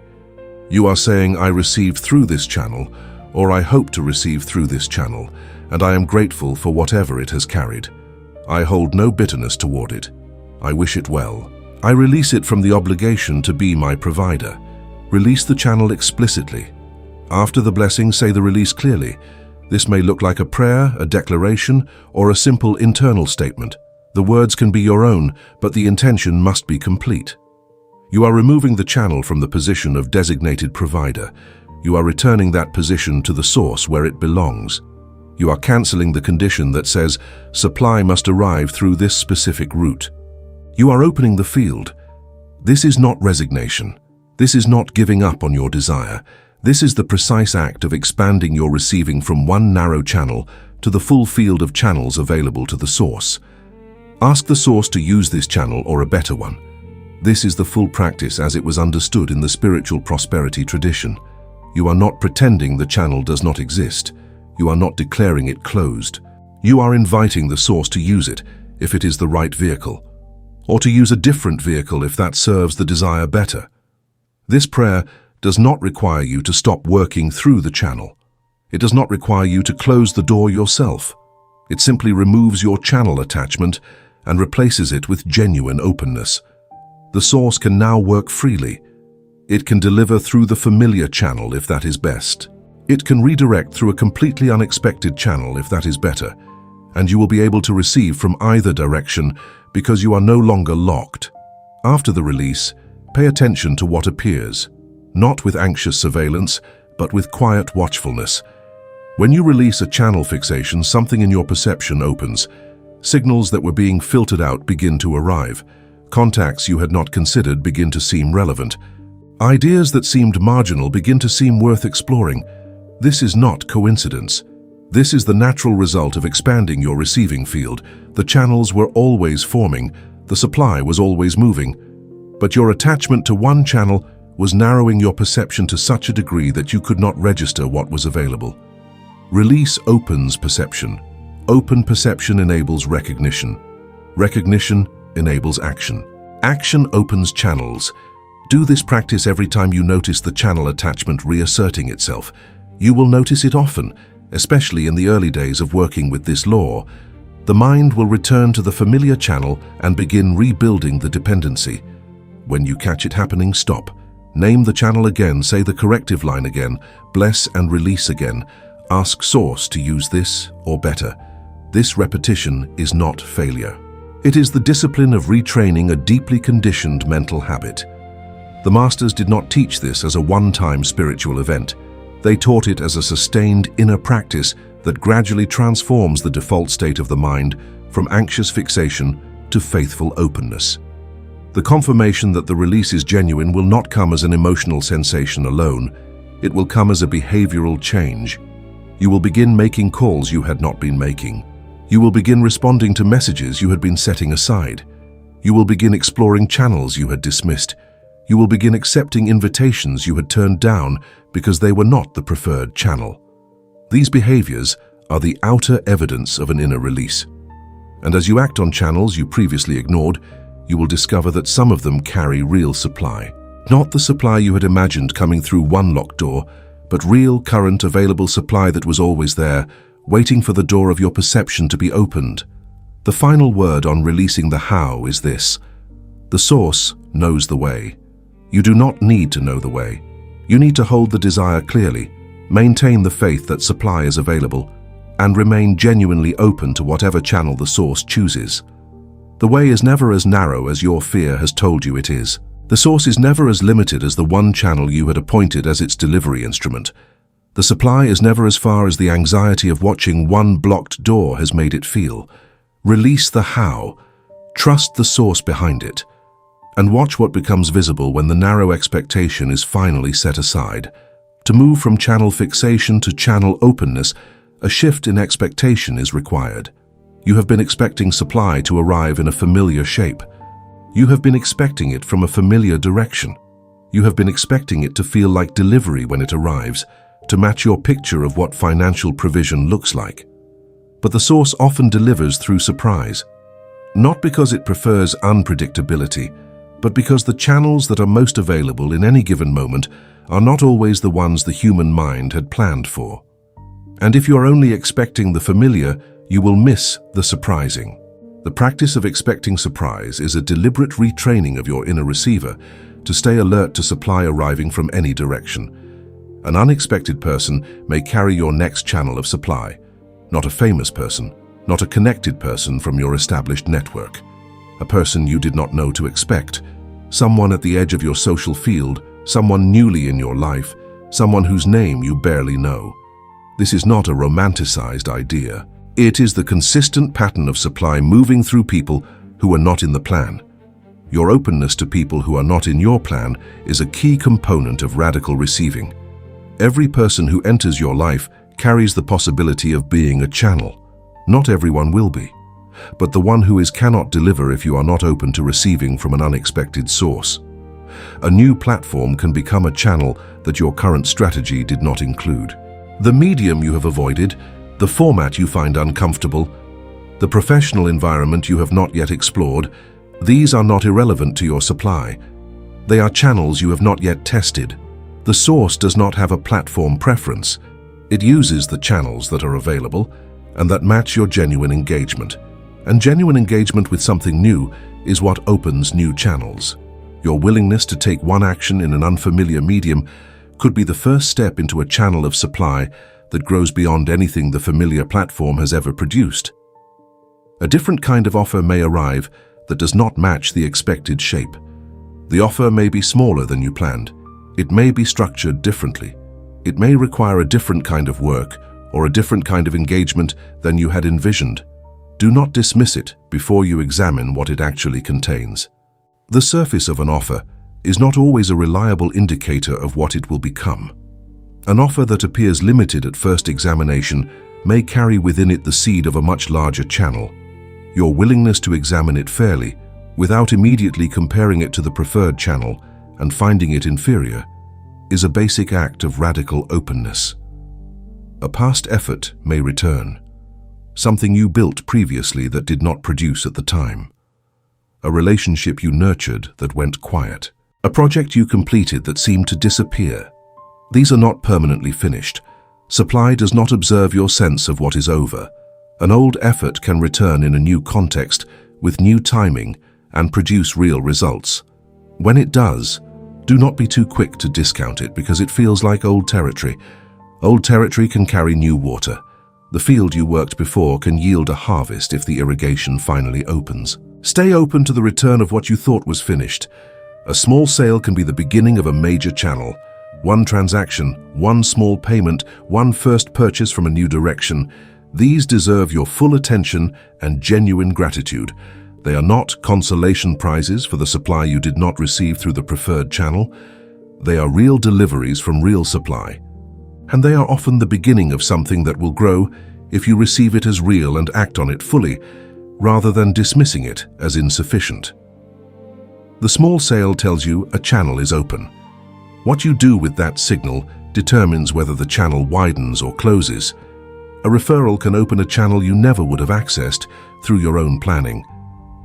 You are saying, I received through this channel, or I hope to receive through this channel, and I am grateful for whatever it has carried. I hold no bitterness toward it. I wish it well. I release it from the obligation to be my provider. Release the channel explicitly. After the blessing, say the release clearly. This may look like a prayer, a declaration, or a simple internal statement. The words can be your own, but the intention must be complete. You are removing the channel from the position of designated provider. You are returning that position to the source where it belongs. You are canceling the condition that says supply must arrive through this specific route. You are opening the field. This is not resignation. This is not giving up on your desire. This is the precise act of expanding your receiving from one narrow channel to the full field of channels available to the source. Ask the source to use this channel or a better one. This is the full practice as it was understood in the spiritual prosperity tradition. You are not pretending the channel does not exist. You are not declaring it closed. You are inviting the source to use it if it is the right vehicle, or to use a different vehicle if that serves the desire better. This prayer does not require you to stop working through the channel. It does not require you to close the door yourself. It simply removes your channel attachment and replaces it with genuine openness. The source can now work freely. It can deliver through the familiar channel if that is best. It can redirect through a completely unexpected channel if that is better, and you will be able to receive from either direction because you are no longer locked. After the release, pay attention to what appears, not with anxious surveillance, but with quiet watchfulness. When you release a channel fixation, something in your perception opens. Signals that were being filtered out begin to arrive. Contacts you had not considered begin to seem relevant. Ideas that seemed marginal begin to seem worth exploring. This is not coincidence. This is the natural result of expanding your receiving field. The channels were always forming, the supply was always moving, but your attachment to one channel was narrowing your perception to such a degree that you could not register what was available. Release opens perception. Open perception enables recognition. Recognition enables action. Action opens channels. Do this practice every time you notice the channel attachment reasserting itself. You will notice it often, especially in the early days of working with this law. The mind will return to the familiar channel and begin rebuilding the dependency. When you catch it happening, stop. Name the channel again, say the corrective line again, bless and release again. Ask Source to use this or better. This repetition is not failure. It is the discipline of retraining a deeply conditioned mental habit. The masters did not teach this as a one-time spiritual event. They taught it as a sustained inner practice that gradually transforms the default state of the mind from anxious fixation to faithful openness. The confirmation that the release is genuine will not come as an emotional sensation alone. It will come as a behavioral change. You will begin making calls you had not been making. You will begin responding to messages you had been setting aside. You will begin exploring channels you had dismissed. You will begin accepting invitations you had turned down because they were not the preferred channel. These behaviors are the outer evidence of an inner release. And as you act on channels you previously ignored, you will discover that some of them carry real supply. Not the supply you had imagined coming through one locked door, but real, current, available supply that was always there, waiting for the door of your perception to be opened. The final word on releasing the how is this: the source knows the way. You do not need to know the way. You need to hold the desire clearly, maintain the faith that supply is available, and remain genuinely open to whatever channel the source chooses. The way is never as narrow as your fear has told you it is. The source is never as limited as the one channel you had appointed as its delivery instrument. The supply is never as far as the anxiety of watching one blocked door has made it feel. Release the how, trust the source behind it, and watch what becomes visible when the narrow expectation is finally set aside. To move from channel fixation to channel openness, a shift in expectation is required. You have been expecting supply to arrive in a familiar shape. You have been expecting it from a familiar direction. You have been expecting it to feel like delivery when it arrives, to match your picture of what financial provision looks like. But the source often delivers through surprise, not because it prefers unpredictability, but because the channels that are most available in any given moment are not always the ones the human mind had planned for. And if you are only expecting the familiar, you will miss the surprising. The practice of expecting surprise is a deliberate retraining of your inner receiver to stay alert to supply arriving from any direction. An unexpected person may carry your next channel of supply, not a famous person, not a connected person from your established network, a person you did not know to expect, someone at the edge of your social field, someone newly in your life, someone whose name you barely know. This is not a romanticized idea. It is the consistent pattern of supply moving through people who are not in the plan. Your openness to people who are not in your plan is a key component of radical receiving. Every person who enters your life carries the possibility of being a channel. Not everyone will be, but the one who is cannot deliver if you are not open to receiving from an unexpected source. A new platform can become a channel that your current strategy did not include. The medium you have avoided, the format you find uncomfortable, the professional environment you have not yet explored, these are not irrelevant to your supply. They are channels you have not yet tested. The source does not have a platform preference. It uses the channels that are available and that match your genuine engagement. And genuine engagement with something new is what opens new channels. Your willingness to take one action in an unfamiliar medium could be the first step into a channel of supply that grows beyond anything the familiar platform has ever produced. A different kind of offer may arrive that does not match the expected shape. The offer may be smaller than you planned. It may be structured differently. It may require a different kind of work or a different kind of engagement than you had envisioned. Do not dismiss it before you examine what it actually contains. The surface of an offer is not always a reliable indicator of what it will become. An offer that appears limited at first examination may carry within it the seed of a much larger channel. Your willingness to examine it fairly, without immediately comparing it to the preferred channel and finding it inferior, is a basic act of radical openness. A past effort may return, something you built previously that did not produce at the time, a relationship you nurtured that went quiet, a project you completed that seemed to disappear. These are not permanently finished. Supply does not observe your sense of what is over. An old effort can return in a new context, with new timing, and produce real results. When it does, do not be too quick to discount it because it feels like old territory. Old territory can carry new water. The field you worked before can yield a harvest if the irrigation finally opens. Stay open to the return of what you thought was finished. A small sale can be the beginning of a major channel. One transaction, one small payment, one first purchase from a new direction. These deserve your full attention and genuine gratitude. They are not consolation prizes for the supply you did not receive through the preferred channel. They are real deliveries from real supply. And they are often the beginning of something that will grow if you receive it as real and act on it fully, rather than dismissing it as insufficient. The small sale tells you a channel is open. What you do with that signal determines whether the channel widens or closes. A referral can open a channel you never would have accessed through your own planning.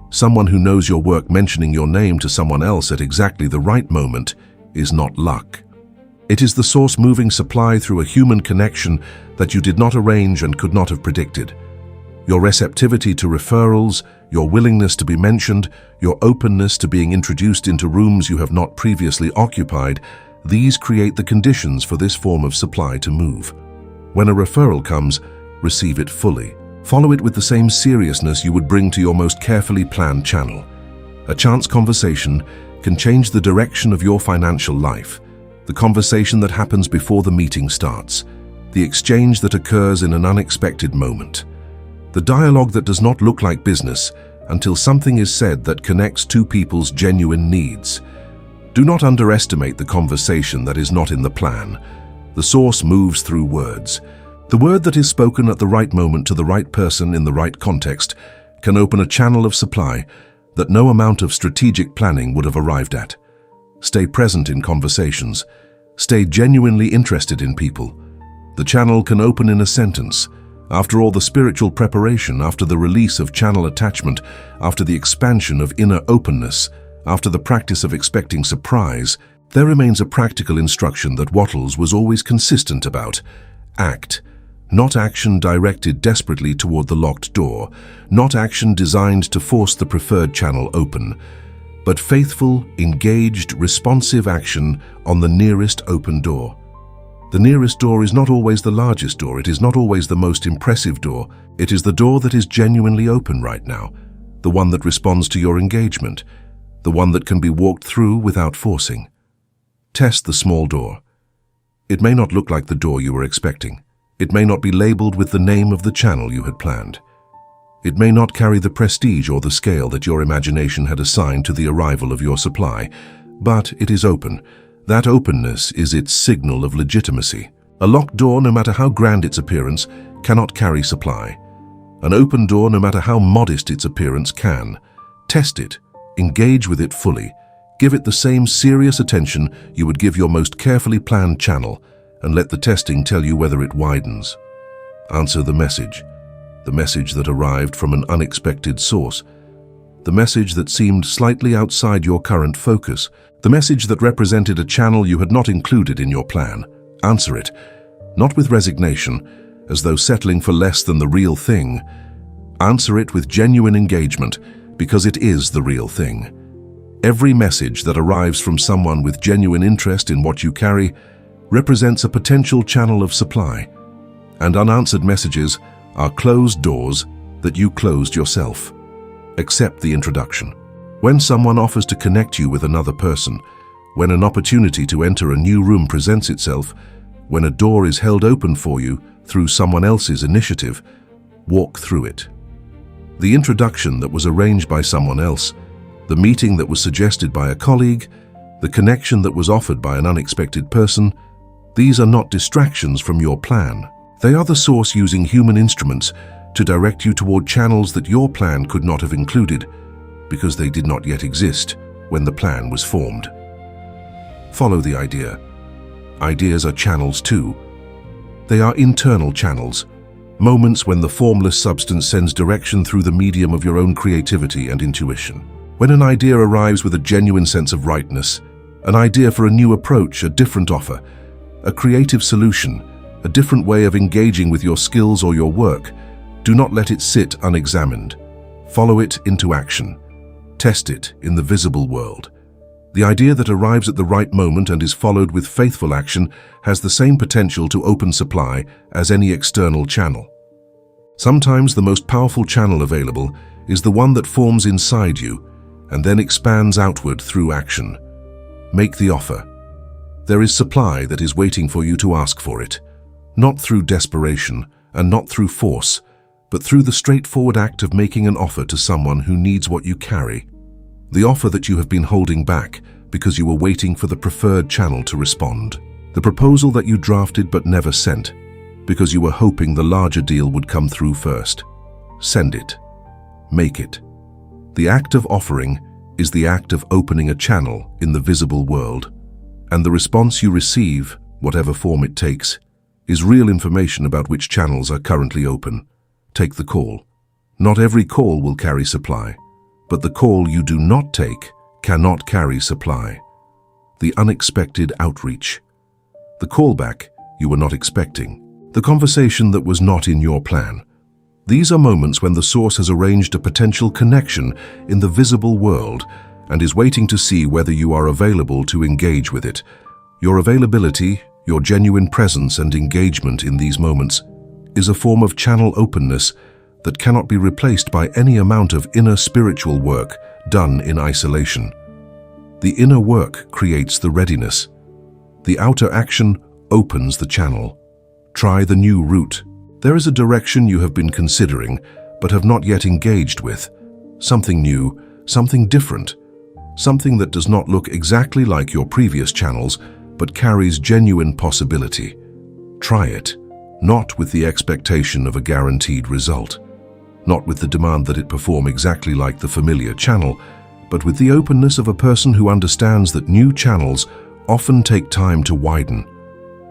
Someone who knows your work mentioning your name to someone else at exactly the right moment is not luck. It is the source moving supply through a human connection that you did not arrange and could not have predicted. Your receptivity to referrals, your willingness to be mentioned, your openness to being introduced into rooms you have not previously occupied, these create the conditions for this form of supply to move. When a referral comes, receive it fully. Follow it with the same seriousness you would bring to your most carefully planned channel. A chance conversation can change the direction of your financial life. The conversation that happens before the meeting starts. The exchange that occurs in an unexpected moment. The dialogue that does not look like business until something is said that connects two people's genuine needs. Do not underestimate the conversation that is not in the plan. The source moves through words. The word that is spoken at the right moment to the right person in the right context can open a channel of supply that no amount of strategic planning would have arrived at. Stay present in conversations. Stay genuinely interested in people. The channel can open in a sentence. After all the spiritual preparation, after the release of channel attachment, after the expansion of inner openness, after the practice of expecting surprise, there remains a practical instruction that Wattles was always consistent about. Act. Not action directed desperately toward the locked door, not action designed to force the preferred channel open, but faithful, engaged, responsive action on the nearest open door. The nearest door is not always the largest door, it is not always the most impressive door, it is the door that is genuinely open right now, the one that responds to your engagement, the one that can be walked through without forcing. Test the small door. It may not look like the door you were expecting. It may not be labeled with the name of the channel you had planned. It may not carry the prestige or the scale that your imagination had assigned to the arrival of your supply, but it is open. That openness is its signal of legitimacy. A locked door, no matter how grand its appearance, cannot carry supply. An open door, no matter how modest its appearance, can. Test it, engage with it fully, give it the same serious attention you would give your most carefully planned channel, and let the testing tell you whether it widens. Answer the message that arrived from an unexpected source, the message that seemed slightly outside your current focus, the message that represented a channel you had not included in your plan. Answer it, not with resignation, as though settling for less than the real thing. Answer it with genuine engagement, because it is the real thing. Every message that arrives from someone with genuine interest in what you carry represents a potential channel of supply, and unanswered messages are closed doors that you closed yourself. Accept the introduction. When someone offers to connect you with another person, when an opportunity to enter a new room presents itself, when a door is held open for you through someone else's initiative, walk through it. The introduction that was arranged by someone else, the meeting that was suggested by a colleague, the connection that was offered by an unexpected person, these are not distractions from your plan. They are the source using human instruments to direct you toward channels that your plan could not have included because they did not yet exist when the plan was formed. Follow the idea. Ideas are channels too. They are internal channels, moments when the formless substance sends direction through the medium of your own creativity and intuition. When an idea arrives with a genuine sense of rightness, an idea for a new approach, a different offer, a creative solution, a different way of engaging with your skills or your work, do not let it sit unexamined. Follow it into action. Test it in the visible world. The idea that arrives at the right moment and is followed with faithful action has the same potential to open supply as any external channel. Sometimes the most powerful channel available is the one that forms inside you and then expands outward through action. Make the offer. There is supply that is waiting for you to ask for it, not through desperation and not through force, but through the straightforward act of making an offer to someone who needs what you carry. The offer that you have been holding back because you were waiting for the preferred channel to respond. The proposal that you drafted but never sent because you were hoping the larger deal would come through first. Send it. Make it. The act of offering is the act of opening a channel in the visible world, and the response you receive, whatever form it takes, is real information about which channels are currently open. Take the call. Not every call will carry supply, but the call you do not take cannot carry supply. The unexpected outreach. The callback you were not expecting. The conversation that was not in your plan. These are moments when the source has arranged a potential connection in the visible world and is waiting to see whether you are available to engage with it. Your availability, your genuine presence and engagement in these moments is a form of channel openness that cannot be replaced by any amount of inner spiritual work done in isolation. The inner work creates the readiness. The outer action opens the channel. Try the new route. There is a direction you have been considering, but have not yet engaged with. Something new, something different, something that does not look exactly like your previous channels, but carries genuine possibility. Try it, not with the expectation of a guaranteed result, not with the demand that it perform exactly like the familiar channel, but with the openness of a person who understands that new channels often take time to widen.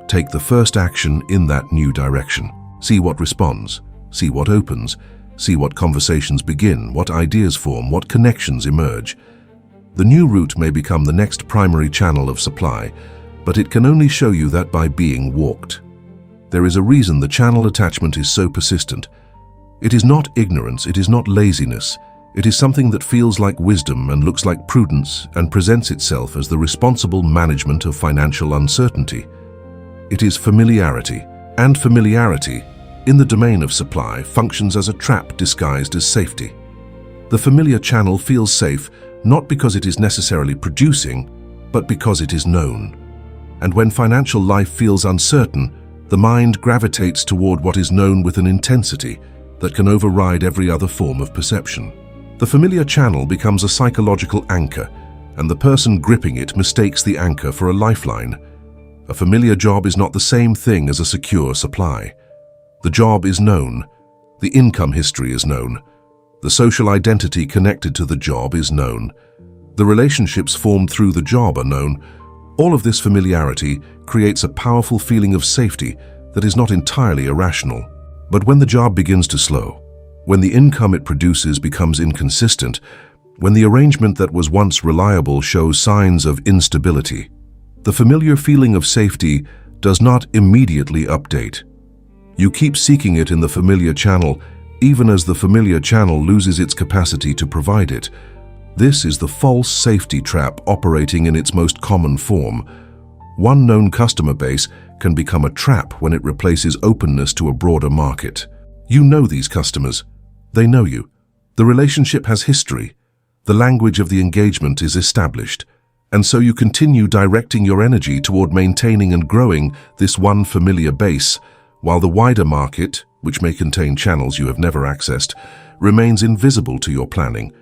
Take the first action in that new direction. See what responds, see what opens, see what conversations begin, what ideas form, what connections emerge. The new route may become the next primary channel of supply, but it can only show you that by being walked. There is a reason the channel attachment is so persistent. It is not ignorance, it is not laziness. It is something that feels like wisdom and looks like prudence and presents itself as the responsible management of financial uncertainty. It is familiarity, and familiarity, in the domain of supply, functions as a trap disguised as safety. The familiar channel feels safe not because it is necessarily producing, but because it is known. And when financial life feels uncertain, the mind gravitates toward what is known with an intensity that can override every other form of perception. The familiar channel becomes a psychological anchor, and the person gripping it mistakes the anchor for a lifeline. A familiar job is not the same thing as a secure supply. The job is known. The income history is known. The social identity connected to the job is known. The relationships formed through the job are known. All of this familiarity creates a powerful feeling of safety that is not entirely irrational. But when the job begins to slow, when the income it produces becomes inconsistent, when the arrangement that was once reliable shows signs of instability, the familiar feeling of safety does not immediately update. You keep seeking it in the familiar channel, even as the familiar channel loses its capacity to provide it. This is the false safety trap operating in its most common form. One known customer base can become a trap when it replaces openness to a broader market. You know these customers. They know you. The relationship has history. The language of the engagement is established. And so you continue directing your energy toward maintaining and growing this one familiar base, while the wider market, which may contain channels you have never accessed, remains invisible to your planning.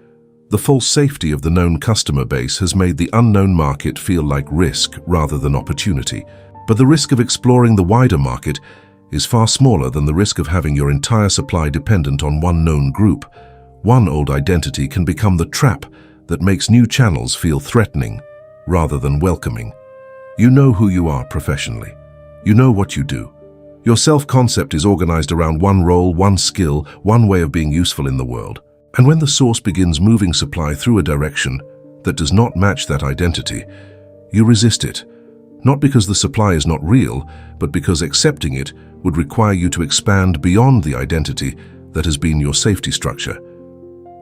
The false safety of the known customer base has made the unknown market feel like risk rather than opportunity. But the risk of exploring the wider market is far smaller than the risk of having your entire supply dependent on one known group. One old identity can become the trap that makes new channels feel threatening rather than welcoming. You know who you are professionally. You know what you do. Your self-concept is organized around one role, one skill, one way of being useful in the world. And when the source begins moving supply through a direction that does not match that identity, you resist it. Not because the supply is not real, but because accepting it would require you to expand beyond the identity that has been your safety structure.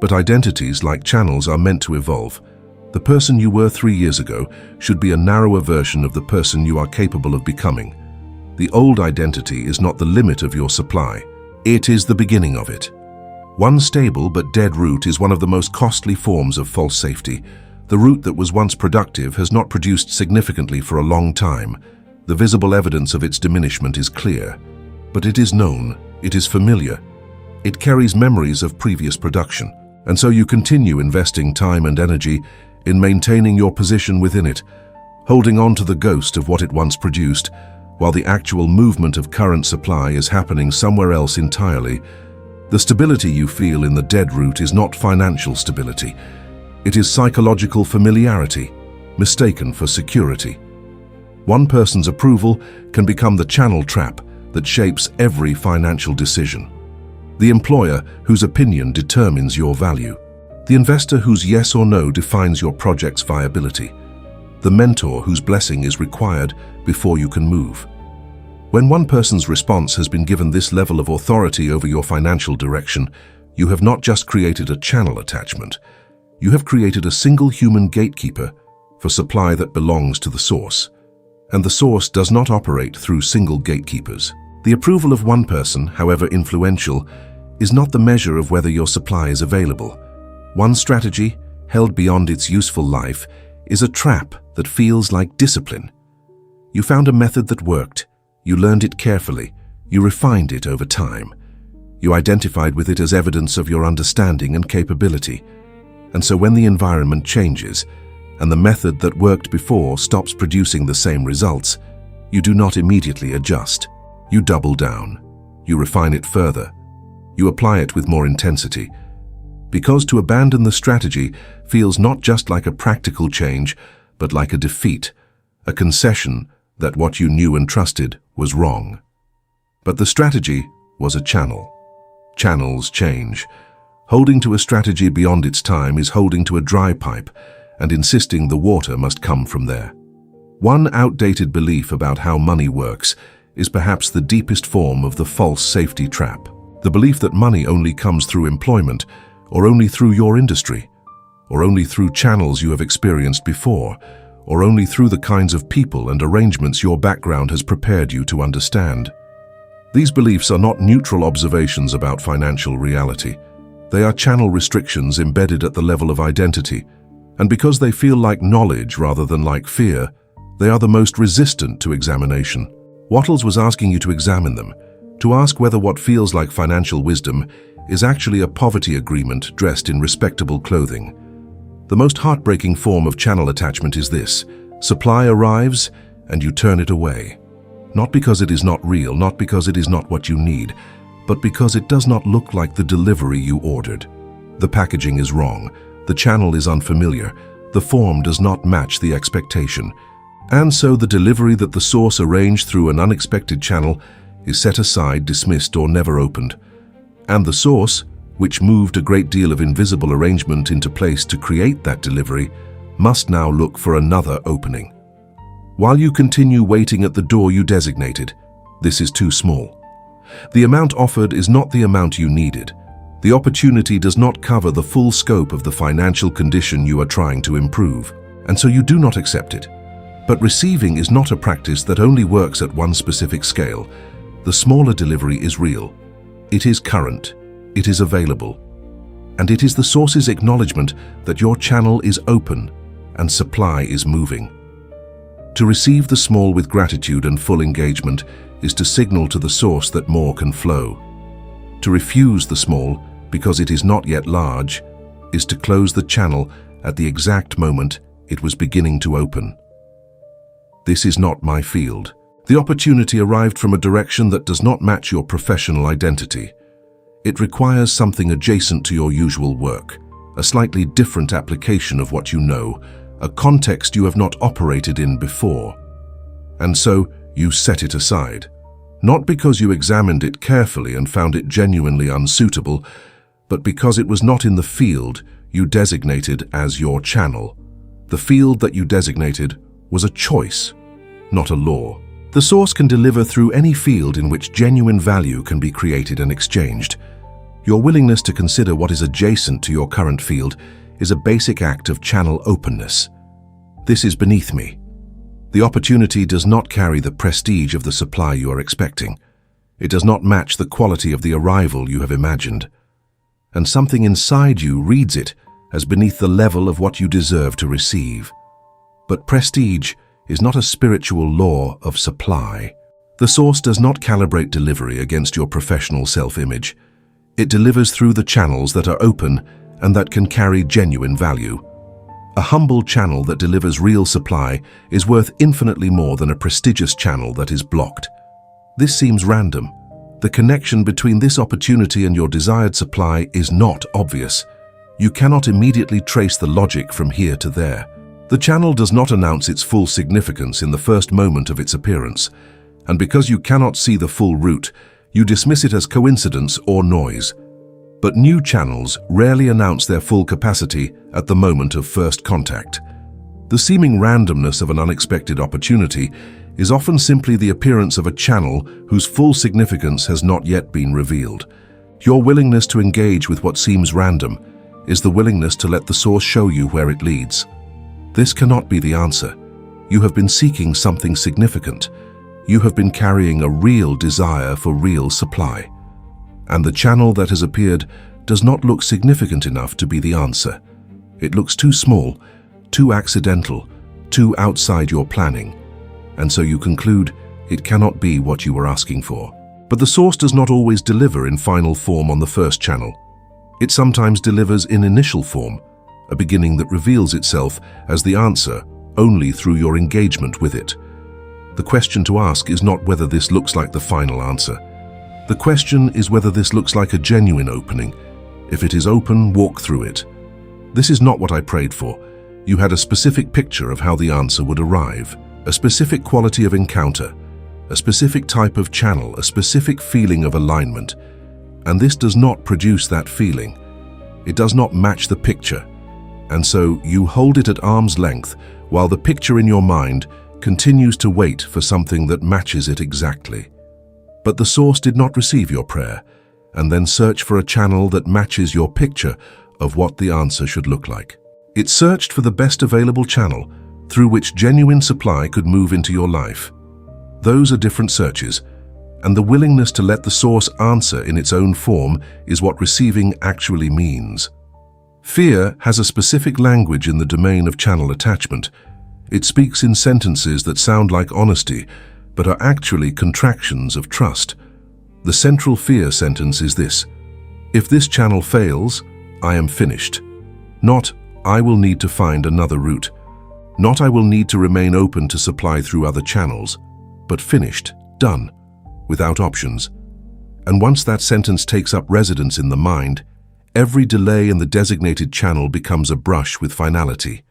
But identities, like channels, are meant to evolve. The person you were 3 years ago should be a narrower version of the person you are capable of becoming. The old identity is not the limit of your supply. It is the beginning of it. One stable but dead root is one of the most costly forms of false safety. The root that was once productive has not produced significantly for a long time. The visible evidence of its diminishment is clear. But it is known, it is familiar. It carries memories of previous production. And so you continue investing time and energy in maintaining your position within it, holding on to the ghost of what it once produced, while the actual movement of current supply is happening somewhere else entirely. The stability you feel in the dead root is not financial stability. It is psychological familiarity, mistaken for security. One person's approval can become the channel trap that shapes every financial decision. The employer whose opinion determines your value. The investor whose yes or no defines your project's viability. The mentor whose blessing is required before you can move. When one person's response has been given this level of authority over your financial direction, you have not just created a channel attachment. You have created a single human gatekeeper for supply that belongs to the source. And the source does not operate through single gatekeepers. The approval of one person, however influential, is not the measure of whether your supply is available. One strategy, held beyond its useful life, is a trap that feels like discipline. You found a method that worked. You learned it carefully. You refined it over time. You identified with it as evidence of your understanding and capability. And so when the environment changes, and the method that worked before stops producing the same results, you do not immediately adjust. You double down. You refine it further. You apply it with more intensity. Because to abandon the strategy feels not just like a practical change, but like a defeat, a concession that what you knew and trusted was wrong. But the strategy was a channel. Channels change. Holding to a strategy beyond its time is holding to a dry pipe and insisting the water must come from there. One outdated belief about how money works is perhaps the deepest form of the false safety trap. The belief that money only comes through employment, or only through your industry, or only through channels you have experienced before, or only through the kinds of people and arrangements your background has prepared you to understand. These beliefs are not neutral observations about financial reality. They are channel restrictions embedded at the level of identity, and because they feel like knowledge rather than like fear, they are the most resistant to examination. Wattles was asking you to examine them, to ask whether what feels like financial wisdom is actually a poverty agreement dressed in respectable clothing. The most heartbreaking form of channel attachment is this: supply arrives and you turn it away. Not because it is not real, not because it is not what you need, but because it does not look like the delivery you ordered. The packaging is wrong, the channel is unfamiliar, the form does not match the expectation. And so the delivery that the source arranged through an unexpected channel is set aside, dismissed, or never opened. And the source, which moved a great deal of invisible arrangement into place to create that delivery, must now look for another opening. While you continue waiting at the door you designated, this is too small. The amount offered is not the amount you needed. The opportunity does not cover the full scope of the financial condition you are trying to improve, and so you do not accept it. But receiving is not a practice that only works at one specific scale. The smaller delivery is real. It is current. It is available. And it is the source's acknowledgement that your channel is open and supply is moving. To receive the small with gratitude and full engagement is to signal to the source that more can flow. To refuse the small because it is not yet large is to close the channel at the exact moment it was beginning to open. This is not my field. The opportunity arrived from a direction that does not match your professional identity. It requires something adjacent to your usual work, a slightly different application of what you know, a context you have not operated in before. And so you set it aside. Not because you examined it carefully and found it genuinely unsuitable, but because it was not in the field you designated as your channel. The field that you designated was a choice, not a law. The source can deliver through any field in which genuine value can be created and exchanged. Your willingness to consider what is adjacent to your current field is a basic act of channel openness. This is beneath me. The opportunity does not carry the prestige of the supply you are expecting. It does not match the quality of the arrival you have imagined. And something inside you reads it as beneath the level of what you deserve to receive. But prestige is not a spiritual law of supply. The source does not calibrate delivery against your professional self-image. It delivers through the channels that are open and that can carry genuine value. A humble channel that delivers real supply is worth infinitely more than a prestigious channel that is blocked. This seems random. The connection between this opportunity and your desired supply is not obvious. You cannot immediately trace the logic from here to there. The channel does not announce its full significance in the first moment of its appearance, and because you cannot see the full route, you dismiss it as coincidence or noise. But new channels rarely announce their full capacity at the moment of first contact. The seeming randomness of an unexpected opportunity is often simply the appearance of a channel whose full significance has not yet been revealed. Your willingness to engage with what seems random is the willingness to let the source show you where it leads. This cannot be the answer. You have been seeking something significant. You have been carrying a real desire for real supply. And the channel that has appeared does not look significant enough to be the answer. It looks too small, too accidental, too outside your planning. And so you conclude it cannot be what you were asking for. But the source does not always deliver in final form on the first channel. It sometimes delivers in initial form, a beginning that reveals itself as the answer only through your engagement with it. The question to ask is not whether this looks like the final answer. The question is whether this looks like a genuine opening. If it is open, walk through it. This is not what I prayed for. You had a specific picture of how the answer would arrive, a specific quality of encounter, a specific type of channel, a specific feeling of alignment. And this does not produce that feeling. It does not match the picture. And so you hold it at arm's length while the picture in your mind continues to wait for something that matches it exactly. But the source did not receive your prayer, and then search for a channel that matches your picture of what the answer should look like. It searched for the best available channel through which genuine supply could move into your life. Those are different searches, and the willingness to let the source answer in its own form is what receiving actually means. Fear has a specific language in the domain of channel attachment. It speaks in sentences that sound like honesty, but are actually contractions of trust. The central fear sentence is this: if this channel fails, I am finished. Not, I will need to find another route. Not, I will need to remain open to supply through other channels, but finished, done, without options. And once that sentence takes up residence in the mind, every delay in the designated channel becomes a brush with finality.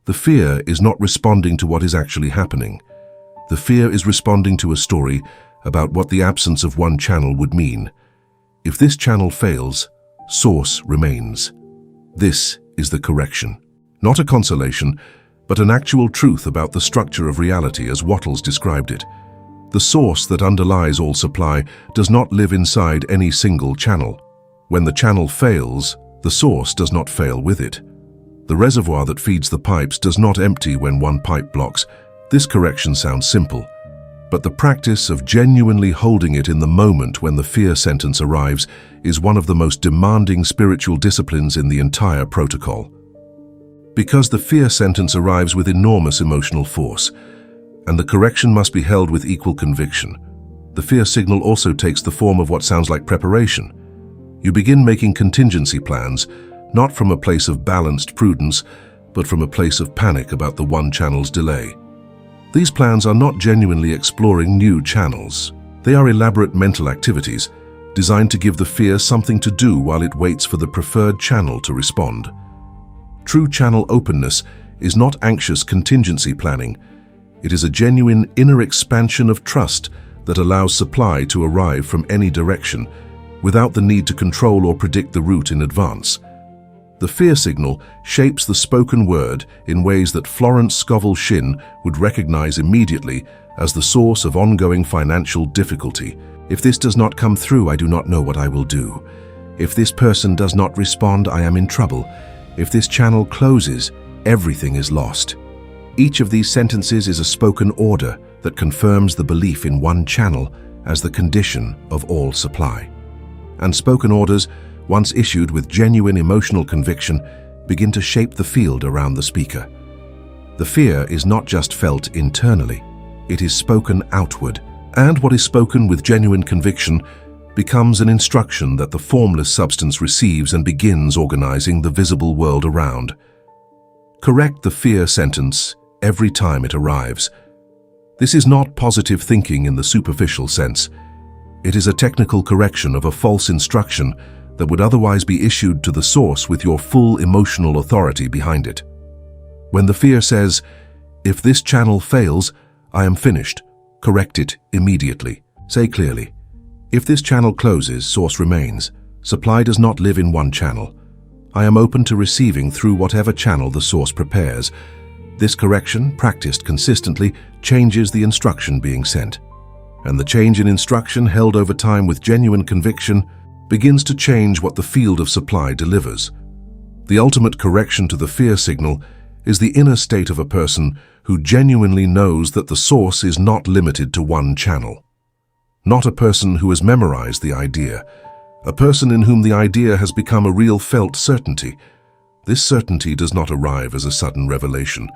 The fear is not responding to what is actually happening. The fear is responding to a story about what the absence of one channel would mean. If this channel fails, source remains. This is the correction. Not a consolation, but an actual truth about the structure of reality as Wattles described it. The source that underlies all supply does not live inside any single channel. When the channel fails, the source does not fail with it. The reservoir that feeds the pipes does not empty when one pipe blocks. This correction sounds simple, but the practice of genuinely holding it in the moment when the fear sentence arrives is one of the most demanding spiritual disciplines in the entire protocol. Because the fear sentence arrives with enormous emotional force, and the correction must be held with equal conviction, the fear signal also takes the form of what sounds like preparation. You begin making contingency plans, not from a place of balanced prudence, but from a place of panic about the one channel's delay. These plans are not genuinely exploring new channels. They are elaborate mental activities designed to give the fear something to do while it waits for the preferred channel to respond. True channel openness is not anxious contingency planning. It is a genuine inner expansion of trust that allows supply to arrive from any direction without the need to control or predict the route in advance. The fear signal shapes the spoken word in ways that Florence Scovel Shinn would recognize immediately as the source of ongoing financial difficulty. If this does not come through, I do not know what I will do. If this person does not respond, I am in trouble. If this channel closes, everything is lost. Each of these sentences is a spoken order that confirms the belief in one channel as the condition of all supply. And spoken orders, once issued with genuine emotional conviction, begin to shape the field around the speaker. The fear is not just felt internally, it is spoken outward, and what is spoken with genuine conviction becomes an instruction that the formless substance receives and begins organizing the visible world around. Correct the fear sentence every time it arrives. This is not positive thinking in the superficial sense. It is a technical correction of a false instruction that would otherwise be issued to the source with your full emotional authority behind it. When the fear says, if this channel fails, I am finished, correct it immediately. Say clearly, if this channel closes, source remains. Supply does not live in one channel. I am open to receiving through whatever channel the source prepares. This correction, practiced consistently, changes the instruction being sent. And the change in instruction held over time with genuine conviction begins to change what the field of supply delivers. The ultimate correction to the fear signal is the inner state of a person who genuinely knows that the source is not limited to one channel. Not a person who has memorized the idea, a person in whom the idea has become a real felt certainty. This certainty does not arrive as a sudden revelation.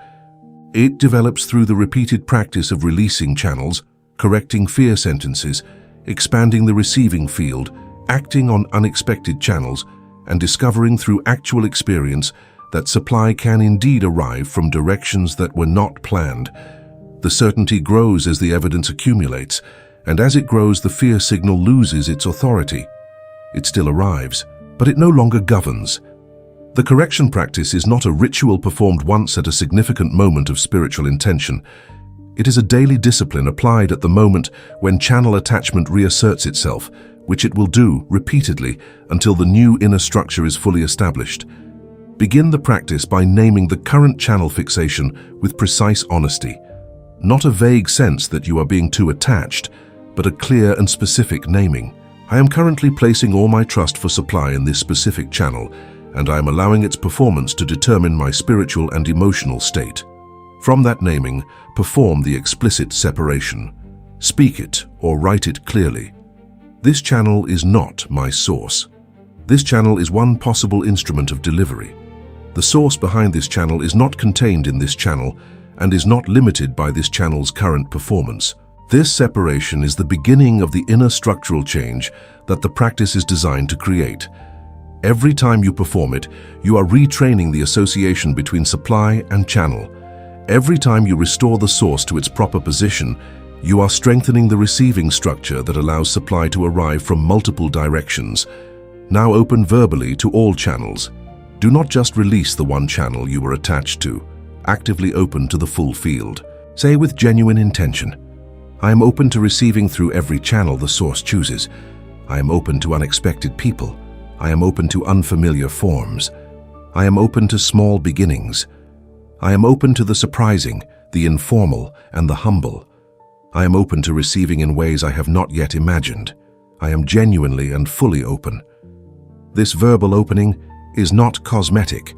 It develops through the repeated practice of releasing channels, correcting fear sentences, expanding the receiving field, acting on unexpected channels, and discovering through actual experience that supply can indeed arrive from directions that were not planned. The certainty grows as the evidence accumulates, and as it grows, the fear signal loses its authority. It still arrives, but it no longer governs. The correction practice is not a ritual performed once at a significant moment of spiritual intention. It is a daily discipline applied at the moment when channel attachment reasserts itself, which it will do repeatedly until the new inner structure is fully established. Begin the practice by naming the current channel fixation with precise honesty. Not a vague sense that you are being too attached, but a clear and specific naming. I am currently placing all my trust for supply in this specific channel, and I am allowing its performance to determine my spiritual and emotional state. From that naming, perform the explicit separation. Speak it or write it clearly. This channel is not my source. This channel is one possible instrument of delivery. The source behind this channel is not contained in this channel and is not limited by this channel's current performance. This separation is the beginning of the inner structural change that the practice is designed to create. Every time you perform it, you are retraining the association between supply and channel. Every time you restore the source to its proper position, you are strengthening the receiving structure that allows supply to arrive from multiple directions. Now open verbally to all channels. Do not just release the one channel you were attached to. Actively open to the full field. Say with genuine intention, I am open to receiving through every channel the source chooses. I am open to unexpected people. I am open to unfamiliar forms. I am open to small beginnings. I am open to the surprising, the informal, and the humble. I am open to receiving in ways I have not yet imagined. I am genuinely and fully open. This verbal opening is not cosmetic.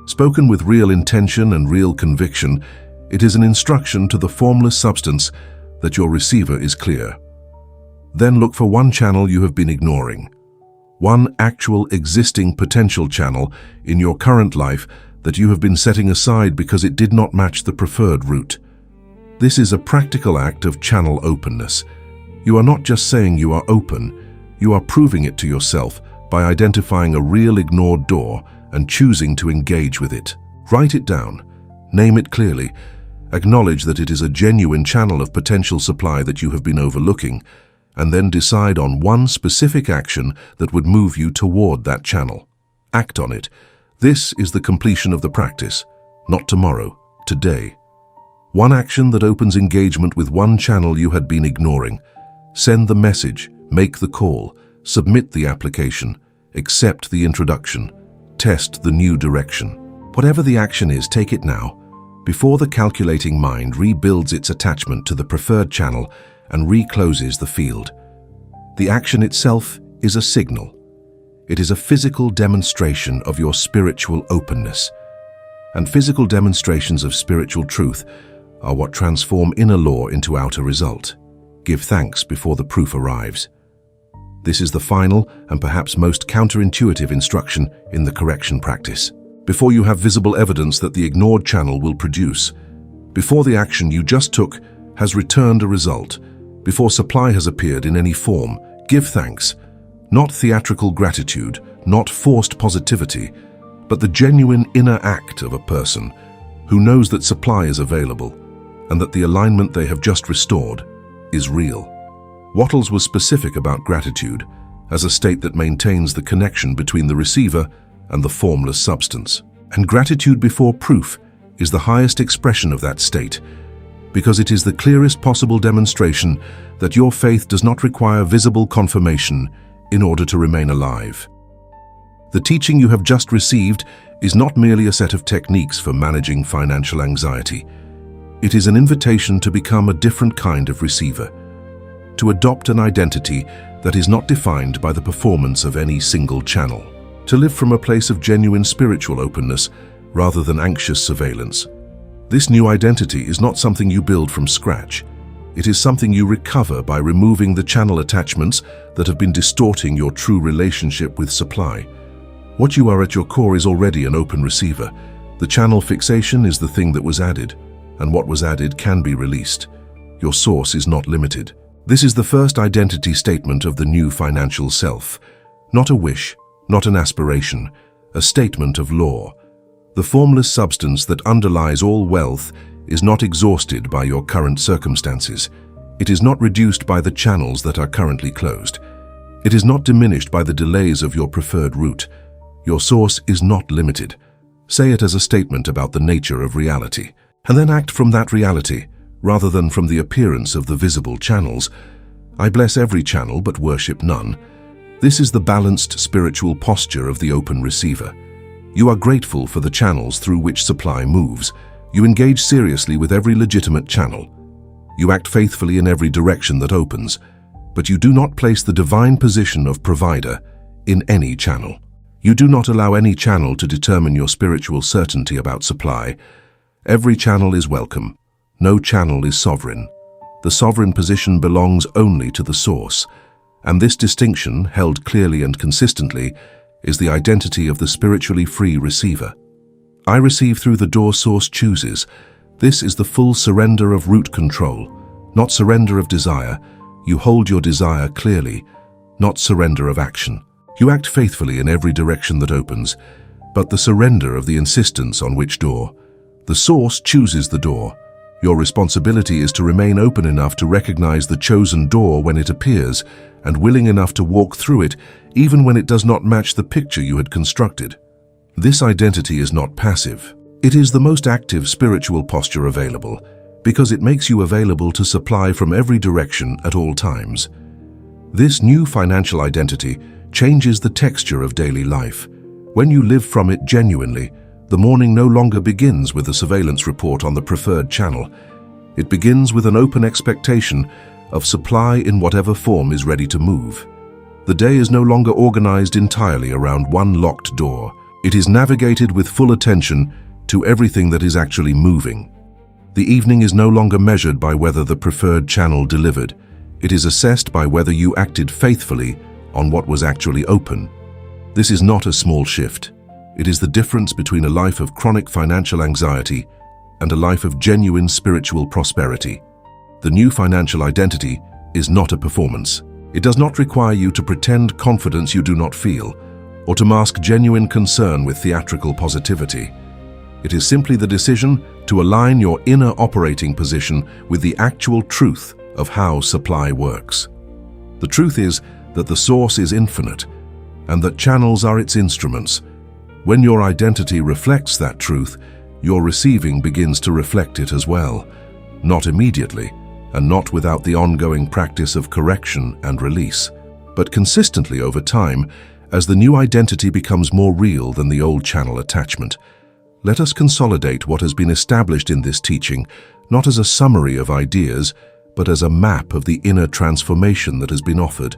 Spoken with real intention and real conviction, it is an instruction to the formless substance that your receiver is clear. Then look for one channel you have been ignoring. One actual existing potential channel in your current life that you have been setting aside because it did not match the preferred route. This is a practical act of channel openness. You are not just saying you are open, you are proving it to yourself by identifying a real ignored door and choosing to engage with it. Write it down, name it clearly, acknowledge that it is a genuine channel of potential supply that you have been overlooking, and then decide on one specific action that would move you toward that channel. Act on it. This is the completion of the practice, not tomorrow, today. One action that opens engagement with one channel you had been ignoring. Send the message, make the call, submit the application, accept the introduction, test the new direction. Whatever the action is, take it now, before the calculating mind rebuilds its attachment to the preferred channel and recloses the field. The action itself is a signal. It is a physical demonstration of your spiritual openness. And physical demonstrations of spiritual truth are what transform inner law into outer result. Give thanks before the proof arrives. This is the final and perhaps most counterintuitive instruction in the correction practice. Before you have visible evidence that the ignored channel will produce, before the action you just took has returned a result, before supply has appeared in any form, give thanks. Not theatrical gratitude, not forced positivity, but the genuine inner act of a person who knows that supply is available and that the alignment they have just restored is real. Wattles was specific about gratitude as a state that maintains the connection between the receiver and the formless substance. And gratitude before proof is the highest expression of that state, because it is the clearest possible demonstration that your faith does not require visible confirmation in order to remain alive. The teaching you have just received is not merely a set of techniques for managing financial anxiety. It is an invitation to become a different kind of receiver, to adopt an identity that is not defined by the performance of any single channel, to live from a place of genuine spiritual openness rather than anxious surveillance. This new identity is not something you build from scratch. It is something you recover by removing the channel attachments that have been distorting your true relationship with supply. What you are at your core is already an open receiver. The channel fixation is the thing that was added, and what was added can be released. Your source is not limited. This is the first identity statement of the new financial self. Not a wish, not an aspiration, a statement of law. The formless substance that underlies all wealth is not exhausted by your current circumstances. It is not reduced by the channels that are currently closed. It is not diminished by the delays of your preferred route. Your source is not limited. Say it as a statement about the nature of reality, and then act from that reality, rather than from the appearance of the visible channels. I bless every channel but worship none. This is the balanced spiritual posture of the open receiver. You are grateful for the channels through which supply moves. You engage seriously with every legitimate channel. You act faithfully in every direction that opens, but you do not place the divine position of provider in any channel. You do not allow any channel to determine your spiritual certainty about supply. Every channel is welcome. No channel is sovereign. The sovereign position belongs only to the source, and this distinction, held clearly and consistently, is the identity of the spiritually free receiver. I receive through the door source chooses. This is the full surrender of root control, not surrender of desire. You hold your desire clearly, not surrender of action. You act faithfully in every direction that opens, but the surrender of the insistence on which door. The source chooses the door. Your responsibility is to remain open enough to recognize the chosen door when it appears, and willing enough to walk through it even when it does not match the picture you had constructed. This identity is not passive. It is the most active spiritual posture available, because it makes you available to supply from every direction at all times. This new financial identity changes the texture of daily life. When you live from it genuinely, the morning no longer begins with a surveillance report on the preferred channel. It begins with an open expectation of supply in whatever form is ready to move. The day is no longer organized entirely around one locked door. It is navigated with full attention to everything that is actually moving. The evening is no longer measured by whether the preferred channel delivered. It is assessed by whether you acted faithfully on what was actually open. This is not a small shift. It is the difference between a life of chronic financial anxiety and a life of genuine spiritual prosperity. The new financial identity is not a performance. It does not require you to pretend confidence you do not feel, or to mask genuine concern with theatrical positivity. It is simply the decision to align your inner operating position with the actual truth of how supply works. The truth is that the source is infinite, and that channels are its instruments. When your identity reflects that truth, your receiving begins to reflect it as well, not immediately, and not without the ongoing practice of correction and release, but consistently over time, as the new identity becomes more real than the old channel attachment. Let us consolidate what has been established in this teaching, not as a summary of ideas, but as a map of the inner transformation that has been offered.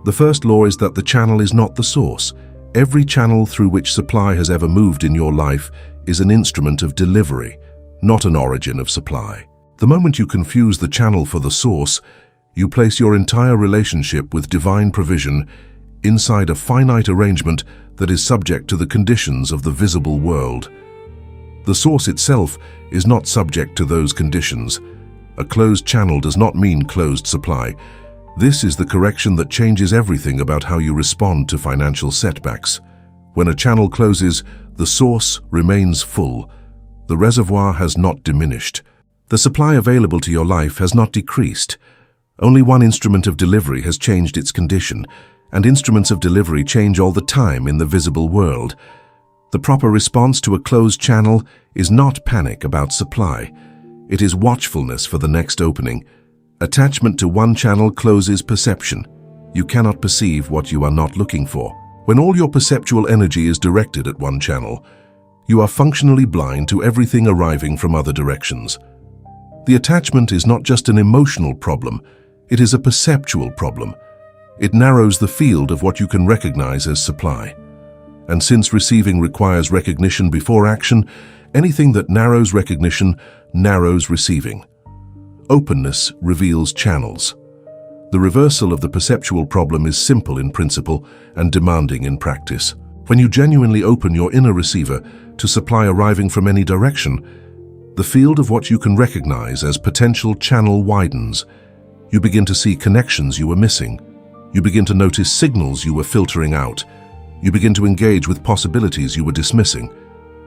The first law is that the channel is not the source. Every channel through which supply has ever moved in your life is an instrument of delivery, not an origin of supply. The moment you confuse the channel for the source, you place your entire relationship with divine provision inside a finite arrangement that is subject to the conditions of the visible world. The source itself is not subject to those conditions. A closed channel does not mean closed supply. This is the correction that changes everything about how you respond to financial setbacks. When a channel closes, the source remains full. The reservoir has not diminished. The supply available to your life has not decreased. Only one instrument of delivery has changed its condition, and instruments of delivery change all the time in the visible world. The proper response to a closed channel is not panic about supply. It is watchfulness for the next opening. Attachment to one channel closes perception. You cannot perceive what you are not looking for. When all your perceptual energy is directed at one channel, you are functionally blind to everything arriving from other directions. The attachment is not just an emotional problem, it is a perceptual problem. It narrows the field of what you can recognize as supply. And since receiving requires recognition before action, anything that narrows recognition narrows receiving. Openness reveals channels. The reversal of the perceptual problem is simple in principle and demanding in practice. When you genuinely open your inner receiver to supply arriving from any direction, the field of what you can recognize as potential channel widens. You begin to see connections you were missing. You begin to notice signals you were filtering out. You begin to engage with possibilities you were dismissing.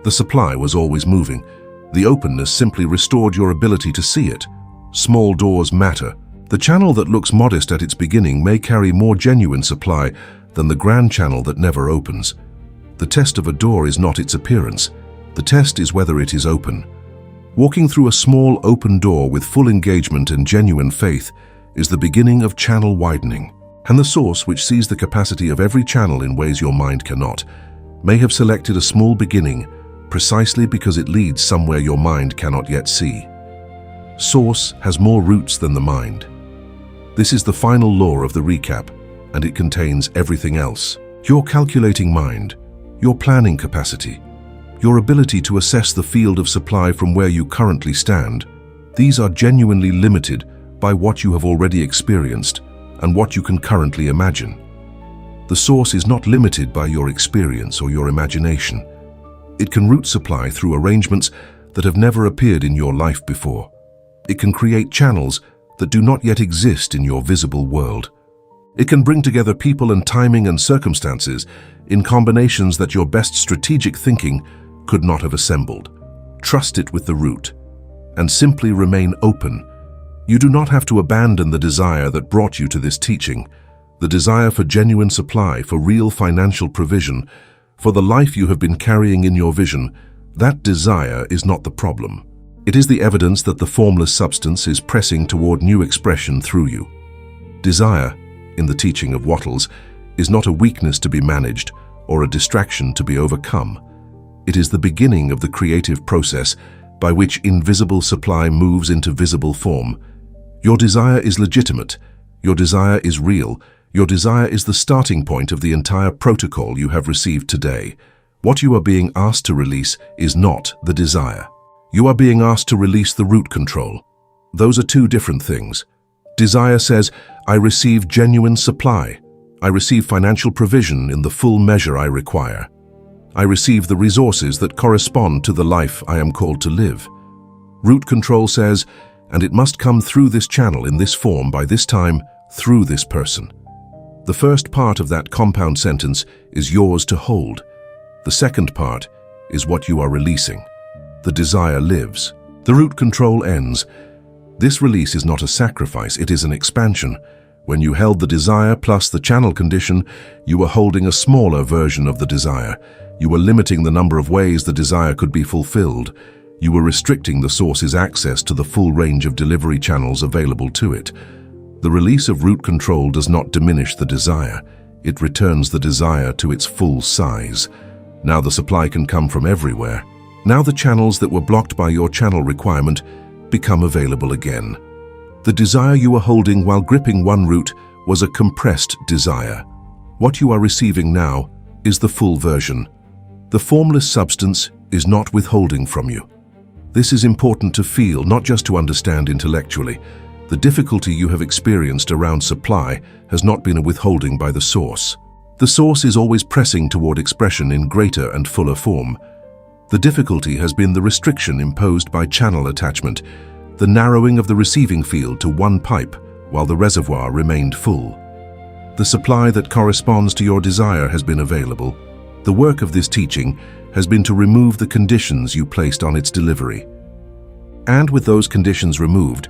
The supply was always moving. The openness simply restored your ability to see it. Small doors matter. The channel that looks modest at its beginning may carry more genuine supply than the grand channel that never opens. The test of a door is not its appearance. The test is whether it is open. Walking through a small open door with full engagement and genuine faith is the beginning of channel widening. And the source, which sees the capacity of every channel in ways your mind cannot, may have selected a small beginning precisely because it leads somewhere your mind cannot yet see. Source has more roots than the mind. This is the final law of the recap, and it contains everything else. Your calculating mind, your planning capacity, your ability to assess the field of supply from where you currently stand, these are genuinely limited by what you have already experienced and what you can currently imagine. The source is not limited by your experience or your imagination. It can route supply through arrangements that have never appeared in your life before. It can create channels that do not yet exist in your visible world. It can bring together people and timing and circumstances in combinations that your best strategic thinking could not have assembled. Trust it with the root and simply remain open. You do not have to abandon the desire that brought you to this teaching, the desire for genuine supply, for real financial provision, for the life you have been carrying in your vision. That desire is not the problem. It is the evidence that the formless substance is pressing toward new expression through you. Desire, in the teaching of Wattles, is not a weakness to be managed or a distraction to be overcome. It is the beginning of the creative process by which invisible supply moves into visible form. Your desire is legitimate. Your desire is real. Your desire is the starting point of the entire protocol you have received today. What you are being asked to release is not the desire. You are being asked to release the root control. Those are two different things. Desire says, I receive genuine supply. I receive financial provision in the full measure I require. I receive the resources that correspond to the life I am called to live. Root control says, and it must come through this channel in this form by this time, through this person. The first part of that compound sentence is yours to hold. The second part is what you are releasing. The desire lives. The root control ends. This release is not a sacrifice, it is an expansion. When you held the desire plus the channel condition, you were holding a smaller version of the desire. You were limiting the number of ways the desire could be fulfilled. You were restricting the source's access to the full range of delivery channels available to it. The release of root control does not diminish the desire. It returns the desire to its full size. Now the supply can come from everywhere. Now the channels that were blocked by your channel requirement become available again. The desire you were holding while gripping one root was a compressed desire. What you are receiving now is the full version. The formless substance is not withholding from you. This is important to feel, not just to understand intellectually. The difficulty you have experienced around supply has not been a withholding by the source. The source is always pressing toward expression in greater and fuller form. The difficulty has been the restriction imposed by channel attachment, the narrowing of the receiving field to one pipe while the reservoir remained full. The supply that corresponds to your desire has been available. The work of this teaching has been to remove the conditions you placed on its delivery. And with those conditions removed,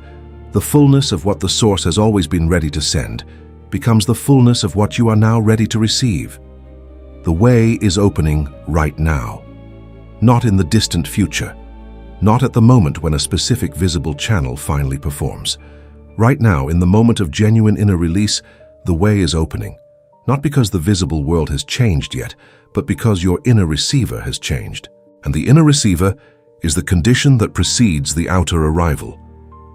the fullness of what the source has always been ready to send becomes the fullness of what you are now ready to receive. The way is opening right now, not in the distant future, not at the moment when a specific visible channel finally performs. Right now, in the moment of genuine inner release, the way is opening, not because the visible world has changed yet, but because your inner receiver has changed. And the inner receiver is the condition that precedes the outer arrival.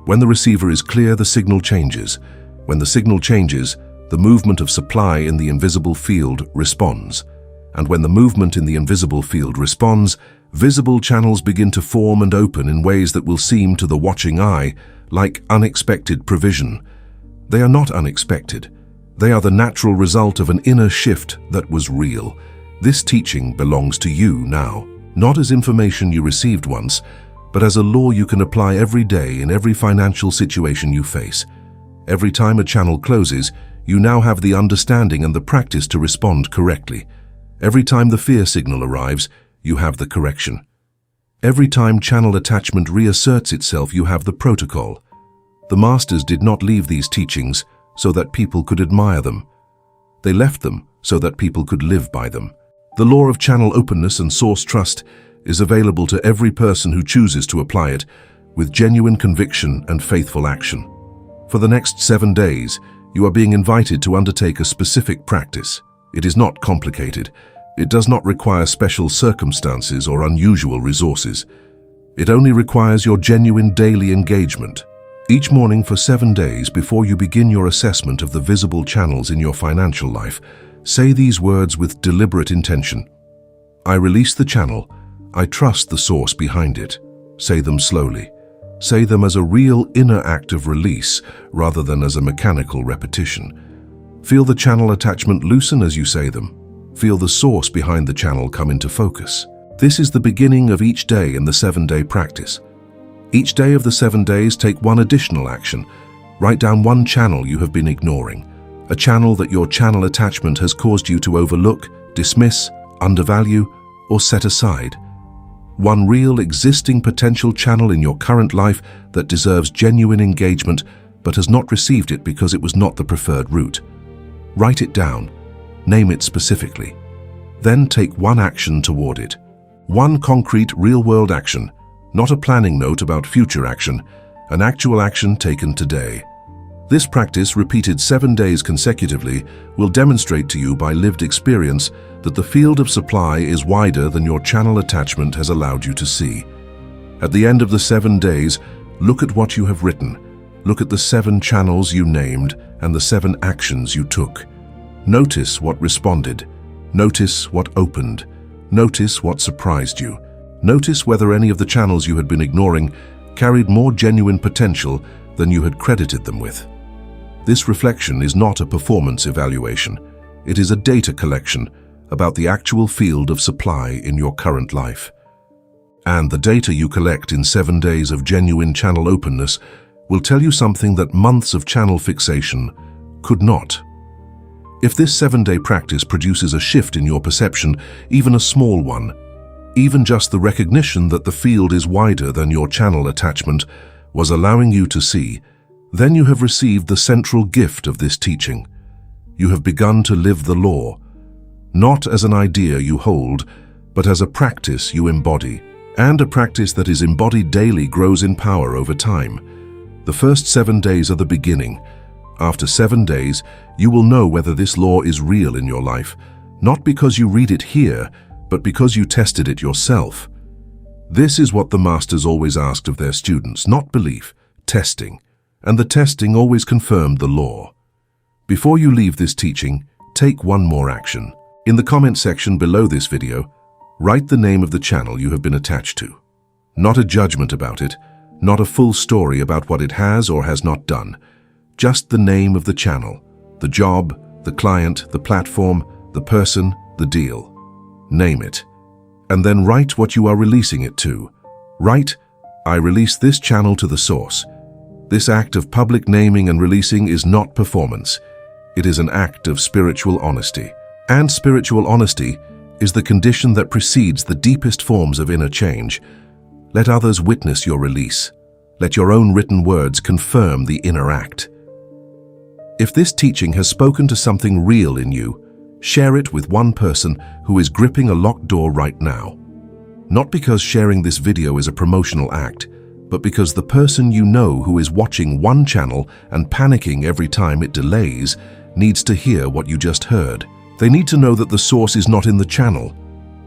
When the receiver is clear, the signal changes. When the signal changes, the movement of supply in the invisible field responds. And when the movement in the invisible field responds, visible channels begin to form and open in ways that will seem to the watching eye like unexpected provision. They are not unexpected. They are the natural result of an inner shift that was real. This teaching belongs to you now, not as information you received once, but as a law you can apply every day in every financial situation you face. Every time a channel closes, you now have the understanding and the practice to respond correctly. Every time the fear signal arrives, you have the correction. Every time channel attachment reasserts itself, you have the protocol. The masters did not leave these teachings so that people could admire them. They left them so that people could live by them. The law of channel openness and source trust is available to every person who chooses to apply it with genuine conviction and faithful action. For the next 7 days, you are being invited to undertake a specific practice. It is not complicated. It does not require special circumstances or unusual resources. It only requires your genuine daily engagement. Each morning for 7 days before you begin your assessment of the visible channels in your financial life, say these words with deliberate intention. I release the channel. I trust the source behind it. Say them slowly. Say them as a real inner act of release rather than as a mechanical repetition. Feel the channel attachment loosen as you say them. Feel the source behind the channel come into focus. This is the beginning of each day in the 7-day practice. Each day of the 7 days, take one additional action. Write down one channel you have been ignoring, a channel that your channel attachment has caused you to overlook, dismiss, undervalue, or set aside. One real existing potential channel in your current life that deserves genuine engagement but has not received it because it was not the preferred route. Write it down. Name it specifically. Then take one action toward it. One concrete, real-world action, not a planning note about future action, an actual action taken today. This practice, repeated 7 days consecutively, will demonstrate to you by lived experience that the field of supply is wider than your channel attachment has allowed you to see. At the end of the 7 days, look at what you have written. Look at the 7 channels you named and the 7 actions you took. Notice what responded. Notice what opened. Notice what surprised you. Notice whether any of the channels you had been ignoring carried more genuine potential than you had credited them with. This reflection is not a performance evaluation. It is a data collection about the actual field of supply in your current life. And the data you collect in 7 days of genuine channel openness will tell you something that months of channel fixation could not. If this 7-day practice produces a shift in your perception, even a small one, even just the recognition that the field is wider than your channel attachment was allowing you to see, then you have received the central gift of this teaching. You have begun to live the law, not as an idea you hold, but as a practice you embody. And a practice that is embodied daily grows in power over time. The first 7 days are the beginning. After 7 days, you will know whether this law is real in your life, not because you read it here, but because you tested it yourself. This is what the masters always asked of their students, not belief, testing. And the testing always confirmed the law. Before you leave this teaching, take one more action. In the comment section below this video, write the name of the channel you have been attached to. Not a judgment about it, not a full story about what it has or has not done. Just the name of the channel, the job, the client, the platform, the person, the deal. Name it. And then write what you are releasing it to. Write, I release this channel to the source. This act of public naming and releasing is not performance. It is an act of spiritual honesty. And spiritual honesty is the condition that precedes the deepest forms of inner change. Let others witness your release. Let your own written words confirm the inner act. If this teaching has spoken to something real in you, share it with one person who is gripping a locked door right now. Not because sharing this video is a promotional act, but because the person you know who is watching one channel and panicking every time it delays needs to hear what you just heard. They need to know that the source is not in the channel.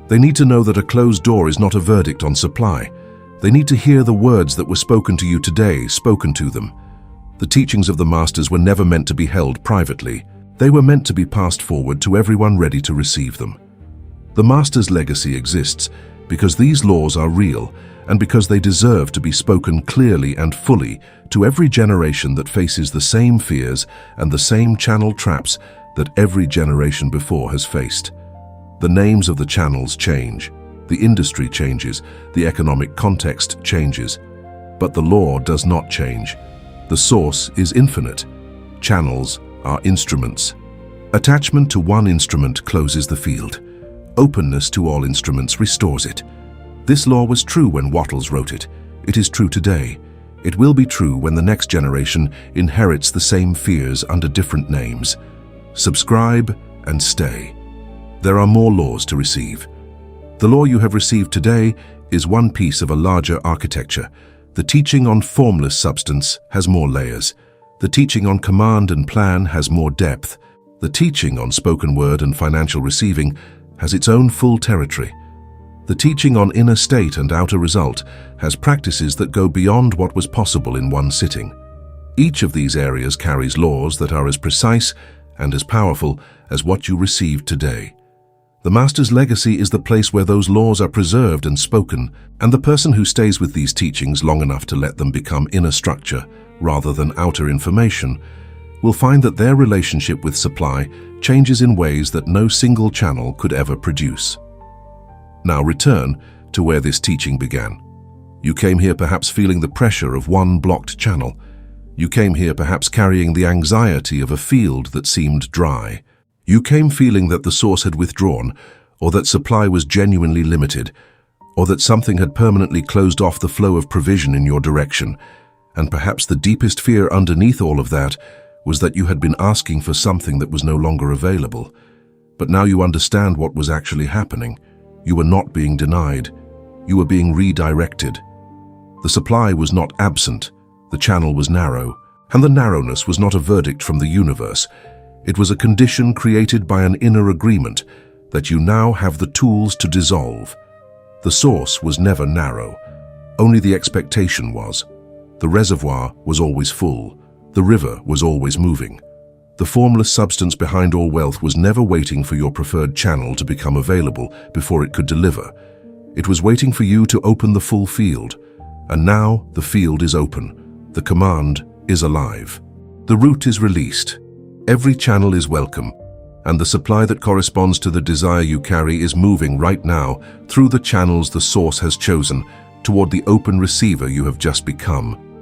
They need to know that a closed door is not a verdict on supply. They need to hear the words that were spoken to you today, spoken to them. The teachings of the masters were never meant to be held privately. They were meant to be passed forward to everyone ready to receive them. The masters' legacy exists because these laws are real and because they deserve to be spoken clearly and fully to every generation that faces the same fears and the same channel traps that every generation before has faced. The names of the channels change, the industry changes, the economic context changes, but the law does not change. The source is infinite, Channels are instruments. Attachment to one instrument closes the field. Openness to all instruments restores it. This law was true when Wattles wrote it. It is true today. It will be true when the next generation inherits the same fears under different names. Subscribe and stay. There are more laws to receive. The law you have received today is one piece of a larger architecture. The teaching on formless substance has more layers. The teaching on command and plan has more depth. The teaching on spoken word and financial receiving has its own full territory. The teaching on inner state and outer result has practices that go beyond what was possible in one sitting. Each of these areas carries laws that are as precise and as powerful as what you received today. The Master's legacy is the place where those laws are preserved and spoken, and the person who stays with these teachings long enough to let them become inner structure rather than outer information will find that their relationship with supply changes in ways that no single channel could ever produce. Now return to where this teaching began. You came here perhaps feeling the pressure of one blocked channel. You came here perhaps carrying the anxiety of a field that seemed dry. You came feeling that the source had withdrawn, or that supply was genuinely limited, or that something had permanently closed off the flow of provision in your direction. And perhaps the deepest fear underneath all of that was that you had been asking for something that was no longer available. But now you understand what was actually happening. You were not being denied. You were being redirected. The supply was not absent. The channel was narrow. And the narrowness was not a verdict from the universe. It was a condition created by an inner agreement that you now have the tools to dissolve. The source was never narrow. Only the expectation was. The reservoir was always full. The river was always moving. The formless substance behind all wealth was never waiting for your preferred channel to become available before it could deliver. It was waiting for you to open the full field. And now the field is open. The command is alive. The route is released. Every channel is welcome. And the supply that corresponds to the desire you carry is moving right now through the channels the source has chosen toward the open receiver you have just become.